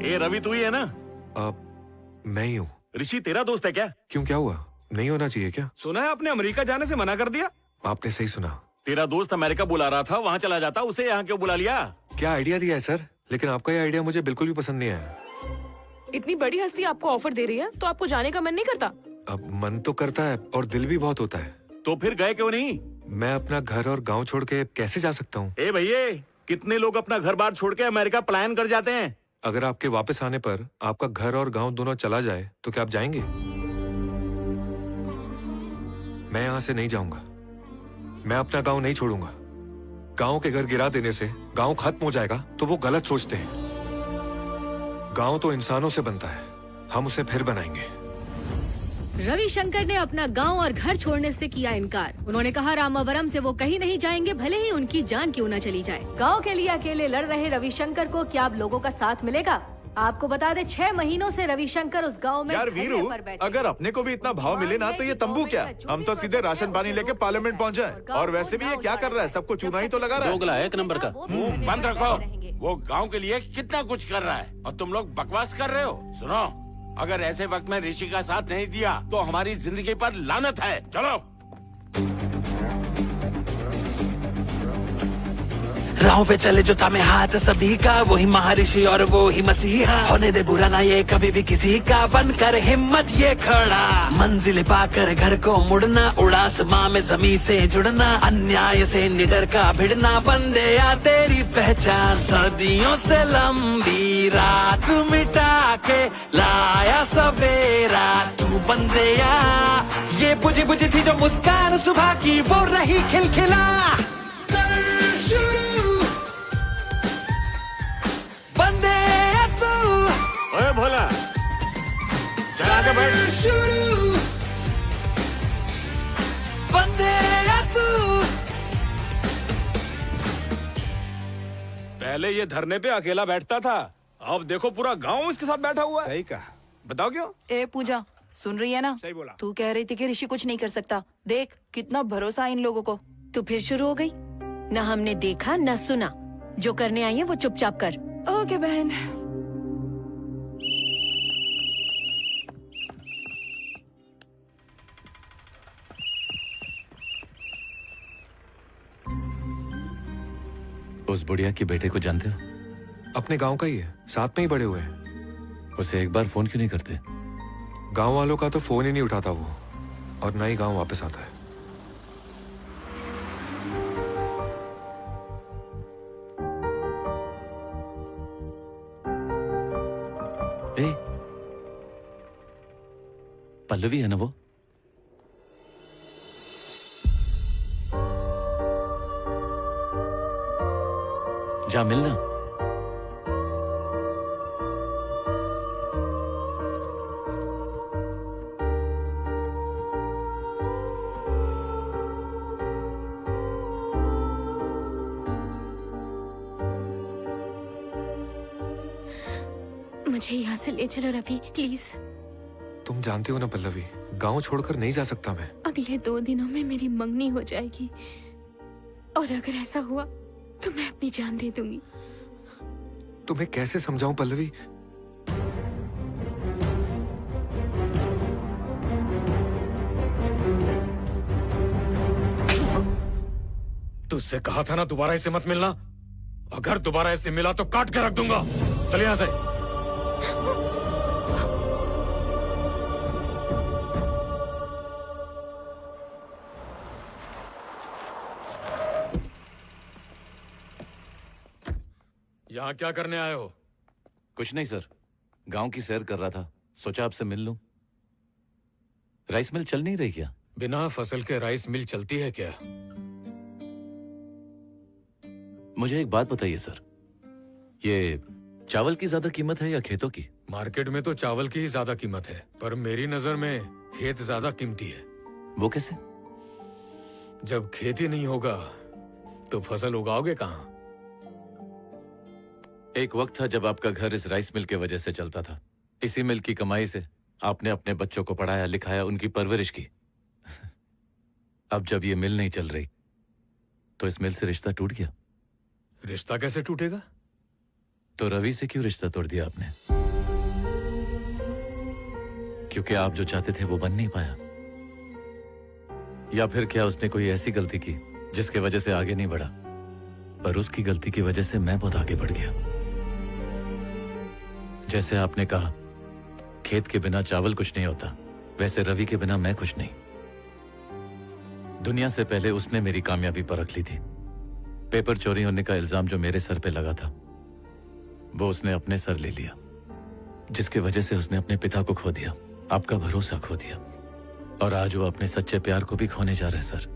ए रवि, तू ही है ना? मैं ही हूँ। ऋषि तेरा दोस्त है क्या? क्यों, क्या हुआ? नहीं होना चाहिए क्या? सुना है आपने अमेरिका जाने से मना कर दिया? आपने सही सुना। तेरा दोस्त अमेरिका बुला रहा था, वहाँ चला जाता, उसे यहाँ क्यों बुला लिया? क्या आइडिया दिया है सर, लेकिन आपका ये आइडिया मुझे बिल्कुल भी पसंद नहीं आया। इतनी बड़ी हस्ती आपको ऑफर दे रही है तो आपको जाने का मन नहीं करता? अब मन तो करता है और दिल भी बहुत होता है। तो फिर गए क्यों नहीं? मैं अपना घर और गांव छोड़ के कैसे जा सकता हूँ? ए भैया, कितने लोग अपना घर बार छोड़ के अमेरिका पलायन कर जाते हैं। अगर आपके वापस आने पर आपका घर और गांव दोनों चला जाए तो क्या आप जाएंगे? मैं यहाँ से नहीं जाऊंगा। मैं अपना गांव नहीं छोड़ूंगा। गांव के घर गिरा देने से गांव खत्म हो जाएगा तो वो गलत सोचते हैं। गांव तो इंसानों से बनता है, हम उसे फिर बनाएंगे। रविशंकर ने अपना गांव और घर छोड़ने से किया इनकार। उन्होंने कहा रामावरम से वो कहीं नहीं जाएंगे, भले ही उनकी जान क्यों न चली जाए। गांव के लिए अकेले लड़ रहे रविशंकर को क्या अब लोगों का साथ मिलेगा? आपको बता दे 6 महीनों से रविशंकर उस गांव में यार वीरू, अगर अपने को भी इतना भाव मिले ना तो ये तंबू क्या, हम तो सीधे राशन पानी लेके पार्लियामेंट पहुँच जाए। और वैसे भी ये क्या कर रहा है, सबको चूना ही तो लगा रहा है। दोगला है एक नंबर का। मुंह बंद रखो। वो गांव के लिए कितना कुछ कर रहा है और तुम लोग बकवास कर रहे हो। सुनो, अगर ऐसे वक्त में ऋषि का साथ नहीं दिया तो हमारी जिंदगी पर लानत है। चलो। राहों पे चले जो था में हाथ सभी का, वही महर्षि और वो ही मसीहा। होने दे बुरा ना ये कभी भी किसी का, बनकर हिम्मत ये खड़ा। मंजिल पाकर घर को मुड़ना, उड़ास माँ में जमी से जुड़ना, अन्याय से निडर का भिड़ना, बंदे या तेरी पहचान। सदियों से लंबी रात मिटा के लाया सवेरा, तू बंदे या। ये बुझी बुझी थी जो मुस्कान सुबह की, वो रही खिलखिला। ओए भोला, चला के बैठ। पहले ये धरने पे अकेला बैठता था, अब देखो पूरा गांव इसके साथ बैठा हुआ है। सही कहा। बताओ क्यों? ए पूजा, सुन रही है ना? सही बोला। तू कह रही थी कि ऋषि कुछ नहीं कर सकता, देख कितना भरोसा है इन लोगों को। तू फिर शुरू हो गई। न हमने देखा न सुना, जो करने आई है वो चुपचाप कर। ओके बहन। उस बुढ़िया के बेटे को जानते हो? अपने गांव का ही है, साथ में ही बड़े हुए हैं। उसे एक बार फोन क्यों नहीं करते? गांव वालों का तो फोन ही नहीं उठाता वो, और ना ही गांव वापस आता है। ए, पल्लवी है ना वो? जा मिलना। मुझे यहाँ से ले चलो रवि, प्लीज। तुम जानती हो ना पल्लवी, गांव छोड़कर नहीं जा सकता मैं। अगले 2 दिनों में मेरी मंगनी हो जाएगी, और अगर ऐसा हुआ तो मैं अपनी जान दे दूंगी। तुम्हें कैसे समझाऊं पल्लवी? तुझसे कहा था ना दोबारा इसे मत मिलना। अगर दोबारा इसे मिला तो काट के रख दूंगा। चले यहां से। यहाँ क्या करने आए हो? कुछ नहीं सर, गांव की सैर कर रहा था, सोचा आपसे मिल लूं। राइस मिल चल नहीं रही क्या? बिना फसल के राइस मिल चलती है क्या? मुझे एक बात बताइए सर, ये चावल की ज्यादा कीमत है या खेतों की? मार्केट में तो चावल की ही ज्यादा कीमत है, पर मेरी नजर में खेत ज्यादा कीमती है। वो कैसे? जब खेती नहीं होगा तो फसल उगाओगे कहाँ? एक वक्त था जब आपका घर इस राइस मिल के वजह से चलता था। इसी मिल की कमाई से आपने अपने बच्चों को पढ़ाया, लिखाया, उनकी परवरिश की। अब जब ये मिल नहीं चल रही तो इस मिल से रिश्ता टूट गया। रिश्ता कैसे टूटेगा? तो रवि से क्यों रिश्ता तोड़ दिया आपने? क्योंकि आप जो चाहते थे वो बन नहीं पाया? या फिर क्या उसने कोई ऐसी गलती की जिसके वजह से आगे नहीं बढ़ा, पर उसकी गलती की वजह से मैं बहुत आगे बढ़ गया? जैसे आपने कहा खेत के बिना चावल कुछ नहीं होता, वैसे रवि के बिना मैं कुछ नहीं। दुनिया से पहले उसने मेरी कामयाबी परख ली थी। पेपर चोरी होने का इल्जाम जो मेरे सर पे लगा था वो उसने अपने सर ले लिया, जिसकी वजह से उसने अपने पिता को खो दिया, आपका भरोसा खो दिया, और आज वो अपने सच्चे प्यार को भी खोने जा रहा है सर।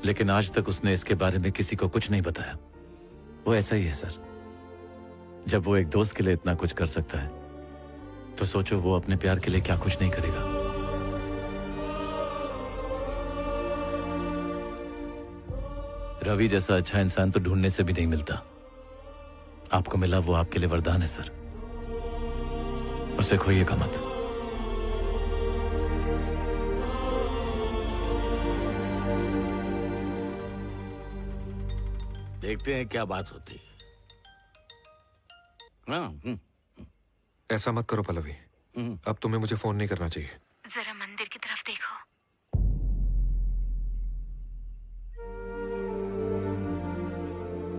लेकिन आज तक उसने इसके बारे में किसी को कुछ नहीं बताया। वो ऐसा ही है सर। जब वो एक दोस्त के लिए इतना कुछ कर सकता है तो सोचो वो अपने प्यार के लिए क्या कुछ नहीं करेगा। रवि जैसा अच्छा इंसान तो ढूंढने से भी नहीं मिलता। आपको मिला, वो आपके लिए वरदान है सर। उसे खोइएगा मत। देखते हैं क्या बात होती है। हाँ, ऐसा मत करो पल्लवी, अब तुम्हें मुझे फोन नहीं करना चाहिए। जरा मंदिर की तरफ देखो।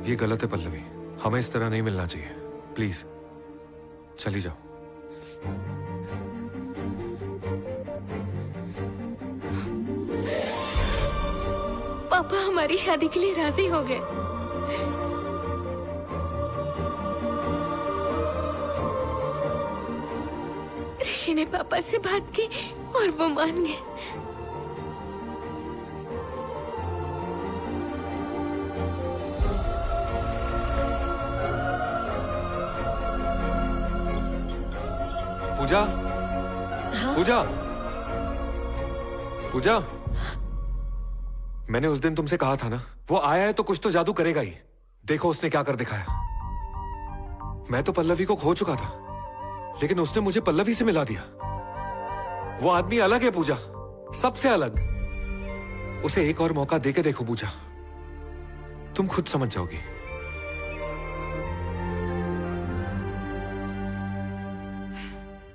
ये गलत है पल्लवी, हमें इस तरह नहीं मिलना चाहिए। प्लीज चली जाओ। पापा हमारी शादी के लिए राजी हो गए। ऋषि ने पापा से बात की और वो मान गए। पूजा, पूजा, पूजा, मैंने उस दिन तुमसे कहा था ना, वो आया है तो कुछ तो जादू करेगा ही। देखो उसने क्या कर दिखाया। मैं तो पल्लवी को खो चुका था, लेकिन उसने मुझे पल्लवी से मिला दिया। वो आदमी अलग है पूजा, सबसे अलग। उसे एक और मौका देके देखो पूजा, तुम खुद समझ जाओगी।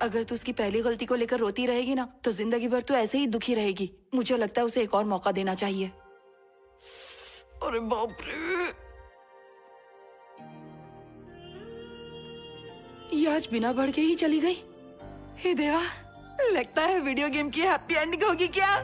अगर तू उसकी पहली गलती को लेकर रोती रहेगी ना तो जिंदगी भर तू ऐसे ही दुखी रहेगी। मुझे लगता है उसे एक और मौका देना चाहिए। अरे बाप रे, ये आज बिना बढ़ के ही चली गई। हे देवा, लगता है वीडियो गेम की हैप्पी एंडिंग होगी क्या?